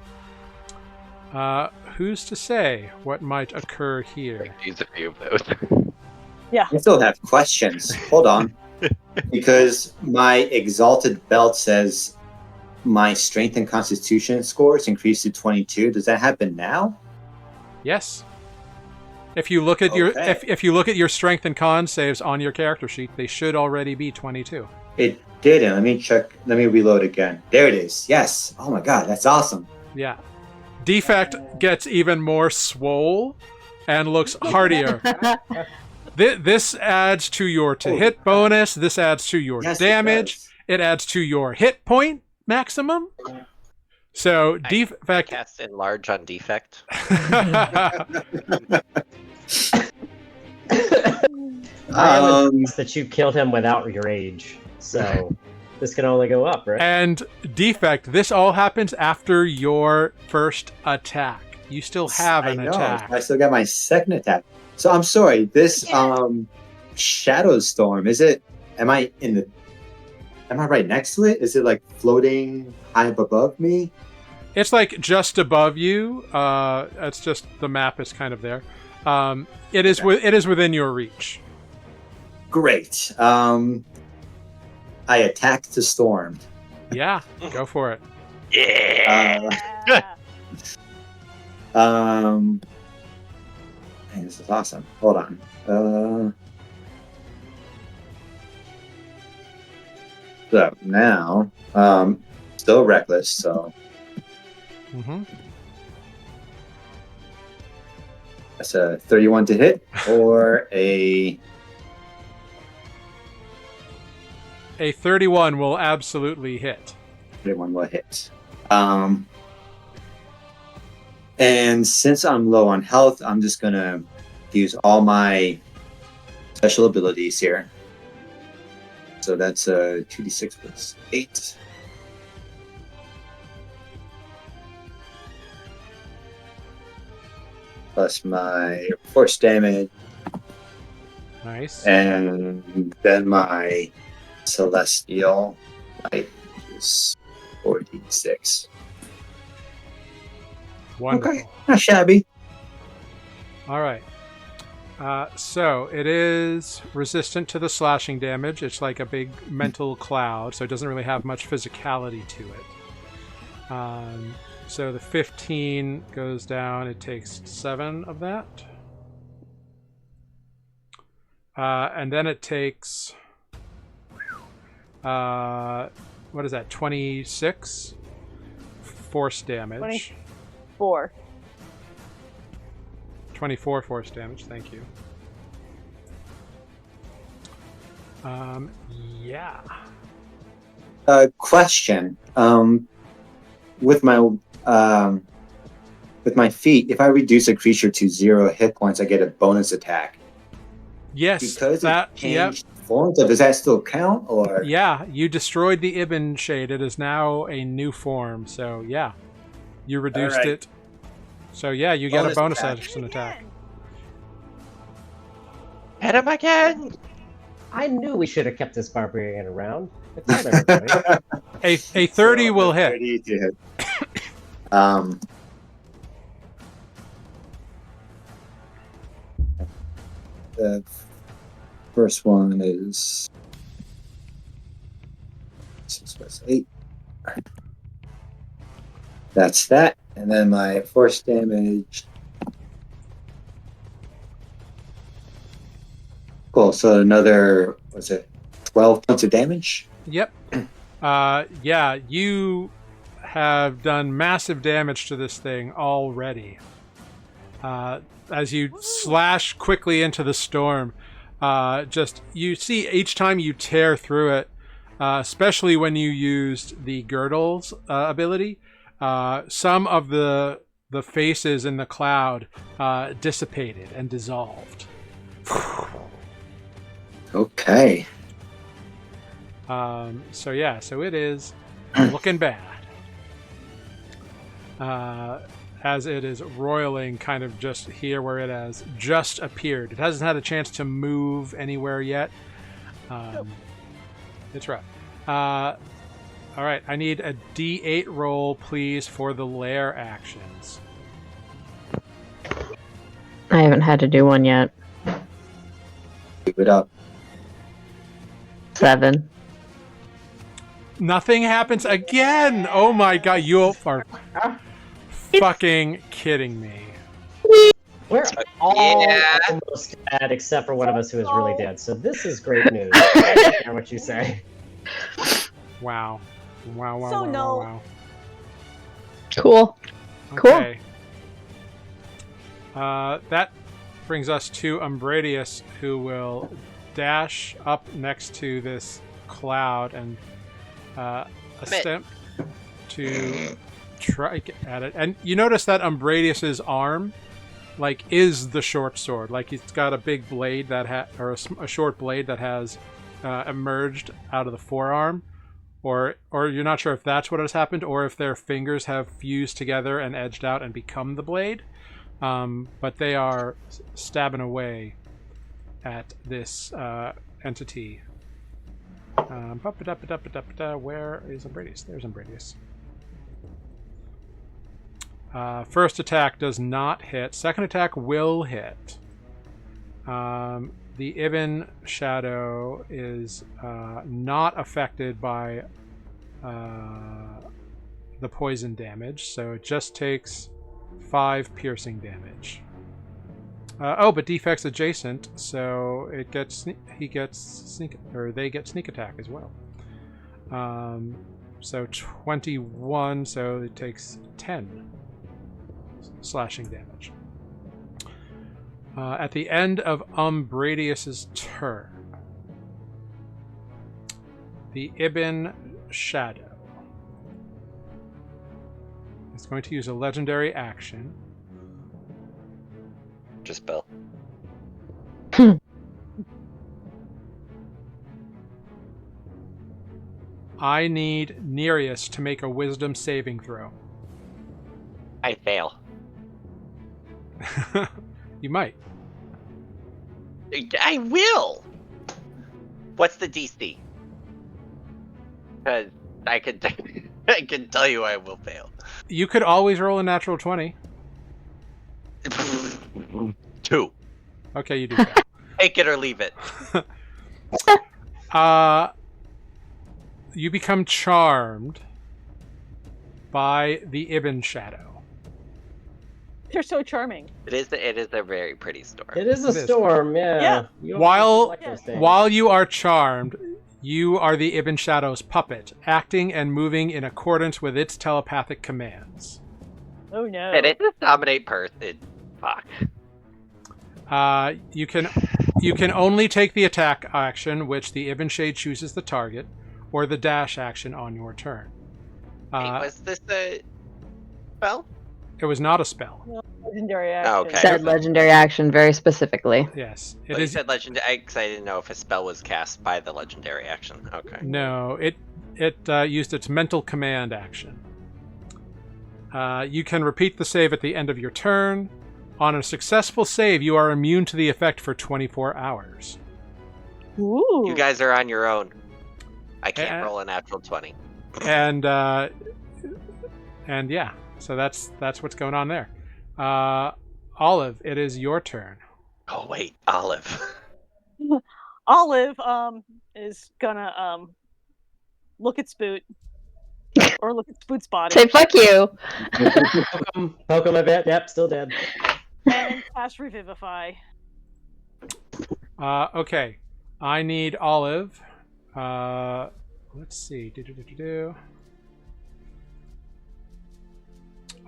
Who's to say what might occur here? Use a few of those. Yeah. I still have questions. Hold on. Because my exalted belt says my strength and constitution scores increased to 22. Does that happen now? Yes. If you look at if you look at your strength and con saves on your character sheet, they should already be 22. It didn't. Let me check. Let me reload again. There it is. Yes. Oh my god, that's awesome. Yeah. Defect gets even more swole and looks hardier. This adds to your hit bonus. This adds to your damage. It adds to your hit point maximum. So defect. Cast enlarge on defect. That you killed him without your age, so this can only go up, right? And defect. This all happens after your first attack. You still have an attack. I still got my second attack. So I'm sorry. This Shadow Storm, is it? Am I right next to it? Is it like floating high up above me? It's like just above you. It's just the map is kind of there. It is within your reach. Great. I attack the storm. Yeah, go for it. Yeah. Man, this is awesome. Hold on. So now, still reckless. So that's a 31 to hit, or a 31 will absolutely hit. 31 will hit. And since I'm low on health, I'm just gonna use all my special abilities here. So that's a 2d6 plus 8. Plus my force damage. Nice. And then my celestial light is 4d6. Wonderful. Okay, not shabby. All right. So it is resistant to the slashing damage. It's like a big mental cloud, so it doesn't really have much physicality to it. So the 15 goes down. It takes 7 of that. And then it takes... what is that? 26 force damage. 4. 24 force damage. Thank you. Yeah. Question. With my feat, if I reduce a creature to 0 hit points, I get a bonus attack. Yes, Because that. it changed forms. Does that still count? Or Yeah, you destroyed the Ibinshade. It is now a new form. So yeah, you reduced right. it. So yeah, you get a Bonus bonus attack. action attack. Hit him again! I knew we should have kept this barbarian around. I told everybody. A 30 So, will a hit. 30 to hit. The first one is 6 plus 8. That's that. And then my force damage. Cool. So another, what's it, 12 points of damage? Yep. Yeah, you have done massive damage to this thing already. As you slash quickly into the storm, just you see each time you tear through it, especially when you used the girdles ability, some of the faces in the cloud dissipated and dissolved. Okay. So yeah, so it is looking bad. As it is roiling kind of just here where it has just appeared. It hasn't had a chance to move anywhere yet. It's rough. All right, I need a D8 roll, please, for the lair actions. I haven't had to do one yet. Keep it up. 7. Nothing happens again! Oh my god, you are fucking kidding me. We're all Yeah. almost dead, except for one of us who is really dead. So this is great news. I don't care what you say. Wow. Wow, wow, So wow, no. wow, wow. Cool. Cool. Okay. That brings us to Umbradius, who will dash up next to this cloud and attempt to try at it. And you notice that Umbradius's arm, like, is the short sword. Like, it's got a big blade that or a short blade that has emerged out of the forearm. Or you're not sure if that's what has happened, or if their fingers have fused together and edged out and become the blade. But they are stabbing away at this entity. Where is Umbradius? There's Umbradius. First attack does not hit. Second attack will hit. The Ibn Shadow is not affected by the poison damage, so it just takes 5 piercing damage. But defect's adjacent, so it gets they get sneak attack as well. So 21, so it takes 10 slashing damage. At the end of Umbradius's turn, the Ibn Shadow is going to use a legendary action. Just Bill. I need Nereus to make a wisdom saving throw. I fail. You might. I will! What's the DC? Because I can tell you I will fail. You could always roll a natural 20. 2. Okay, you do fail. Take it or leave it. You become charmed by the Ibn Shadow. They're so charming. It is a very pretty storm. It is a It is. storm, yeah. Yeah. You always like those things. While you are charmed, you are the Ibinshad's puppet, acting and moving in accordance with its telepathic commands. Oh no. And it just dominate person. Fuck. You can only take the attack action, which the Ibinshade chooses the target, or the dash action on your turn. Hey, was this a spell? It was not a spell. Legendary action. Okay. Said legendary action very specifically. Yes, It you said legendary because I didn't know if a spell was cast by the legendary action. Okay. No, it used its mental command action. You can repeat the save at the end of your turn. On a successful save, you are immune to the effect for 24 hours. Ooh. You guys are on your own. I can't roll a natural 20. And yeah, so that's what's going on there. Olive, it is your turn. Oh wait, Olive. Olive is gonna look at Spoot. Or look at Spoot's body. Say fuck you. Poke him a bit. Yep, still dead. And cast Revivify. Okay, I need Olive. Let's see.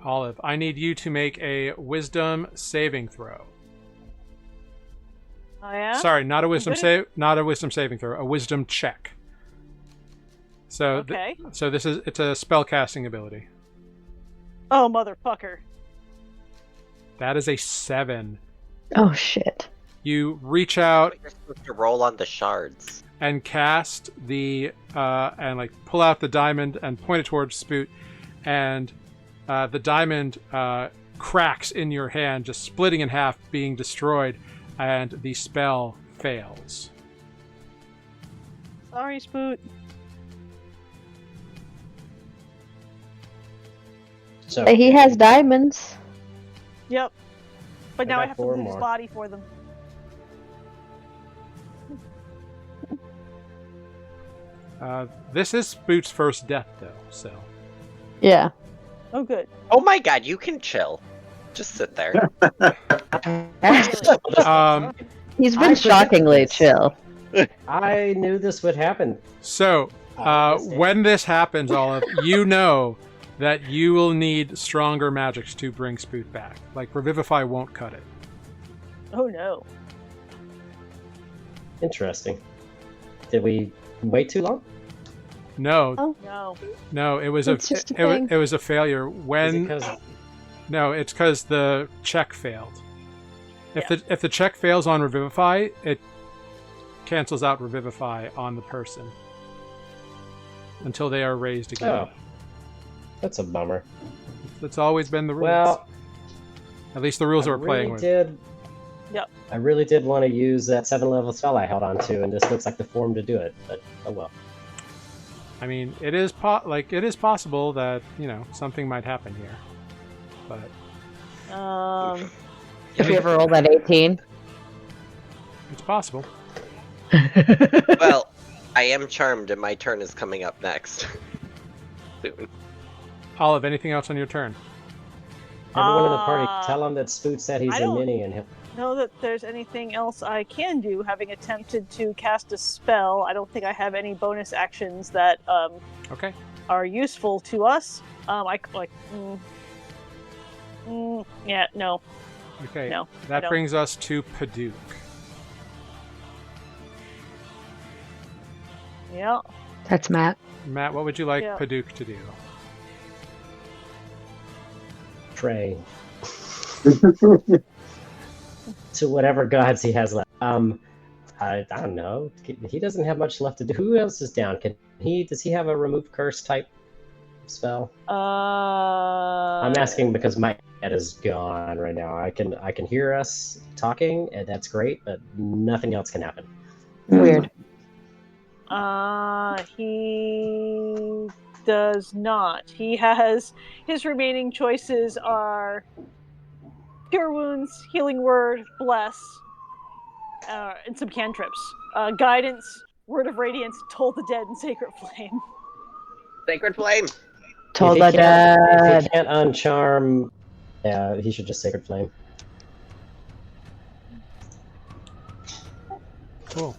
Olive, I need you to make a Wisdom saving throw. Oh yeah? Sorry, not a Wisdom save. Not a Wisdom saving throw. A Wisdom check. So okay. It's a spell casting ability. Oh motherfucker. That is a 7. Oh shit. You reach out You're supposed to roll on the shards. and cast the and like pull out the diamond and point it towards Spoot, and the diamond cracks in your hand, just splitting in half, being destroyed, and the spell fails. Sorry, Spoot. So He has diamonds. Yep. But now got I have to 4 move his more. body for them. This is Spoot's first death, though. So Yeah. Oh good. Oh my god, you can chill. Just sit there. He's I been predicted shockingly this. chill. I knew this would happen. So when this happens, Olive, you know that you will need stronger magics to bring Spoot back. Like Revivify won't cut it. Oh no. Interesting. Did we wait too long? No, Oh. No. it was It's just a it thing. was a failure. Is it When 'cause- no, it's because the check failed. If the check fails on Revivify, it cancels out Revivify on the person until they are raised again. Oh, that's a bummer. That's always been the rules. Well, At least the rules I we're playing with. Yep. I really did want to use that 7-level spell I held on to, and this looks like the form to do it. But oh well. I mean, it is possible that something might happen here, but If you ever roll that 18. it's possible. Well, I am charmed and my turn is coming up next. Soon. Olive, anything else on your turn? Everyone in the party, tell him that Spoot said he's I a don't- mini, and he'll. Know that there's anything else I can do, having attempted to cast a spell. I don't think I have any bonus actions that Okay. are useful to us. Yeah, no. Okay. No, I That don't. brings us to Paduk. Yeah. That's Matt. Matt, what would you like Yeah. Paduk to do? Pray to whatever gods he has left. I don't know. He doesn't have much left to do. Who else is down? Does he have a remove curse type spell? I'm asking because my head is gone right now. I can hear us talking, and that's great, but nothing else can happen. Weird. He does not. He has his remaining choices are Cure Wounds, Healing Word, Bless, and some cantrips. Guidance, Word of Radiance, Toll the Dead, and Sacred Flame. Sacred Flame! Told If my he dad. can't uncharm Yeah, he should just Sacred Flame. Cool.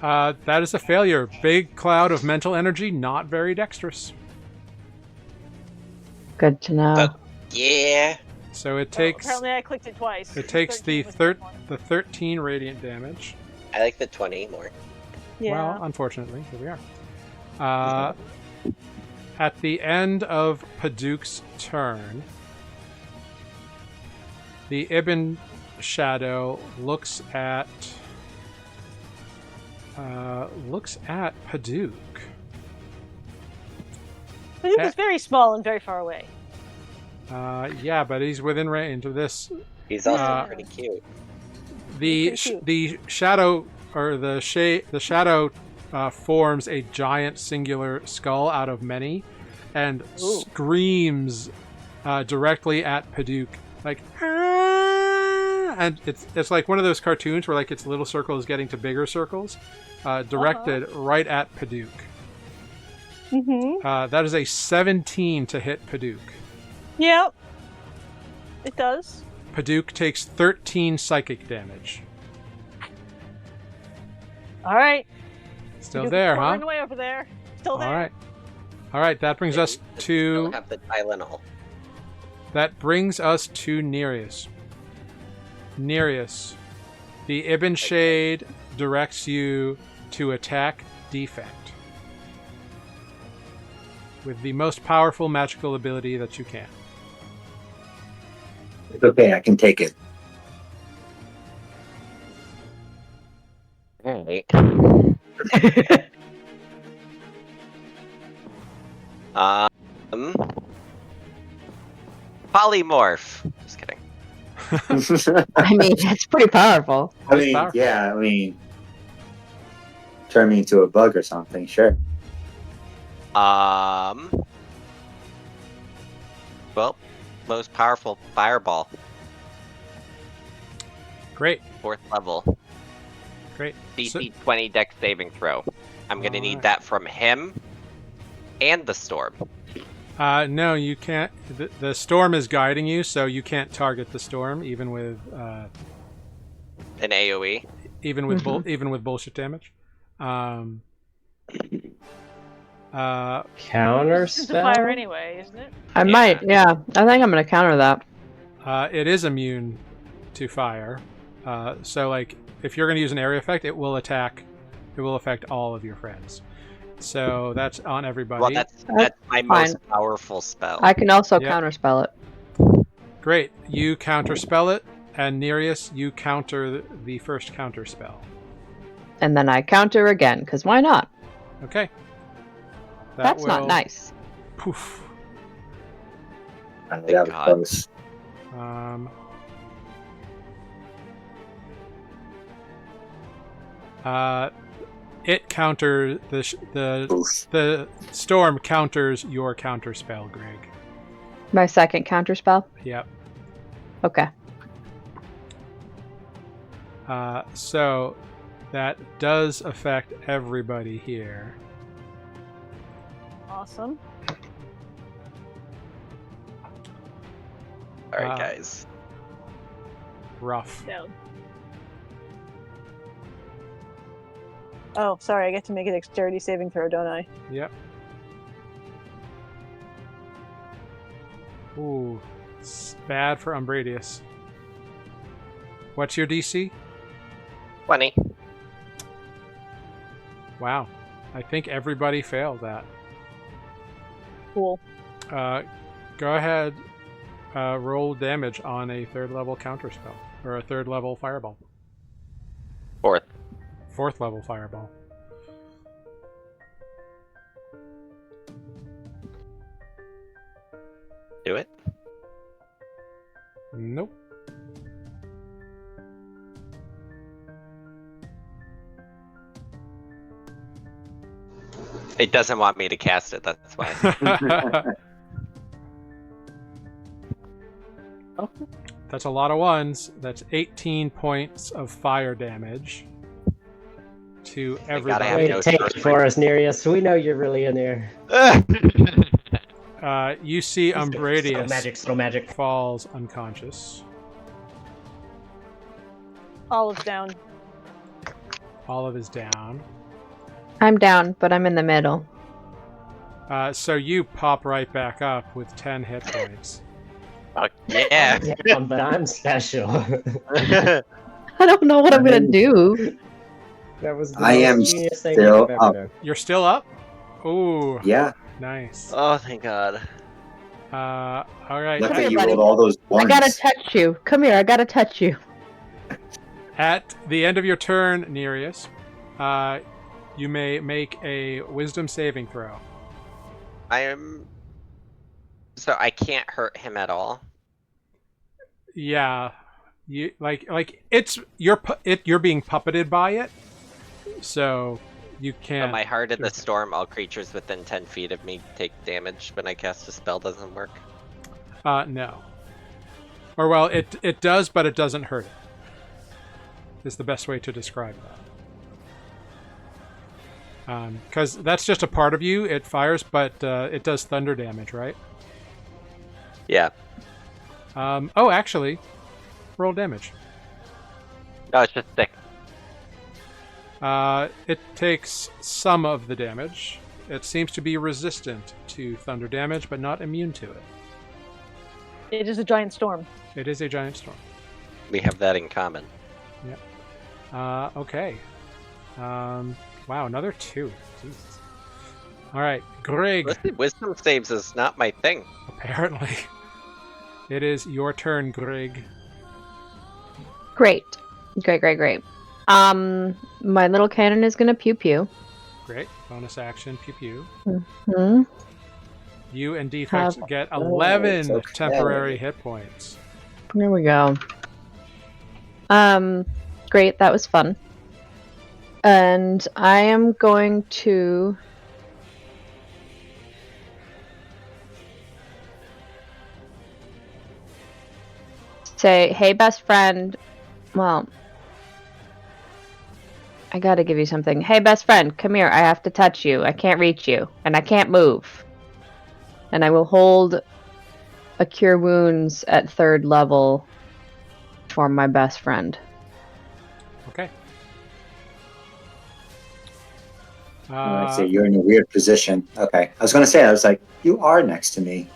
That is a failure. Big cloud of mental energy, not very dexterous. Good to know. But- Yeah. So it Oh, takes apparently I clicked it twice. it takes the 13 was the one. 13 radiant damage. I like the 20 more. Yeah. Well, unfortunately, here we are. At the end of Paduk's turn, the Ibn Shadow looks at Paduk. But it was very small and very far away. Yeah, but he's within range of this. He's also Uh, pretty cute. The Pretty cute. the shadow or the shadow forms a giant singular skull out of many, and Ooh. screams directly at Paduk, like, "Ah!" And it's like one of those cartoons where like its little circle is getting to bigger circles, directed right at Paduk. Mm-hmm. That is a 17 to hit Paduk. Yep. It does. Paduk takes 13 psychic damage. All right. Still You're there, huh? quartering away over there. Still there. All right. That brings us Still to have the Tylenol. Nereus. Nereus, the Ibinshade directs you to attack Defect with the most powerful magical ability that you can. It's okay, I can take it. Alright. Polymorph. Just kidding. I mean, it's pretty powerful. I That's mean, powerful. yeah, turn me into a bug or something, sure. Well, most powerful fireball, Great. 4th level. Great. DC 20 dex saving throw. I'm gonna need Alright. that from him and the storm. No, you can't. The storm is guiding you, so you can't target the storm, even with An AoE. even with bullshit damage. Counter It's a spell? fire anyway, isn't it? I Yeah. might, yeah. I think I'm gonna counter that. It is immune to fire. So, like, if you're going to use an area effect, it will affect all of your friends. So that's on everybody. Well, that's my fine. most powerful spell. I can also Yep. counterspell it. Great. You counterspell it, and Nereus, you counter the first counterspell. And then I counter again, because why not? Okay. That's not nice. Poof. That was God. close. It counters Oof. the storm counters your counterspell, Greg. My second counterspell? Yep. Okay. So that does affect everybody here. Awesome. Alright, guys. Rough. Down. Oh, sorry. I get to make a dexterity saving throw, don't I? Yep. Ooh, it's bad for Umbradius. What's your DC? 20. Wow. I think everybody failed that. Cool. Go ahead. Roll damage on a 3rd level counterspell. Or a 3rd level fireball. 4th. 4th level fireball. Do it. Nope. It doesn't want me to cast it, that's why. That's a lot of ones. That's 18 points of fire damage to gotta everybody. have Way no to take it sorcery. for us, Nereus. We know you're really in there. You see Umbradius Snow magic. falls unconscious. Olive's down. Olive is down. I'm down, but I'm in the middle. So you pop right back up with 10 hit points. Oh, yeah. Yeah, but I'm special. I don't know what I'm gonna do. That was the I am most genius thing still I've ever up. done. You're still up? Ooh, Yeah. nice. Oh, thank God. All right. Look Come at here, you buddy. rolled all those I ones. gotta touch you. Come here, I gotta touch you. At the end of your turn, Nereus, you may make a wisdom saving throw. So I can't hurt him at all. Yeah, you like it's you're being puppeted by it, so you can't. Am I hard in do the it. storm? All creatures within 10 feet of me take damage when I cast a spell doesn't work. No. Or well, it does, but it doesn't hurt it. Is the best way to describe that. Because that's just a part of you. It fires, but it does thunder damage, right? Yeah. Oh, actually, roll damage. No, it's just thick. It takes some of the damage. It seems to be resistant to thunder damage, but not immune to it. It is a giant storm. It is a giant storm. We have that in common. Okay. Wow, another 2. Jesus. All right, Greg. Listen, wisdom saves is not my thing. Apparently, it is your turn, Greg. Great. My little cannon is gonna pew pew. Great. Bonus action, pew pew. Hmm. You and Defect get 11 okay. temporary hit points. There we go. Great, that was fun. And I am going to say, hey, best friend. Well, I gotta give you something. Hey, best friend, come here. I have to touch you. I can't reach you, and I can't move. And I will hold a Cure Wounds at 3rd level for my best friend. Okay. I'd say you're in a weird position. Okay. I was going to say, I was like, you are next to me.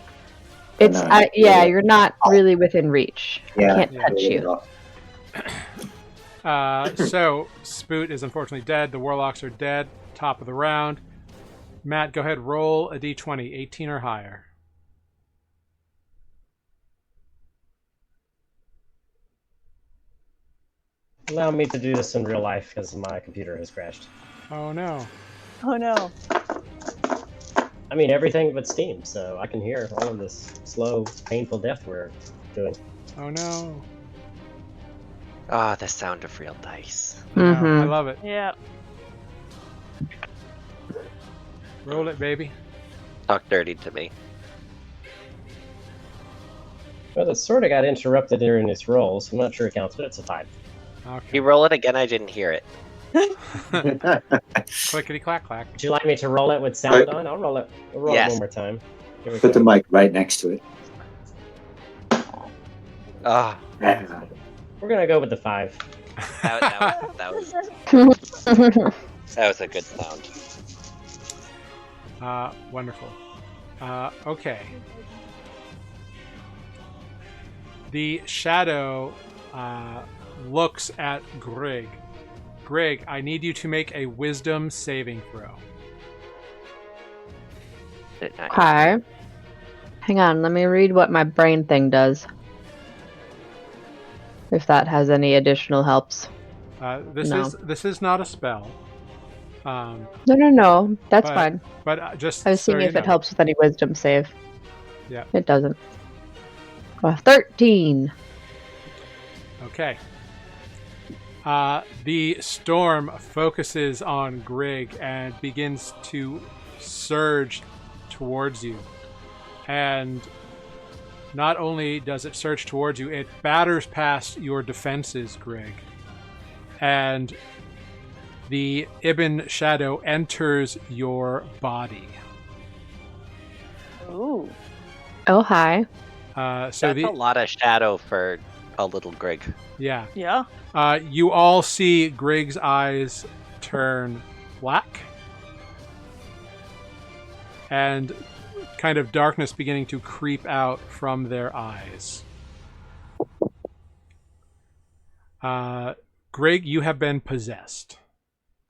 It's No, yeah, you're not really within reach. Yeah. I can't Yeah. touch you. So, Spoot is unfortunately dead. The Warlocks are dead. Top of the round. Matt, go ahead. Roll a d20. 18 or higher. Allow me to do this in real life because my computer has crashed. Oh, no. Oh no. I mean, everything but Steam, so I can hear all of this slow, painful death we're doing. Oh, no. Ah, the sound of real dice. I know. I Mhm. love it. Yeah. Roll it, baby. Talk dirty to me. Well, it sort of got interrupted during its rolls. I'm not sure it counts, but it's a 5. Okay. You roll it again, I didn't hear it. Clickety clack clack. Would you like me to roll it with sound on? I'll roll it. We'll roll Yes. it one more time. Here we Put go. the mic right next to it. Ah, Yeah. We're gonna go with the 5. that was a good sound. Wonderful. Okay. The shadow looks at Grig. Grig, I need you to make a wisdom saving throw. Okay. Hang on, let me read what my brain thing does. If that has any additional helps. This No. is not a spell. No. That's But- fine. But just I was so seeing you if it know. helps with any wisdom save. Yeah. It doesn't. 13. Okay. The storm focuses on Grig and begins to surge towards you. And not only does it surge towards you, it batters past your defenses, Grig. And the Ibn shadow enters your body. Ooh. Oh, hi. That's a lot of shadow for a little Grig. Yeah. Yeah. You all see Grig's eyes turn black and kind of darkness beginning to creep out from their eyes. Grig, you have been possessed.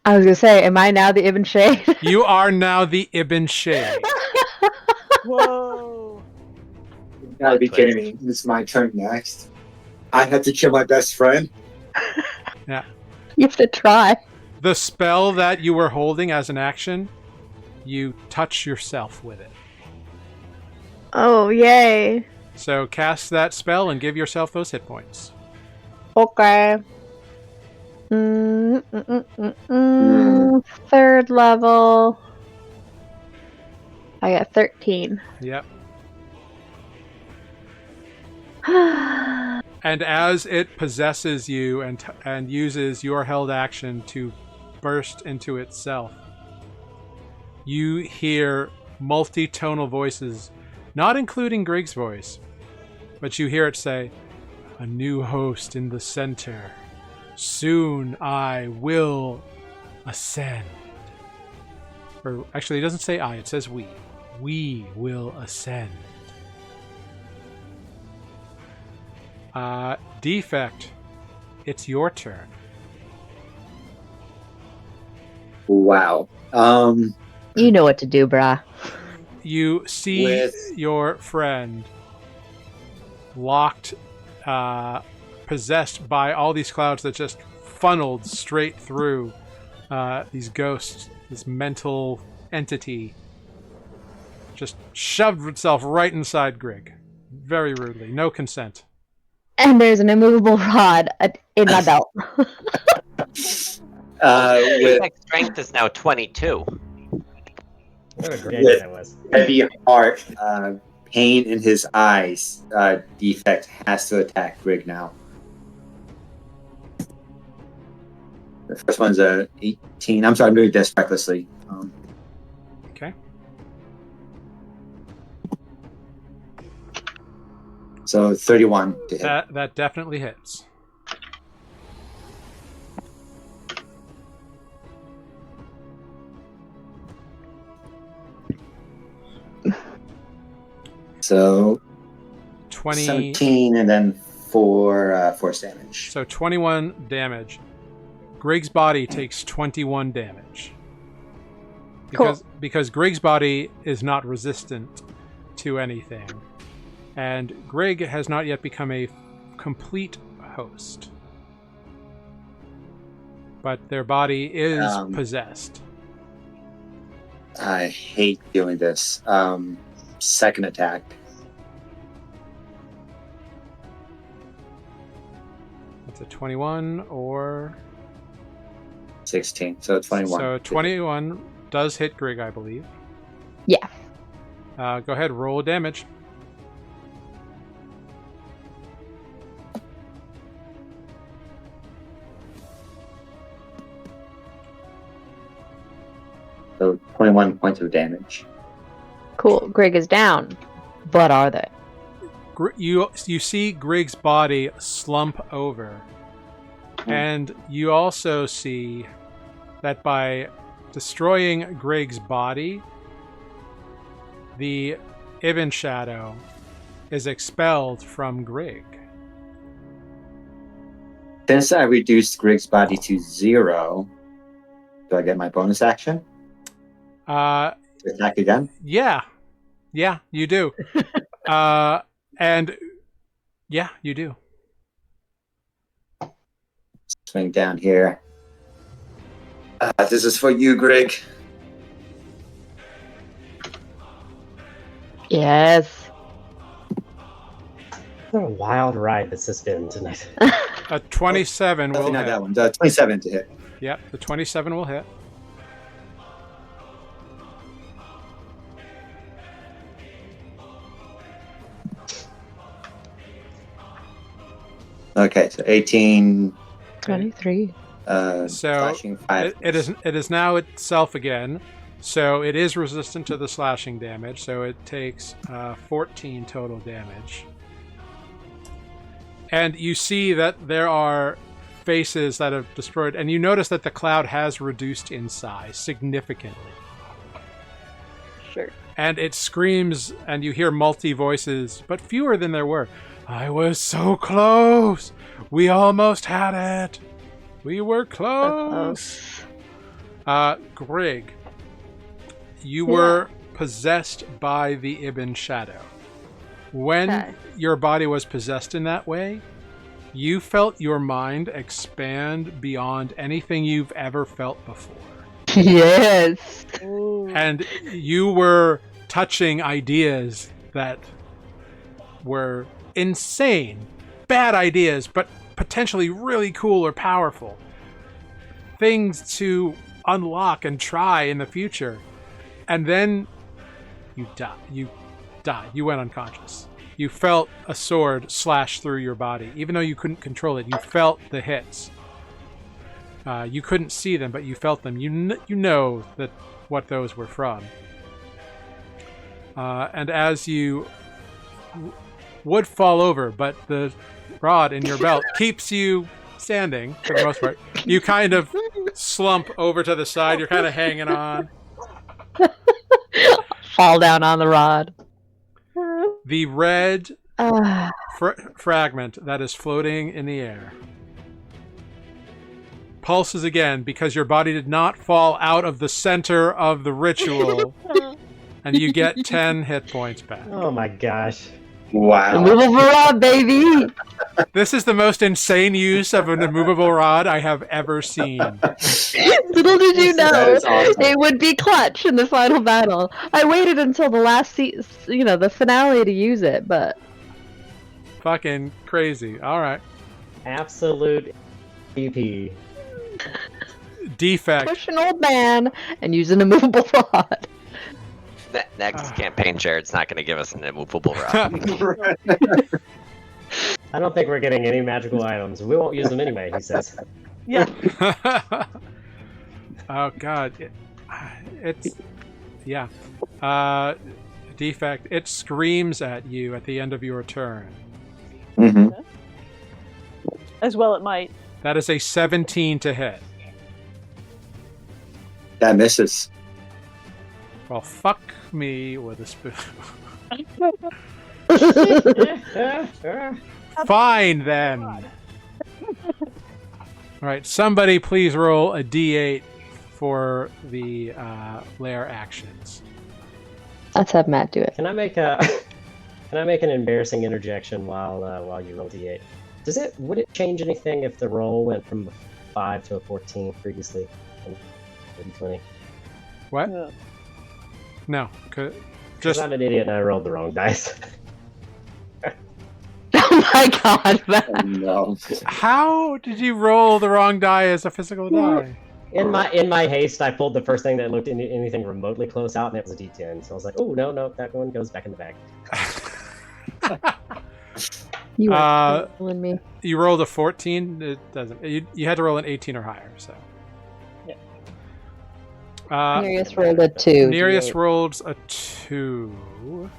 I was gonna say, am I now the Ibinshade? You are now the Ibinshade. Whoa. You gotta be kidding me. This is my turn next. I had to kill my best friend. Yeah. You have to try. The spell that you were holding as an action, you touch yourself with it. Oh, yay. So cast that spell and give yourself those hit points. Okay. Third level. I got 13. Yep. And as it possesses you and uses your held action to burst into itself, you hear multi-tonal voices, not including Grig's voice, but you hear it say, "A new host in the center. Soon I will ascend." Or actually, it doesn't say I, it says we. We will ascend. Defect, it's your turn. Wow. You know what to do, brah. You see your friend locked, possessed by all these clouds that just funneled straight through these ghosts, this mental entity, just shoved itself right inside Grig. Very rudely. No consent. And there's an immovable rod in my belt. With strength is now 22. What a great that was. Heavy heart, pain in his eyes. Defect has to attack Grig now. The first one's a 18. I'm sorry, I'm doing this recklessly. Okay. So 31 to hit. That definitely hits. So 20. 17 and then 4 force damage. So 21 damage. Grig's body takes 21 damage. Because Grig's body is not resistant to anything. And Grig has not yet become a complete host. But their body is possessed. I hate doing this. Second attack. That's a 21 or 16. So 21. So 21 does hit Grig, I believe. Yeah. Go ahead, roll damage. So 21 points of damage. Cool. Grig is down. But are they? You see Grig's body slump over. And you also see that by destroying Grig's body, the Ibinshade is expelled from Grig. Since I reduced Grig's body to 0, do I get my bonus action? To attack again? Yeah, you do. And yeah, you do. Swing down here. This is for you, Grig. Yes. What a wild ride this has been tonight. A 27 will Not hit. that one. 27 to hit. Yep, the 27 will hit. Okay, so 18. 23. So Flashing 5. it is now itself again. So it is resistant to the slashing damage, so it takes 14 total damage. And you see that there are faces that have destroyed, and you notice that the cloud has reduced in size significantly. Sure. And it screams, and you hear multi-voices, but fewer than there were. I was so close! We almost had it! We were close! Grig, you were possessed by the Ibinshade. When your body was possessed in that way, you felt your mind expand beyond anything you've ever felt before. Yes. Ooh. And you were touching ideas that were insane, bad ideas, but potentially really cool or powerful. Things to unlock and try in the future. And then you die. You died. You went unconscious. You felt a sword slash through your body. Even though you couldn't control it, you felt the hits. You couldn't see them, but you felt them. You know that what those were from. And as you would fall over, but the rod in your belt keeps you standing for the most part. You kind of slump over to the side. You're kind of hanging on. Fall down on the rod. The red fragment that is floating in the air pulses again because your body did not fall out of the center of the ritual, and you get 10 hit points back. Oh my gosh. Wow. Immovable rod, baby! This is the most insane use of an immovable rod I have ever seen. Little did you That know is awesome. it would be clutch in the final battle. I waited until the last the finale to use it, but Fucking crazy. All right. Absolute EP. Defect. push an old man and use an immovable rod. Next campaign, Jared's not going to give us an immovable rod. I don't think we're getting any magical items. We won't use them anyway, he says. Yeah. Oh god. It's yeah. Defect. It screams at you at the end of your turn. Mm-hmm. As well it might. That is a 17 to hit. That misses. Well, fuck me with a spoon. Fine then. Alright, somebody please roll a d8 for the lair actions. Let's have Matt do it. Can I make an embarrassing interjection while you roll d8? Would it change anything if the roll went from a 5 to a 14 previously? In 20? What? Yeah. No. Because Just I'm an idiot and I rolled the wrong dice. Oh my god, Matt. Oh, no. how did you roll the wrong die as a physical die? In my haste, I pulled the first thing that looked anything remotely close out, and it was a d10. So I was like, oh, no, that one goes back in the bag. You are killing me. You rolled a 14. It doesn't. You had to roll an 18 or higher. So. Yeah. Nereus rolled a 2. Nereus rolled a 2.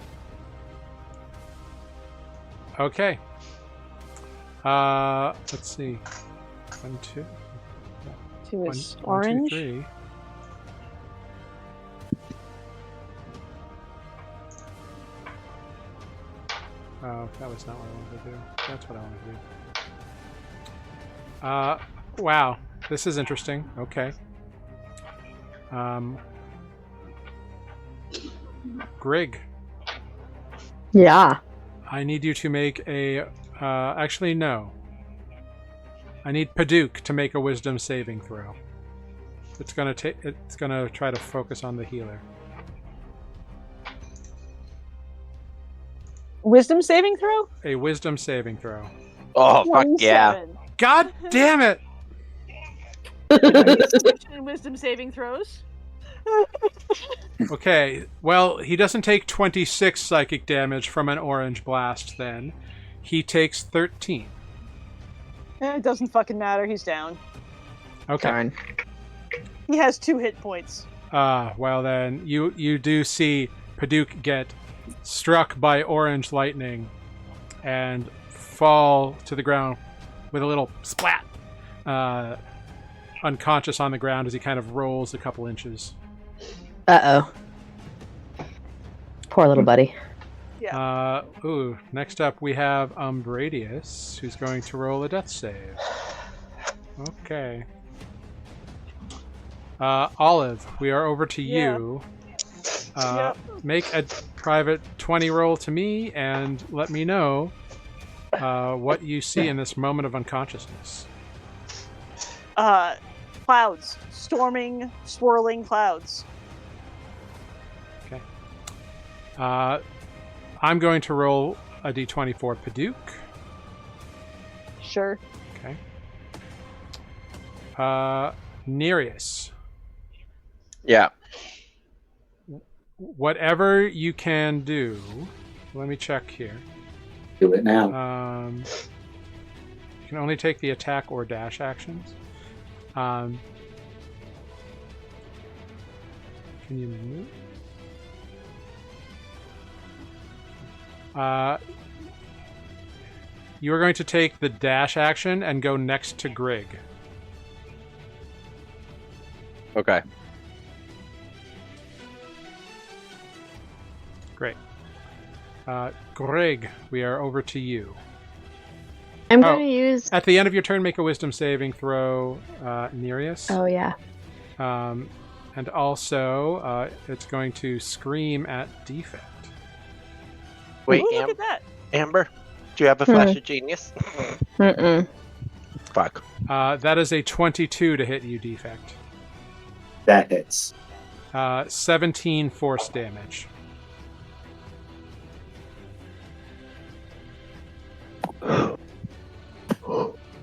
Okay. Let's see. 1, 2. 2 is 1, 2, orange. 3. Oh, that was not what I wanted to do. That's what I wanted to do. Wow. This is interesting. Okay. Grig, Yeah. I need you to make a... actually, no. I need Paduk to make a wisdom saving throw. It's gonna try to focus on the healer. Wisdom saving throw? A wisdom saving throw. Oh, fuck yeah. 27. God damn it! Wisdom saving throws. Okay, well, he doesn't take 26 psychic damage from an orange blast then. He takes 13. It doesn't fucking matter. He's down. Okay. Darn. He has 2 hit points. Well then, you do see Paduk get struck by orange lightning and fall to the ground with a little splat, unconscious on the ground as he kind of rolls a couple inches. Uh-oh. Poor little buddy. Next up we have Umbradius, who's going to roll a death save. Okay. Olive, we are over to you. Make a private 20 roll to me and let me know what you see in this moment of unconsciousness. Clouds. Storming, swirling clouds. Okay. I'm going to roll a d20 for Paduk. Sure. Okay. Nereus. Yeah. Whatever you can do, let me check here. Do it now. You can only take the attack or dash actions. Can you move? You are going to take the dash action and go next to Grig. Okay. Great. Grig, we are over to you. I'm going to use... At the end of your turn, make a wisdom saving throw, Nereus. Oh, yeah. And also, it's going to scream at Defect. Wait, Ooh, look at that. Amber, do you have a flash of genius? Mm-mm. Fuck. That is a 22 to hit you, Defect. That hits. 17 force damage.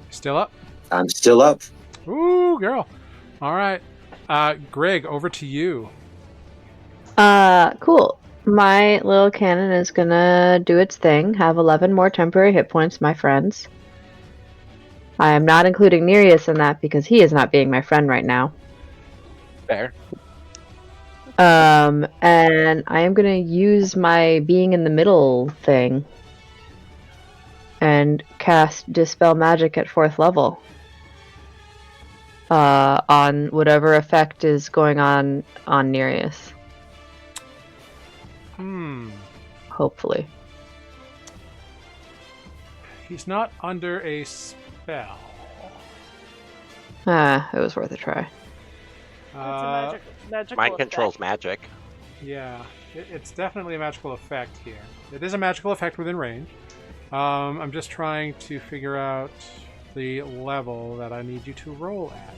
Still up? I'm still up. Ooh, girl. All right. Greg, over to you. Cool. My little cannon is gonna do its thing. Have 11 more temporary hit points, my friends. I am not including Nereus in that because he is not being my friend right now. Fair. And I am gonna use my being in the middle thing and cast Dispel Magic at 4th level. On whatever effect is going on Nereus. Hopefully. He's not under a spell. It was worth a try. It's a magical Mind effect. controls magic. Yeah, it's definitely a magical effect here. It is a magical effect within range. I'm just trying to figure out the level that I need you to roll at.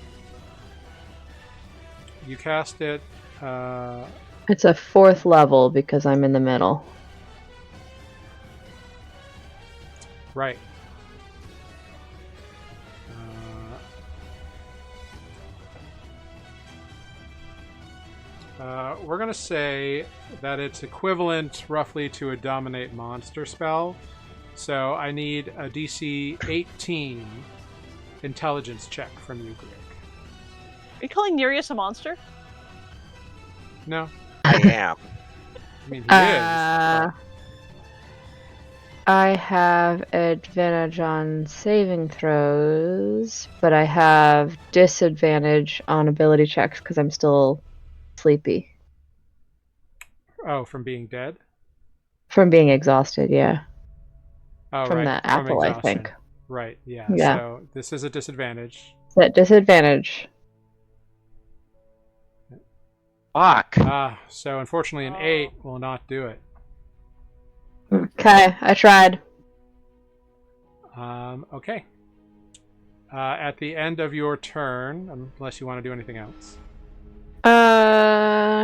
You cast it... It's a 4th level because I'm in the middle. Right. We're going to say that it's equivalent roughly to a Dominate Monster spell. So I need a DC 18 intelligence check from you, Greg. Are you calling Nereus a monster? No. I am. I mean, he is. I have advantage on saving throws, but I have disadvantage on ability checks because I'm still sleepy. Oh, from being dead? From being exhausted, yeah. Oh, From right. the apple, I think. Right, yeah. Yeah. So this is a disadvantage. At disadvantage. Fuck. So unfortunately an 8 will not do it. Okay, I tried. Okay. At the end of your turn, unless you want to do anything else.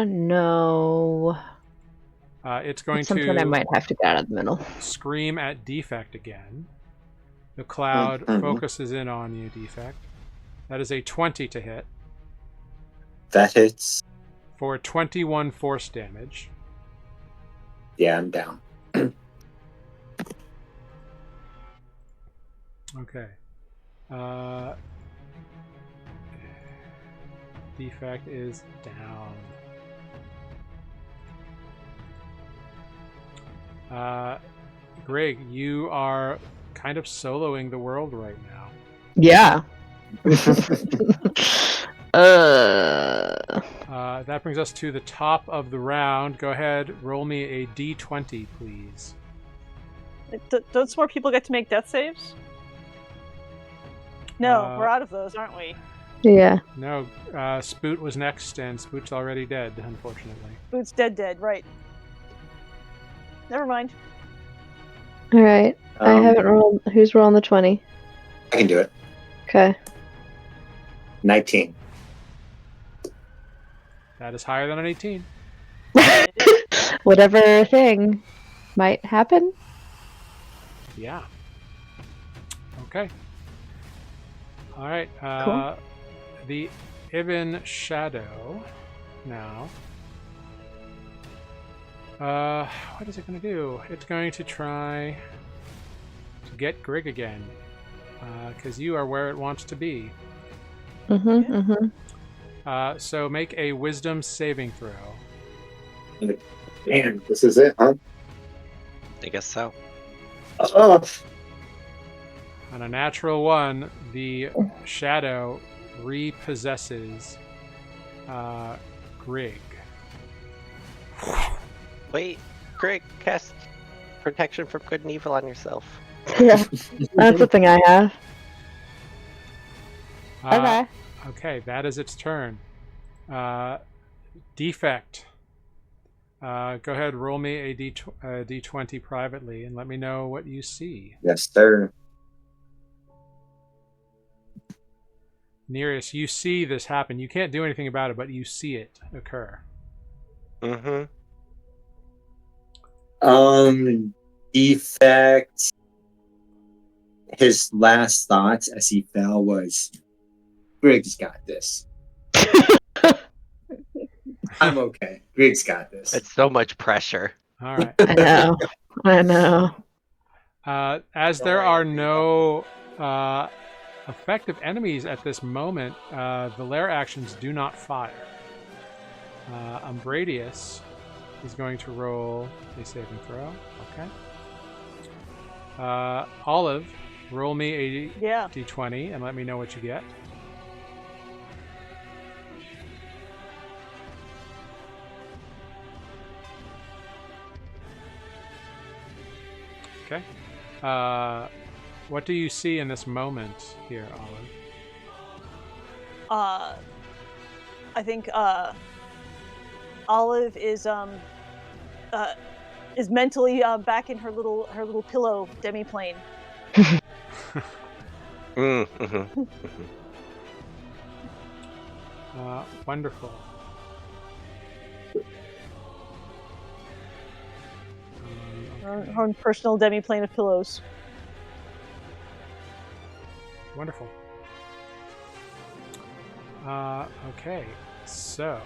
No. It's going That's something I might have to get out of the middle. scream at Defect again. The cloud focuses in on you, Defect. That is a 20 to hit. That hits. For 21 force damage. Yeah, I'm down. Okay. Defect is down. Greg, you are kind of soloing the world right now. Yeah. That brings us to the top of the round. Go ahead, roll me a d20, please. Don't some more people get to make death saves? No, Uh, we're out of those, aren't we? Yeah. No, Spoot was next, and Spoot's already dead, unfortunately. Boots dead, right. Never mind. All right. I haven't rolled. Who's rolling the 20? I can do it. Okay. 19. That is higher than an 18. Whatever thing might happen. Yeah. Okay. All right. Cool. The Ibinshade now. What is it going to do? It's going to try to get Grig again, because you are where it wants to be. So make a Wisdom saving throw. Damn, this is it, huh? I guess so. Oh, On a natural 1, the shadow repossesses Grig. Wait, Greg, cast protection from good and evil on yourself. Yeah. That's the thing I have. Okay. Okay, that is its turn. Defect. Go ahead, roll me a d20 privately and let me know what you see. yes, sir. Nereus, you see this happen. You can't do anything about it, but you see it occur. Mm-hmm. Defect. His last thoughts as he fell was, Grig's got this. I'm okay. Grig's got this. It's so much pressure. All right. I know. As there are no effective enemies at this moment, the lair actions do not fire. Umbradius is going to roll a saving throw. Okay. Olive, roll me a d20 and let me know what you get. Okay. What do you see in this moment here, Olive? I think Olive is mentally back in her little pillow demi-plane. Mm-hmm. Wonderful. Okay. Her own personal demi-plane of pillows. Wonderful. Okay, so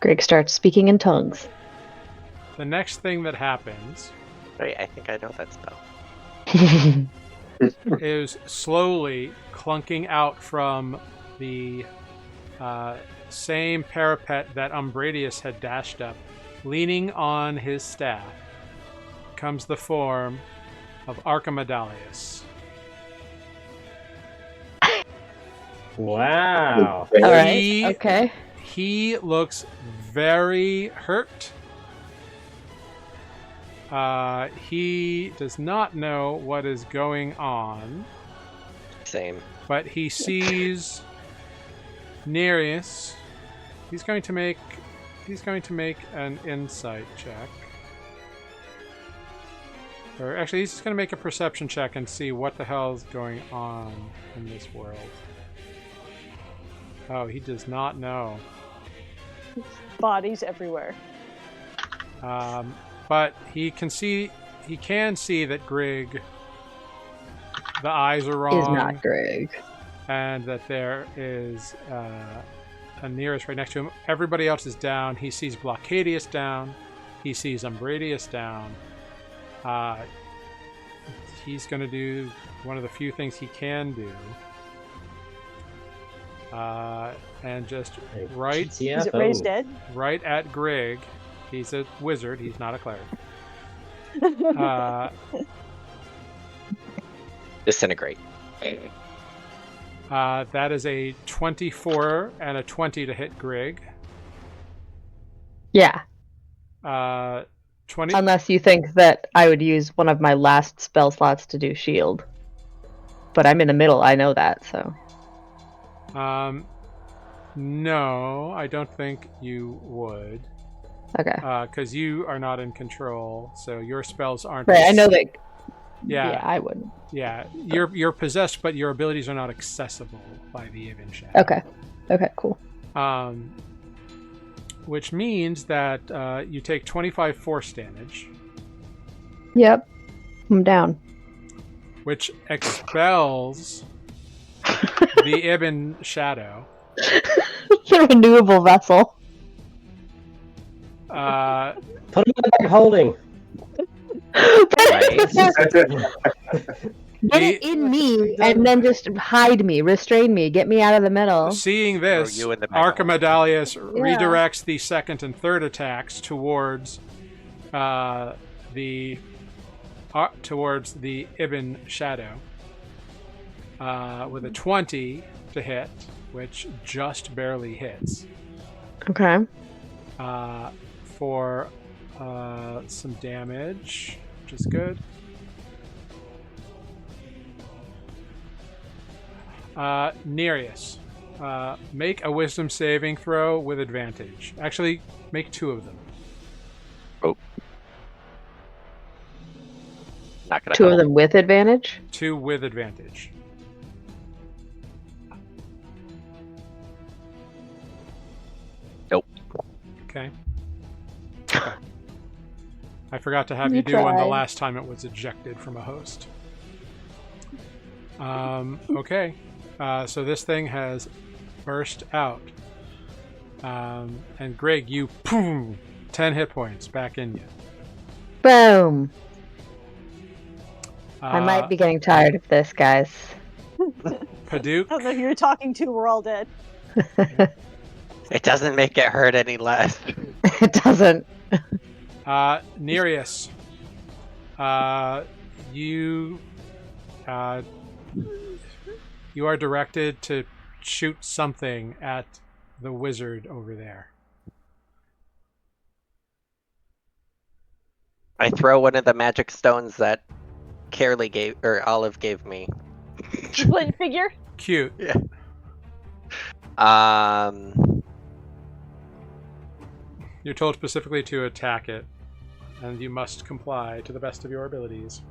Greg starts speaking in tongues. the next thing that happens Wait, I think I know that spell. is slowly clunking out from the same parapet that Umbradius had dashed up, leaning on his staff, comes the form of Archimedalius. Wow. All right. He- Okay. He looks very hurt. He does not know what is going on, Same. but he sees Nereus. He's going to make an insight check. Or actually, he's just going to make a perception check and see what the hell is going on in this world. Oh, he does not know. Bodies everywhere. But he can see that Grig, the eyes are wrong. Is not Greg. And that there is a Nereus right next to him. Everybody else is down. He sees Blockadius down. He sees Umbradius down. He's going to do one of the few things he can do. and just Hey, right, GTFO. Is it raised dead? right at Greg. He's a wizard. He's not a cleric. Disintegrate. That is a 24 and a 20 to hit Greg. Yeah. 20. Unless you think that I would use one of my last spell slots to do shield. But I'm in the middle, I know that, so. No, I don't think you would. Okay. Because you are not in control, so your spells aren't. Right, I know that. Yeah, I wouldn't. yeah. You're possessed, but your abilities are not accessible by the Ibinshade. Okay. Okay, cool. Which means that you take 25 force damage, Yep. I'm down. which expels the Ibn Shadow. The renewable vessel. Put him in back holding. Get it in me and then just hide me, restrain me, get me out of the middle. Seeing this, Throw you in the back. Archimedalius redirects the second and third attacks towards the Ibn Shadow with a 20 to hit, which just barely hits. Okay. For some damage, which is good. Nereus, make a wisdom saving throw with advantage. Actually, make 2 of them. Oh. Not gonna 2 of help. them with advantage? 2 with advantage. Nope. Okay. I forgot to have you do one the last time it was ejected from a host. Okay. So this thing has burst out. And Greg, you 10 hit points back in you. Boom. I might be getting tired of this, guys. Paduke. I don't know who you're talking to. We're all dead. It doesn't make it hurt any less. It doesn't. Nereus. You are directed to shoot something at the wizard over there. I throw one of the magic stones that Carolee gave, or Olive gave me. Flint figure. Cute. Yeah. You're told specifically to attack it, and you must comply to the best of your abilities.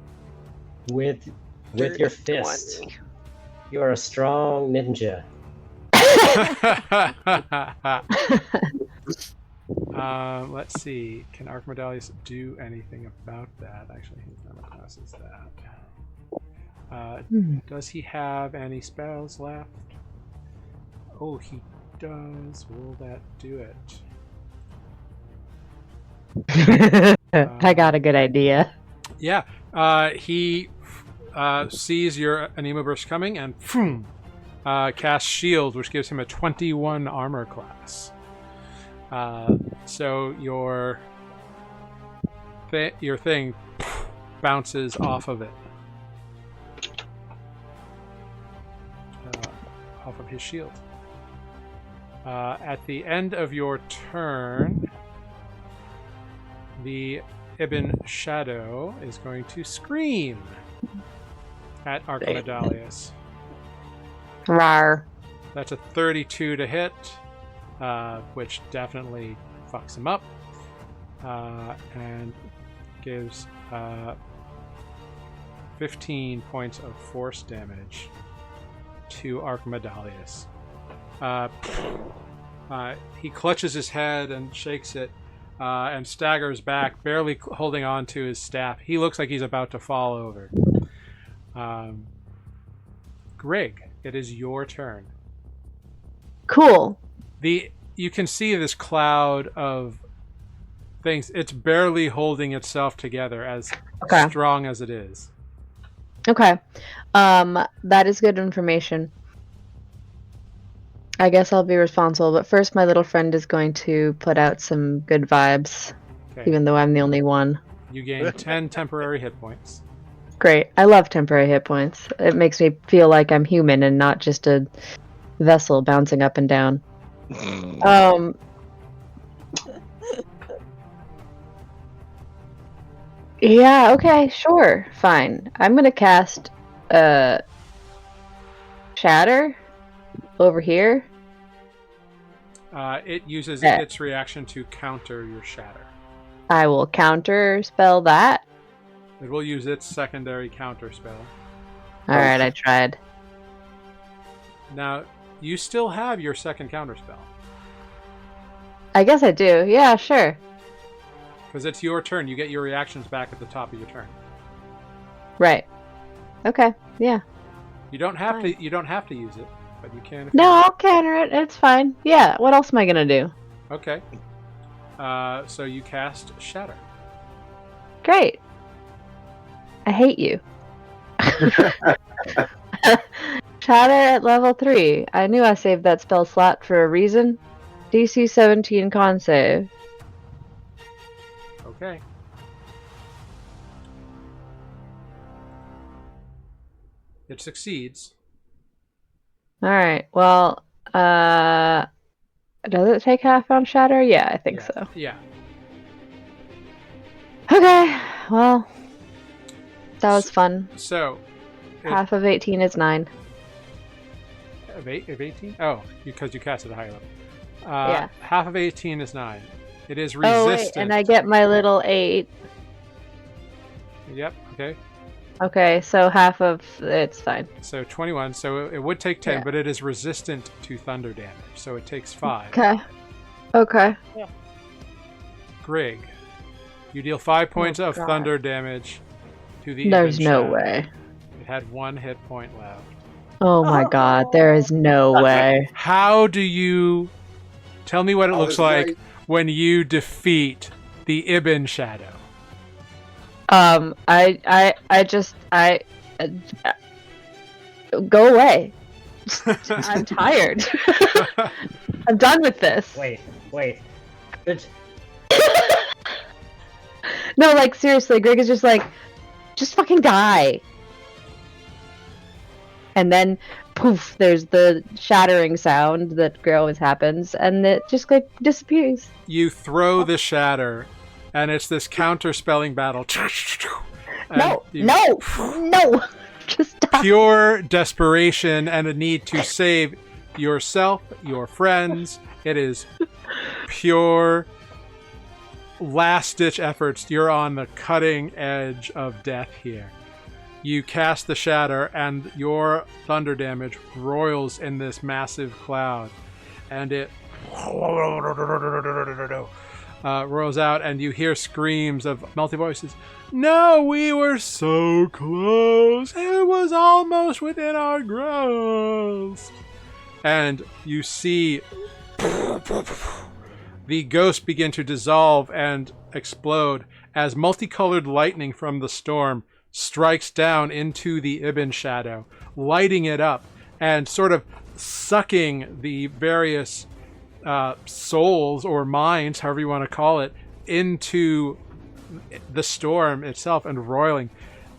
With your fist. 20. You are a strong ninja. Let's see. Can Archimedalius do anything about that? Actually, his number passes that. Does he have any spells left? Oh, he does. Will that do it? I got a good idea. Yeah. He sees your anima burst coming and casts shield, which gives him a 21 armor class. So your thing bounces off of it, off of his shield. At the end of your turn, the Ibn Shadow is going to scream at Archimedalius. Rawr. That's a 32 to hit, which definitely fucks him up, and gives 15 points of force damage to Archimedalius. He clutches his head and shakes it, and staggers back, barely holding on to his staff. He looks like he's about to fall over. Greg, it is your turn. Cool. You can see this cloud of things. It's barely holding itself together, as strong as it is. Okay. That is good information. I guess I'll be responsible, but first my little friend is going to put out some good vibes, Okay. even though I'm the only one. You gain 10 temporary hit points. Great. I love temporary hit points. It makes me feel like I'm human and not just a vessel bouncing up and down. Yeah, okay, sure, fine. I'm gonna cast Shatter over here. It uses its reaction to counter your shatter. I will counter spell that. It will use its secondary counter spell. Alright, I tried. Now, you still have your second counter spell. I guess I do. Yeah, sure. Because it's your turn. You get your reactions back at the top of your turn. Right. Okay, yeah. You don't have to use it, but you can if No, you want. I'll counter it. It's fine. Yeah, what else am I gonna do? Okay. So you cast Shatter. Great. I hate you. Shatter at level 3. I knew I saved that spell slot for a reason. DC 17 con save. Okay. It succeeds. Alright, well, does it take half on Shatter? Yeah, I think so. Yeah. Okay, well, that was fun. So, Half of 18 is 9. of 18? Oh, because you cast at a higher level. Yeah. Half of 18 is 9. It is Oh, resistant. wait, and I get my little 8. Yep, okay. Okay, so half of it's fine. So 21. So it would take 10, Yeah. but it is resistant to thunder damage. So it takes 5. Okay. Okay. Grig, you deal 5 points of God. thunder damage to the There's no Ibinshade. way. It had 1 hit point left. Oh my god, there is no way. How do you... Tell me what it looks was like right. when you defeat the Ibinshade. Go away. I'm tired. I'm done with this. Wait. No, like seriously, Greg is just like, just fucking die. And then, poof, there's the shattering sound that always happens, and it just like disappears. You throw the shatter, and it's this counter-spelling battle. And No, you- no, just die. Pure desperation and a need to save yourself, your friends. It is pure last-ditch efforts. You're on the cutting edge of death here. You cast the shatter, and your thunder damage roils in this massive cloud, and it rolls out, and you hear screams of multi voices. No, we were so close. It was almost within our grasp. And you see the ghost begin to dissolve and explode as multicolored lightning from the storm strikes down into the Ibinshade, lighting it up and sort of sucking the various souls or minds, however you want to call it, into the storm itself and roiling.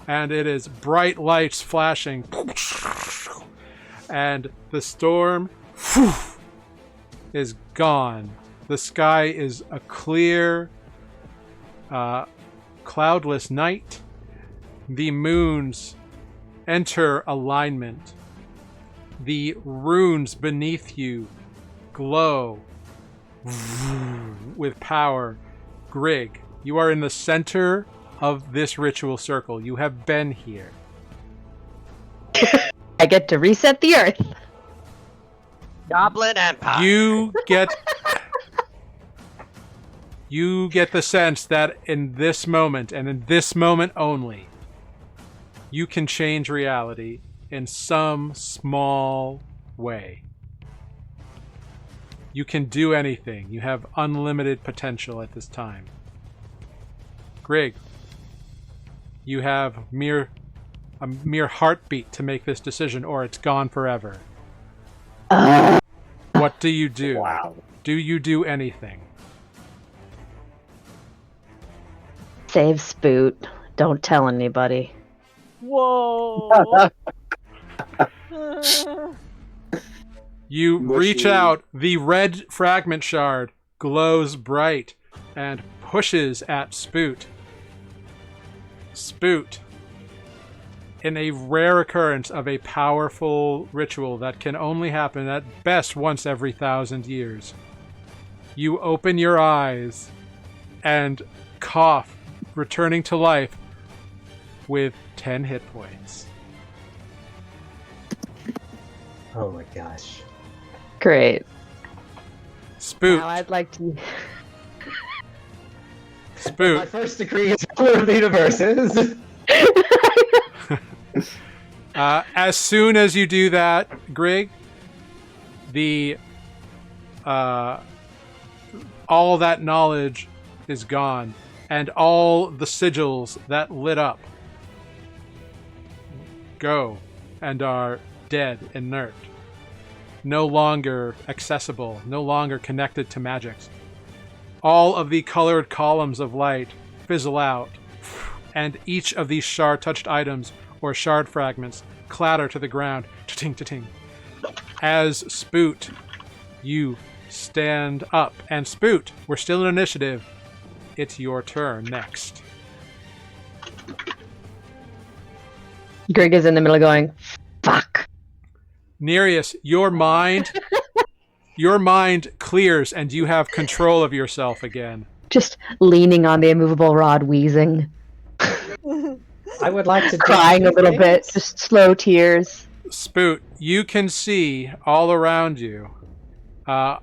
And it is bright lights flashing. And the storm is gone. The sky is a clear, cloudless night. The moons enter alignment. The runes beneath you glow with power. Grig, you are in the center of this ritual circle. You have been here. I get to reset the earth. Goblin Empire. You get the sense that in this moment, and in this moment only, you can change reality in some small way. You can do anything. You have unlimited potential at this time. Grig, you have a mere heartbeat to make this decision, or it's gone forever. What What do you do? Wow. Do you do anything? Save Spoot. Don't tell anybody. Whoa. You Mushy. reach out, the red fragment shard glows bright and pushes at Spoot. Spoot, in a rare occurrence of a powerful ritual that can only happen at best once every 1,000 years, you open your eyes and cough, returning to life with 10 hit points. Oh my gosh. Great. Spoot. Now I'd like to. My Spoot. first degree is Ruler of the Universes. As soon as you do that, Grig, the all that knowledge is gone, and all the sigils that lit up go and are dead, inert, no longer accessible, no longer connected to magics. All of the colored columns of light fizzle out, and each of these shard-touched items or shard fragments clatter to the ground, ta-ting, ta-ting. As Spoot, you stand up. And Spoot, we're still in initiative. It's your turn next. Greg is in the middle going, fuck. Nereus, your mind clears and you have control of yourself again. Just leaning on the immovable rod, wheezing, I would like to do crying a two little bit, things. just slow tears. Spoot, you can see all around you a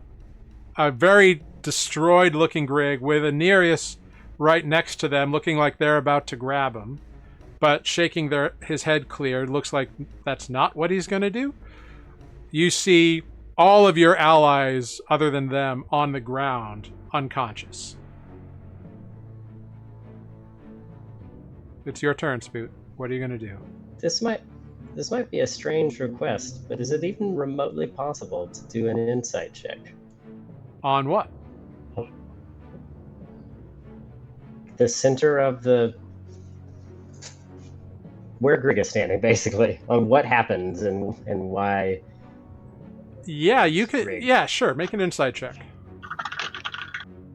very destroyed looking Grig with a Nereus right next to them, looking like they're about to grab him, but shaking his head clear. Looks like that's not what he's going to do. You see all of your allies, other than them, on the ground, unconscious. It's your turn, Spoot. What are you going to do? This might be a strange request, but is it even remotely possible to do an insight check? On what? The center of the where Grig is standing, basically, on what happens and why. Yeah, you could. Grig. Yeah, sure. Make an insight check.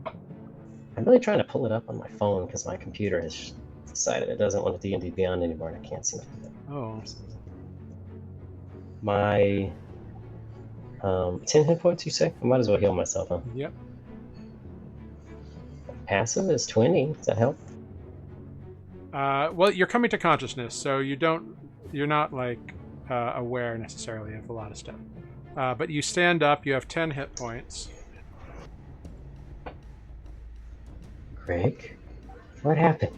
I'm really trying to pull it up on my phone because my computer has decided it doesn't want to D&D Beyond anymore, and I can't seem to do that. Oh. My 10 hit points, you say? I might as well heal myself, huh? Yep. Passive is 20. Does that help? Well, you're coming to consciousness, so you're not like aware necessarily of a lot of stuff. But you stand up. You have 10 hit points. Greg, what happened?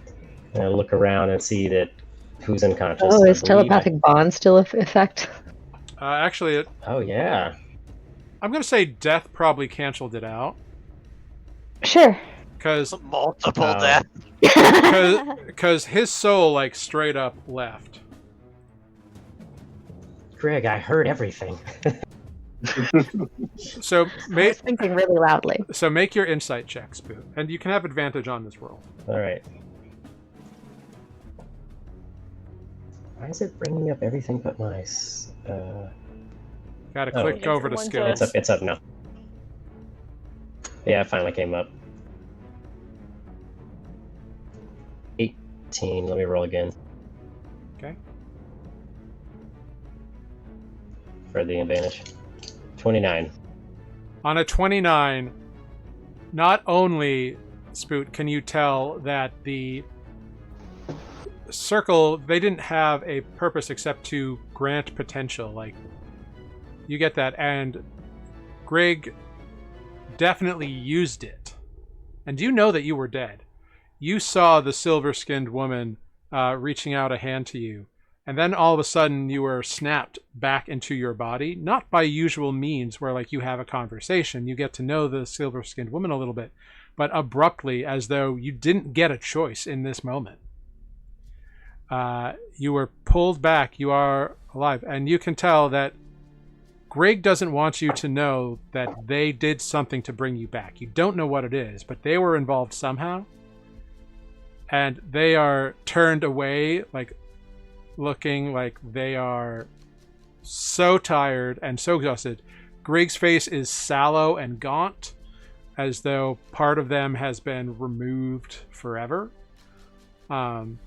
And I look around and see that who's unconscious. Oh, I is believe telepathic bond still effect? Actually, Oh yeah. I'm gonna say death probably canceled it out Sure. because Multiple Oh. deaths. because his soul like straight up left. Greg, I heard everything. So I was thinking really loudly. make your insight check, Spoot, and you can have advantage on this roll. All right. Why is it bringing up everything but my? Got to Oh. click over to One skills. It's up now. Yeah, it finally came up. 18. Let me roll again. Okay. For the advantage. 29. On a 29, not only, Spoot, can you tell that the circle, they didn't have a purpose except to grant potential. Like, you get that. And Grig definitely used it. And you know that you were dead. You saw the silver-skinned woman reaching out a hand to you. And then all of a sudden you were snapped back into your body, not by usual means where like you have a conversation, you get to know the silver-skinned woman a little bit, but abruptly as though you didn't get a choice in this moment. You were pulled back, you are alive, and you can tell that Greg doesn't want you to know that they did something to bring you back. You don't know what it is, but they were involved somehow. And they are turned away, like looking like they are so tired and so exhausted. Greg's face is sallow and gaunt, as though part of them has been removed forever. And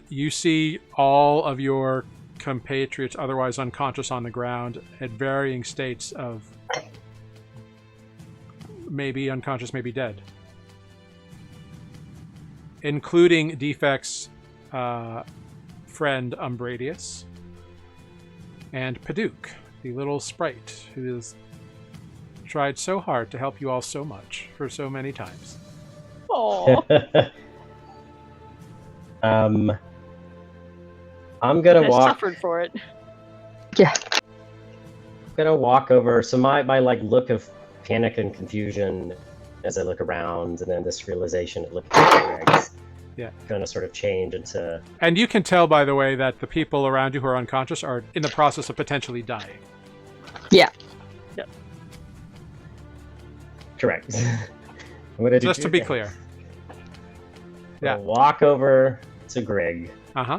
you see all of your compatriots otherwise unconscious on the ground at varying states of maybe unconscious, maybe dead. Including Defect's friend Umbradius and Paduke, the little sprite who has tried so hard to help you all so much for so many times. Oh, I'm gonna I walk. suffered for it. Yeah. I'm gonna walk over. So my like look of panic and confusion as I look around, and then this realization of looking at Greg's, Yeah. gonna sort of change into. And you can tell, by the way, that the people around you who are unconscious are in the process of potentially dying. Yeah. Correct. I'm gonna do Just two to be things. clear. I'm Yeah. gonna walk over to Greg. Uh-huh.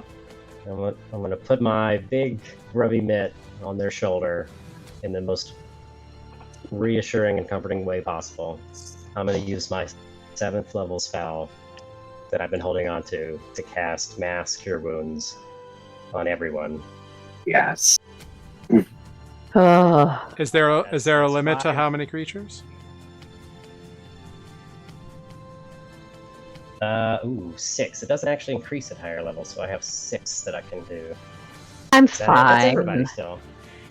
I'm gonna put my big grubby mitt on their shoulder in the most reassuring and comforting way possible. I'm gonna use my 7th level spell that I've been holding on to cast Mass Cure Wounds on everyone. Yes. Oh. Is there a That's limit to 5. how many creatures? 6. It doesn't actually increase at higher levels, so I have 6 that I can do. I'm That's everybody fine. still.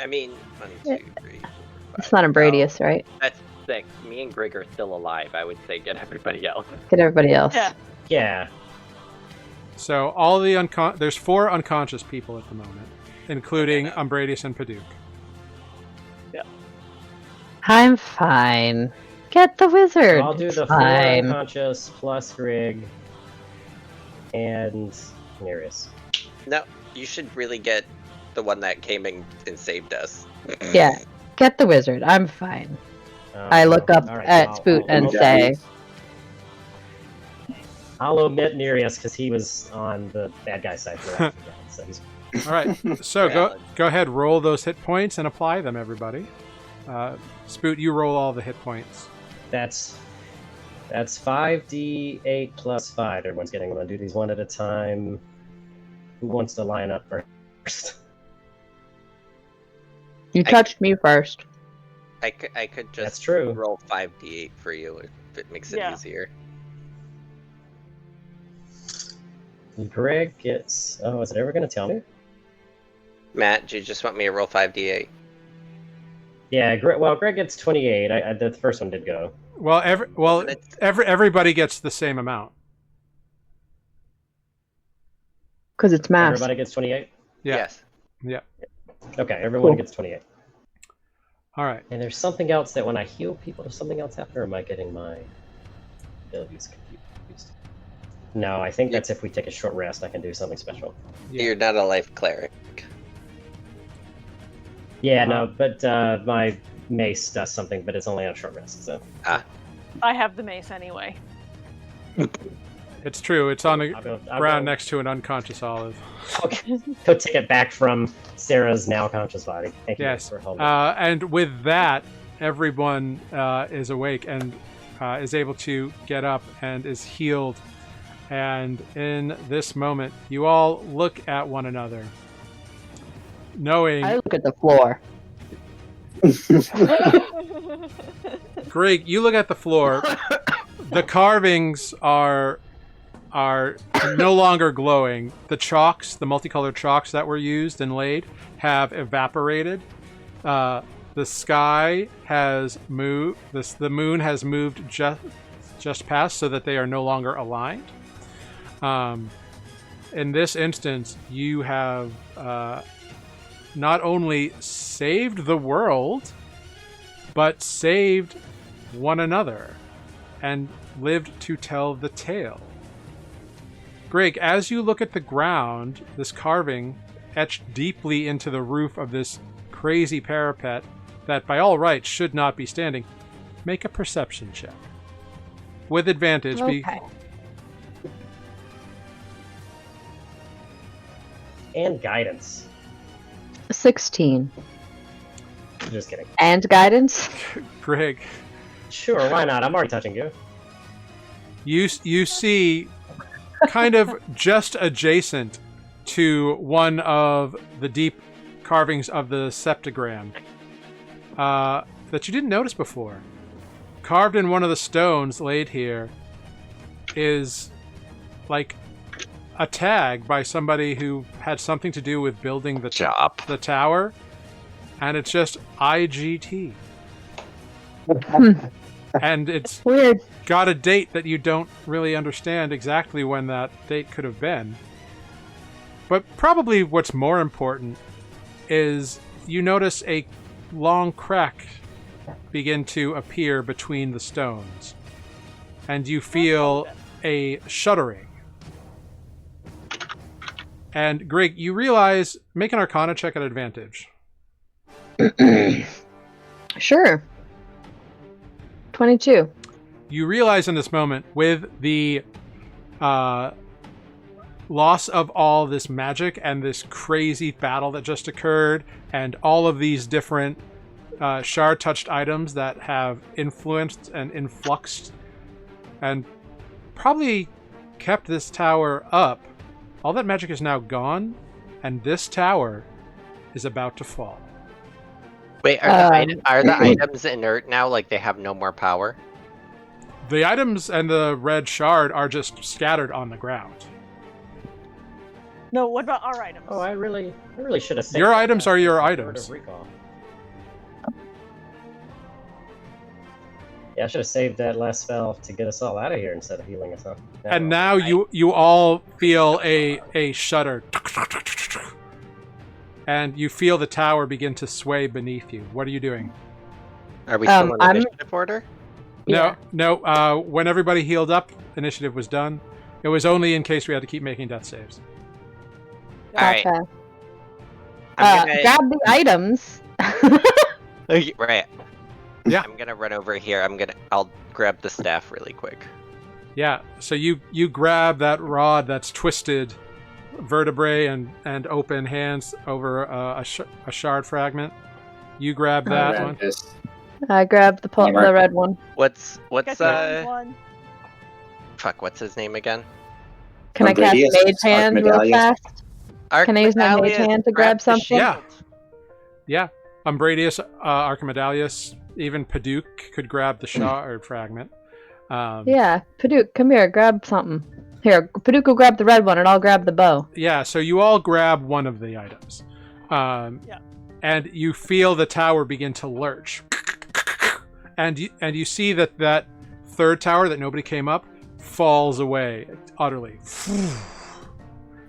I mean, 1, 2, 3, 4, 5. It's not a Bradius, right? That's 6. Me and Greg are still alive. I would say get everybody else. Get everybody else. Yeah. Yeah. So all the there's 4 unconscious people at the moment, including Umbradius and Paduke. I'm fine. Get the wizard. I'll do the 4 Fine. unconscious plus Grig and Nereus. No, you should really get the one that came in and saved us. Yeah. Get the wizard. I'm fine. I look up All right, at I'll- Spoot I'll- and I'll- say, I'll omit Nereus because he was on the bad guy side for that. round, so he's All right. So Valid. go ahead, roll those hit points and apply them, everybody. Spoot, you roll all the hit points. That's 5d8 plus 5. Everyone's getting them. I'm gonna do these one at a time. Who wants to line up first? you touched me first. I could just That's true. roll 5d8 for you if it makes it Yeah. easier. Greg gets. Oh, is it ever gonna tell me? Matt, do you just want me to roll 5d8? Yeah. Greg gets 28. The first one did go. Well, Wasn't it- everybody gets the same amount. Because it's math. Everybody gets 28. Yeah. Yes. Yeah. Okay, everyone Cool. gets 28. All right. And there's something else that when I heal people, does something else happen, or am I getting my abilities confused? No, I think that's if we take a short rest, I can do something special. Yeah. You're not a life cleric. Yeah, no, but my mace does something, but it's only on a short rest, so. I have the mace anyway. It's true. It's on the I'll ground go, next to an unconscious Olive. go take it back from Sarah's now conscious body. Thank you Yes. for holding. And with that, everyone is awake and is able to get up and is healed. And in this moment, you all look at one another, knowing... I look at the floor. Greg, you look at the floor. The carvings are no longer glowing. The chalks, the multicolored chalks that were used and laid, have evaporated. The sky has moved. The moon has moved just past, so that they are no longer aligned. In this instance, you have not only saved the world, but saved one another and lived to tell the tale. Greg, as you look at the ground, this carving etched deeply into the roof of this crazy parapet that by all rights should not be standing. Make a perception check. With advantage. Okay. And guidance. 16. Just kidding. And guidance? Greg, Sure, why not? I'm already touching you. you see kind of just adjacent to one of the deep carvings of the septagram that you didn't notice before. Carved in one of the stones laid here is like a tag by somebody who had something to do with building the tower, and it's just IGT. And it's Weird. got a date that you don't really understand exactly when that date could have been. But probably what's more important is you notice a long crack begin to appear between the stones. And you feel a shuddering. And Greg, you realize, make an Arcana check at advantage. Sure. 22. You realize in this moment, with the loss of all this magic and this crazy battle that just occurred, and all of these different shard-touched items that have influenced and influxed and probably kept this tower up, all that magic is now gone, and this tower is about to fall. Wait, are the items inert now? Like they have no more power? The items and the red shard are just scattered on the ground. No, what about our items? Oh, I really should have saved Your that items are your word of items. recall. Yeah, I should have saved that last spell to get us all out of here instead of healing us up. And now you all feel a shudder. And you feel the tower begin to sway beneath you. What are you doing? Are we still in initiative order? Yeah. No. When everybody healed up, initiative was done. It was only in case we had to keep making death saves. Alright. Gotcha. I'm gonna... Grab the items. Right. Yeah. I'm gonna run over here. I'll grab the staff really quick. Yeah, so you grab that rod that's twisted vertebrae and open hands over a shard fragment. You grab that one. I grabbed the red one. What's Guess the one. fuck, what's his name again? Can I cast Mage Hand real fast? Can I use my Mage Hand to grab something? Yeah. Umbradius, Archimedalius, even Paduk could grab the shard fragment. Yeah, Paduk, come here, grab something. Here, Paduk will grab the red one and I'll grab the bow. Yeah, so you all grab one of the items. And you feel the tower begin to lurch. And you see that third tower that nobody came up falls away utterly.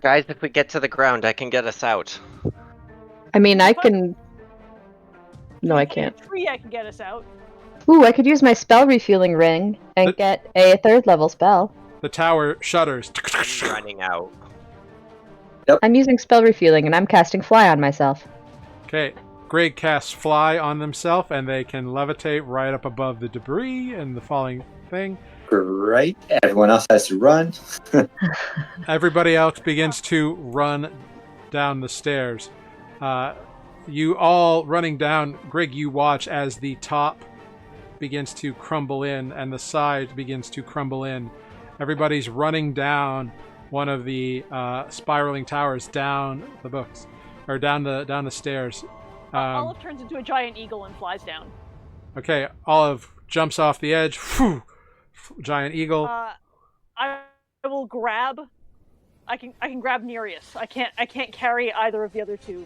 Guys, if we get to the ground, I can get us out. I mean, I can... No, I can't. Tree, I can get us out. Ooh, I could use my spell refueling ring and get a 3rd level spell. The tower shudders. I'm running out. I'm using spell refueling and I'm casting fly on myself. Okay, Greg casts fly on themselves and they can levitate right up above the debris and the falling thing. Great. Everyone else has to run. Everybody else begins to run down the stairs. You all running down. Greg, you watch as the top begins to crumble in and the side begins to crumble in. Everybody's running down one of the spiraling towers down the books, or down the stairs. Olive turns into a giant eagle and flies down. Okay, Olive jumps off the edge. Whew, giant eagle. I will grab. I can grab Nereus. I can't carry either of the other two.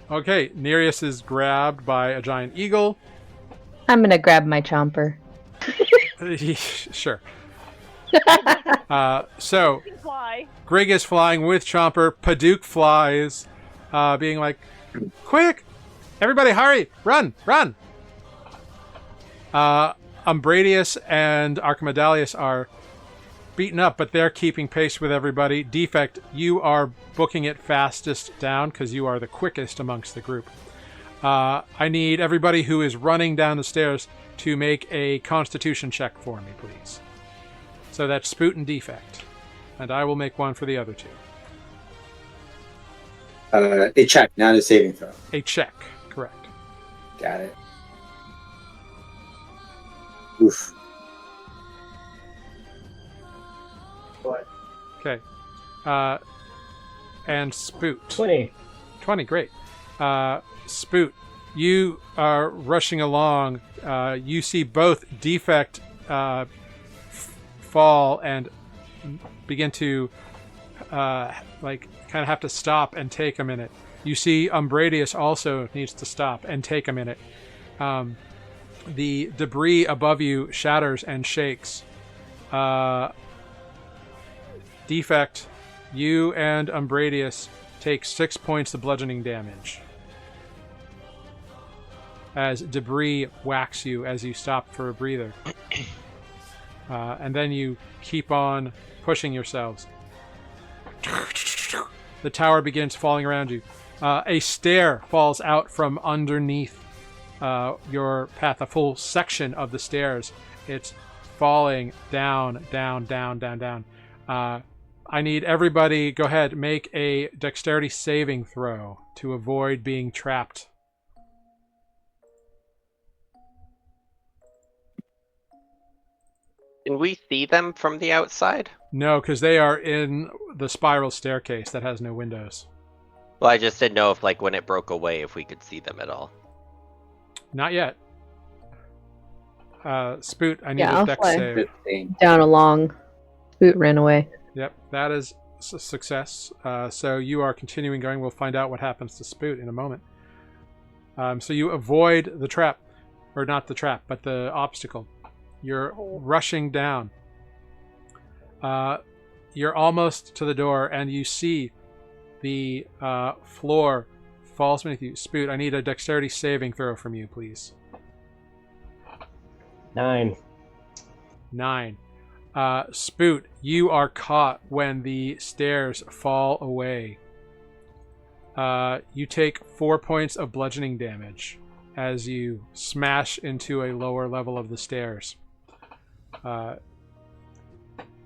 Okay, Nereus is grabbed by a giant eagle. I'm gonna grab my chomper. Sure. So, Fly. Greg is flying with Chomper. Paduk flies, being like, "Quick! Everybody hurry! Run! Run!" Umbradius and Archimedalius are beaten up, but they're keeping pace with everybody. Defect, you are booking it fastest down because you are the quickest amongst the group. I need everybody who is running down the stairs to make a Constitution check for me, please. So that's Spoot and Defect. And I will make one for the other two. A check, not a saving throw. A check, correct. Got it. Oof. Okay. And Spoot. 20. 20, great. Spoot, you are rushing along. You see both Defect fall and begin to kind of have to stop and take a minute. You see Umbradius also needs to stop and take a minute. The debris above you shatters and shakes. Defect, you and Umbradius take 6 points of bludgeoning damage as debris whacks you as you stop for a breather. And then you keep on pushing yourselves. The tower begins falling around you. A stair falls out from underneath your path, a full section of the stairs. It's falling down, down, down, down, down. I need everybody, go ahead, make a dexterity saving throw to avoid being trapped. Can we see them from the outside? No, because they are in the spiral staircase that has no windows. Well, I just didn't know if, like, when it broke away, if we could see them at all. Not yet. Spoot, I need Yeah, a I'll dex fly. save. 15. Down along. Boot ran away. Yep, that is a success. So you are continuing going. We'll find out what happens to Spoot in a moment. So you avoid the trap. Or not the trap, but the obstacle. You're rushing down. You're almost to the door, and you see the floor falls beneath you. Spoot, I need a dexterity saving throw from you, please. 9. 9. Spoot, you are caught when the stairs fall away. You take 4 points of bludgeoning damage as you smash into a lower level of the stairs.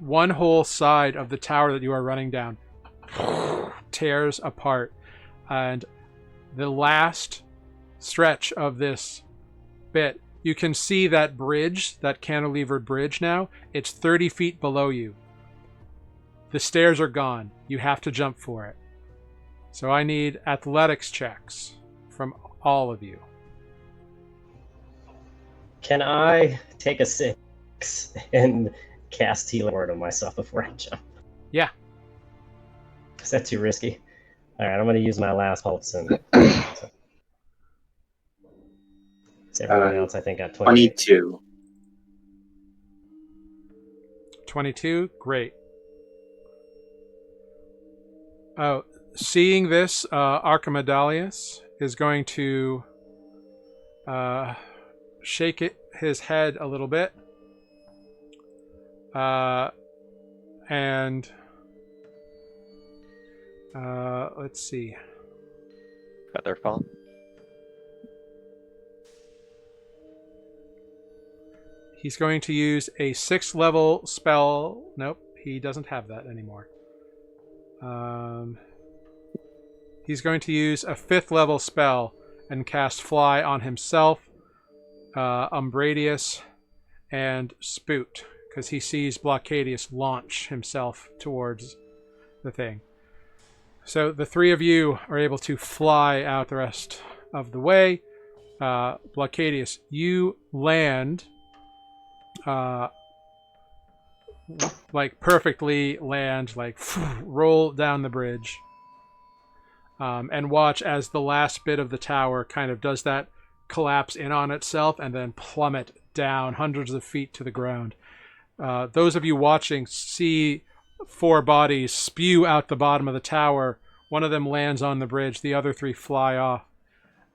One whole side of the tower that you are running down tears apart, and the last stretch of this bit, you can see that bridge, that cantilevered bridge now. It's 30 feet below you. The stairs are gone. You have to jump for it. So I need athletics checks from all of you. Can I take a 6 and cast Healing Word on myself before I jump? Yeah. Is that too risky? Alright, I'm going to use my last pulse. And so everyone else, I think, got 20. 22. 22? Great. Oh, seeing this, Archimedalius is going to shake his head a little bit. And let's see. Featherfall. He's going to use a 6th level spell. Nope, he doesn't have that anymore. He's going to use a 5th level spell and cast Fly on himself, Umbradius, and Spoot, because he sees Blockadius launch himself towards the thing. So the three of you are able to fly out the rest of the way. Blockadius, you land like perfectly land, like roll down the bridge, and watch as the last bit of the tower kind of does that collapse in on itself and then plummet down hundreds of feet to the ground. Those of you watching see 4 bodies spew out the bottom of the tower. One of them lands on the bridge, the other 3 fly off,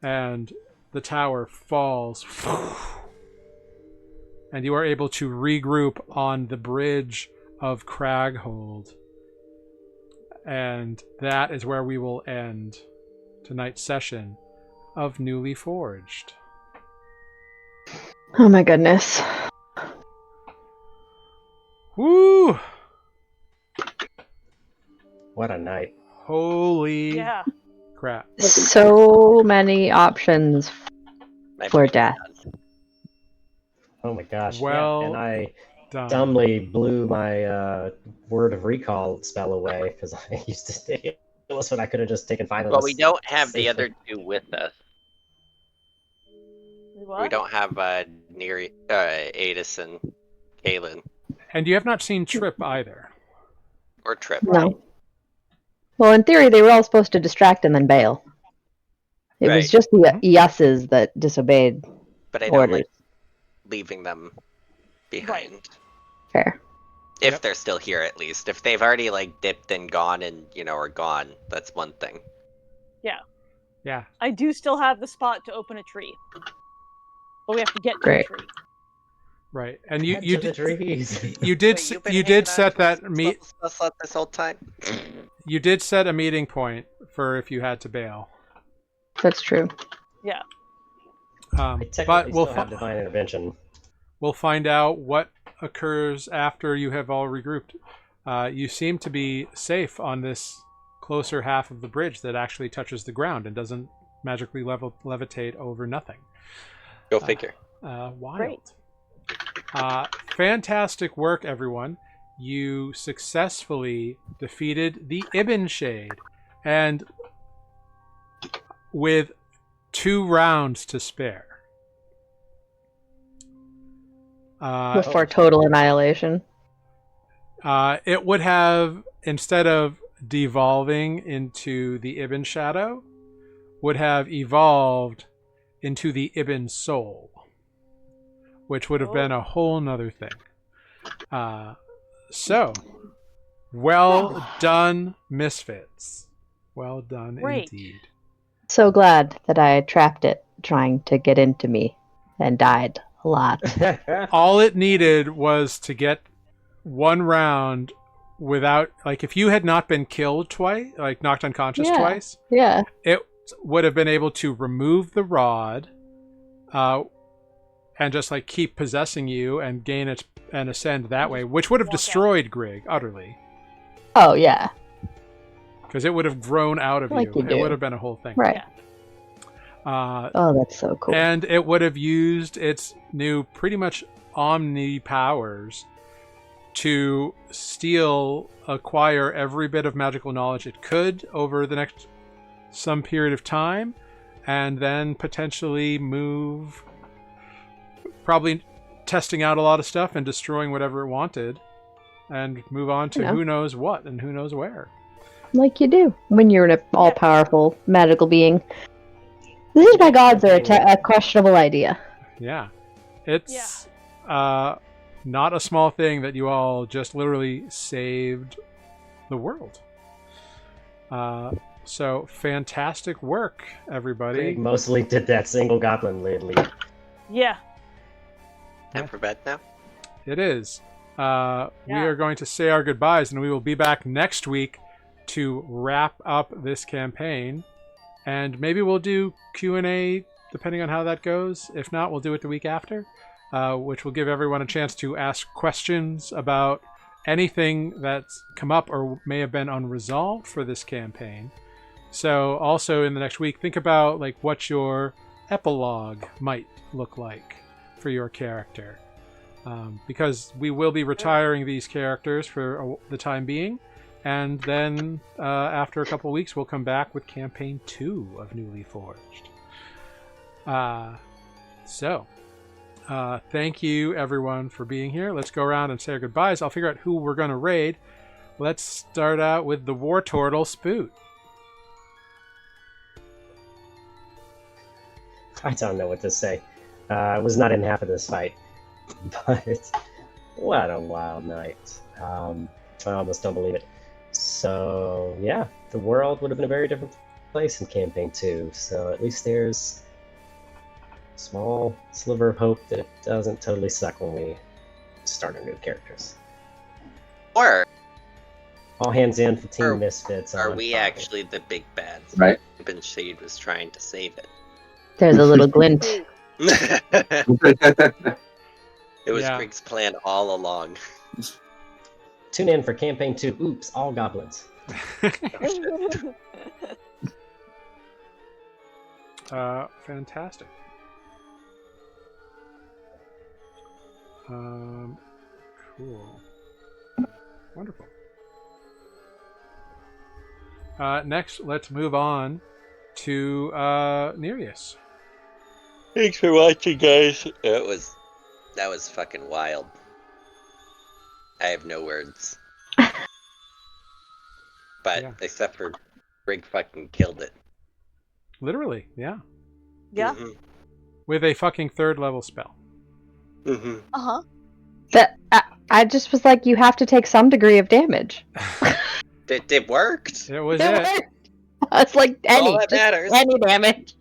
and the tower falls. And you are able to regroup on the bridge of Craghold. And that is where we will end tonight's session of Nuuli Forged. Oh my goodness. Woo! What a night. Holy Yeah. crap. So many options My for brain death. does. Oh my gosh. Well yeah. And I done. dumbly blew my word of recall spell away because I used to it was what I could have just taken finally. Well, we don't have the safely. other two with us. What? We don't have Neri, Adis and Kaylin And you have not seen Trip either. or Trip. No. Well, in theory, they were all supposed to distract and then bail. It was Right. just the yeses that disobeyed But I don't orders. like leaving them behind. Fair. If Yep. they're still here, at least. If they've already like dipped and gone and are gone, that's one thing. Yeah. I do still have the spot to open a tree. But we have to get to Great. the tree. Right. And Head you to the did trees. you did Wait, you've been you hanging did on set to that a meet spell slot this whole time. you did set a meeting point for if you had to bail. That's true. I But technically still have divine intervention. we'll find out what occurs after you have all regrouped. You seem to be safe on this closer half of the bridge that actually touches the ground and doesn't magically levitate over nothing. Go figure. Wild. Great. Fantastic work, everyone. You successfully defeated the Ibinshade, and with 2 rounds to spare. Before total annihilation. It would have, instead of devolving into the Ibn Shadow, would have evolved into the Ibn Soul, which would have been a whole nother thing. So, well done, Misfits. Well done Great. indeed. So glad that I trapped it trying to get into me and died a lot. All it needed was to get 1 round without, like, if you had not been killed twice, like knocked unconscious Yeah. twice, Yeah. it would have been able to remove the rod and just like keep possessing you and gain it and ascend that way, which would have Walk out. destroyed Grig utterly, Oh, yeah. because it would have grown out of Like you. you It do. would have been a whole thing. Right. Oh, that's so cool. And it would have used its new pretty much omni powers to acquire every bit of magical knowledge it could over the next some period of time, and then potentially move, probably testing out a lot of stuff and destroying whatever it wanted, and move on to who knows what and who knows where. Like you do when you're an all-powerful magical being. This is why gods are a questionable idea. Yeah. It's not a small thing that you all just literally saved the world. So fantastic work, everybody. Craig mostly did that single goblin lead. Yeah. Time for bed now? It is. We are going to say our goodbyes, and we will be back next week to wrap up this campaign. And maybe we'll do Q&A depending on how that goes. If not, we'll do it the week after, which will give everyone a chance to ask questions about anything that's come up or may have been unresolved for this campaign. So also in the next week, think about like what your epilogue might look like for your character. Because we will be retiring these characters for the time being. And then after a couple weeks, we'll come back with Campaign 2 of Nuuli Forged. Thank you, everyone, for being here. Let's go around and say our goodbyes. I'll figure out who we're going to raid. Let's start out with the War Turtle Spoot. I don't know what to say. I was not in half of this fight. But what a wild night. I almost don't believe it. So, yeah, the world would have been a very different place in Campaign 2. So at least there's a small sliver of hope that it doesn't totally suck when we start our new characters. Or All hands in for Team Are- Misfits. are on we fire. actually the big bads? Right. Ibinshade was trying to save it. There's a little glint. It was Yeah. Grig's plan all along. Tune in for Campaign 2. Oops, all goblins. Fantastic. Cool. Wonderful. Next, let's move on to Nereus. Thanks for watching, guys. That was fucking wild. I have no words. But Yeah. except for Grig fucking killed it. Literally, yeah. Yeah. Mm-hmm. With a fucking 3rd level spell. Mm-hmm. Uh-huh. I just was like, you have to take some degree of damage. It worked. It was It it. worked. I was like, All any, that just matters. any damage.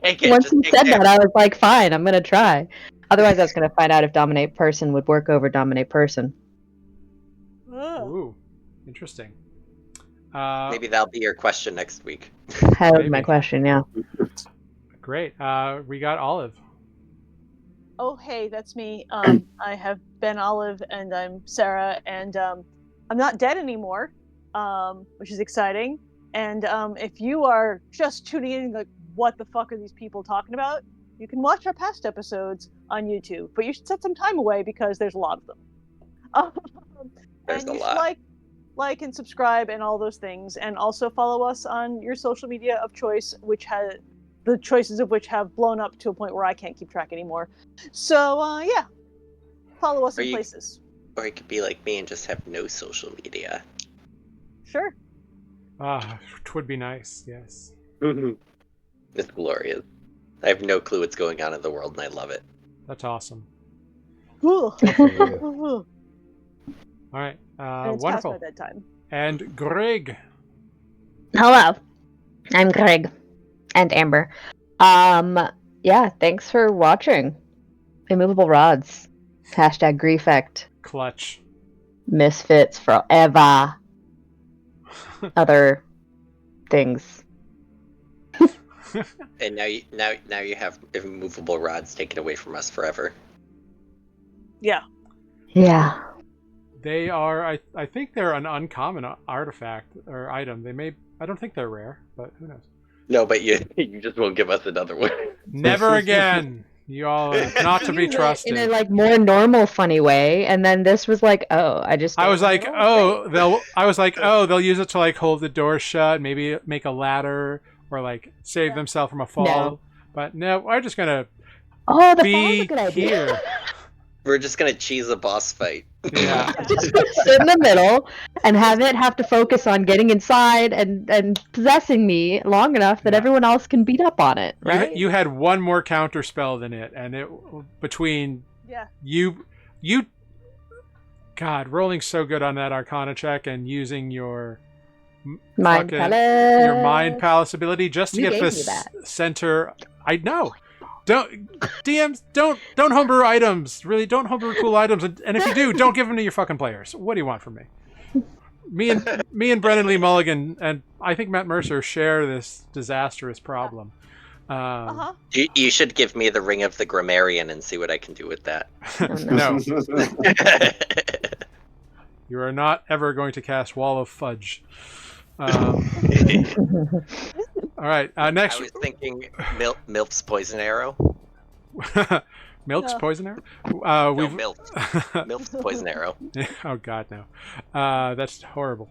Take it, Once just you take said care. that, I was like, fine, I'm gonna try. Otherwise, I was gonna find out if dominate person would work over dominate person. Ugh. Ooh, interesting. Maybe that'll be your question next week. That was my Maybe. question, yeah. Great. We got Olive. Oh, hey, that's me. I have been Olive, and I'm Sarah, and I'm not dead anymore, which is exciting. And if you are just tuning in, like, what the fuck are these people talking about? You can watch our past episodes on YouTube, but you should set some time away because there's a lot of them. There's And a you lot. should like and subscribe and all those things, and also follow us on your social media of choice, which has the choices of which have blown up to a point where I can't keep track anymore. So yeah, follow us Or in you- places. Or you could be like me and just have no social media. Sure. Twould be nice, yes. It's glorious. I have no clue what's going on in the world, and I love it. That's awesome. Cool. Good for you. All right. And it's Wonderful. past my bedtime. And Greg. Hello, I'm Greg and Amber. Yeah, thanks for watching. Immovable rods. Hashtag Griefect. Clutch. Misfits forever. Other things. And now you have immovable rods taken away from us forever. Yeah. Yeah. They are, I think they're an uncommon artifact or item. I don't think they're rare, but who knows. No, but you just won't give us another one. Never again. You all are not to be In trusted. a like more normal, funny way, and then this was like, oh, I just. I was like, oh, they'll use it to like hold the door shut, maybe make a ladder or like save themselves from a fall. No. But no, we're just gonna oh, the fall's be a good idea. here. We're just gonna cheese a boss fight. Yeah. Just sit in the middle and have it have to focus on getting inside and possessing me long enough that Yeah. everyone else can beat up on it, right? You had one more counter spell than it, and it between Yeah. you, God, rolling so good on that Arcana check and using your Mind fucking- palace. your mind palace ability just to You get gave the me that. center. I know. Don't DMs don't homebrew items. Really, don't homebrew cool items. And if you do, don't give them to your fucking players. What do you want from me? Me and Brennan Lee Mulligan and I think Matt Mercer share this disastrous problem. Uh-huh. You should give me the Ring of the Grammarian and see what I can do with that. No, you are not ever going to cast Wall of Fudge. All right, next. I was thinking Milf's poison arrow. Milk's No. poison arrow? No, We've... Milf's poison arrow. Oh god, no. That's horrible.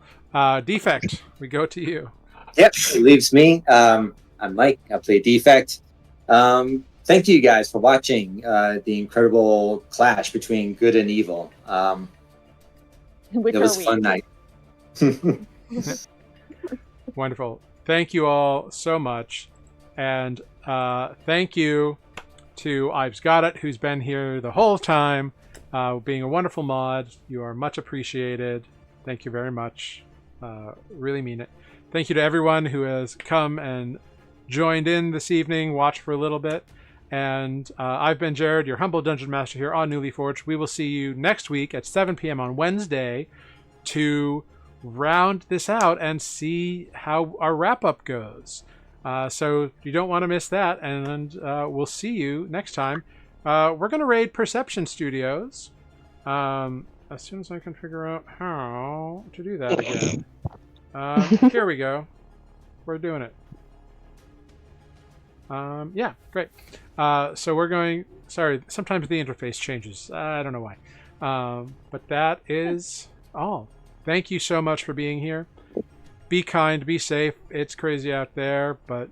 Defect, we go to you. Yep, it leaves me. I'm Mike. I play Defect. Thank you guys for watching the incredible clash between good and evil. Which It was are a we? fun night. Wonderful. Thank you all so much. And thank you to Ives Got It, who's been here the whole time, being a wonderful mod. You are much appreciated. Thank you very much. Really mean it. Thank you to everyone who has come and joined in this evening, watched for a little bit. And I've been Jared, your humble dungeon master here on Nuuli Forged. We will see you next week at 7 p.m. on Wednesday to round this out and see how our wrap-up goes. So you don't want to miss that, and we'll see you next time. We're going to raid Perception Studios as soon as I can figure out how to do that again. Here we go. We're doing it. Yeah, great. So we're going... Sorry, sometimes the interface changes. I don't know why. But that is all. Thank you so much for being here. Be kind, be safe. It's crazy out there, but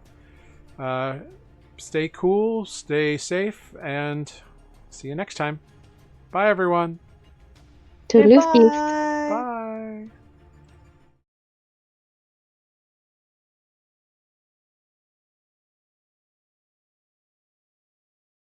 stay cool, stay safe, and see you next time. Bye, everyone. Toodaloo. Goodbye. Bye.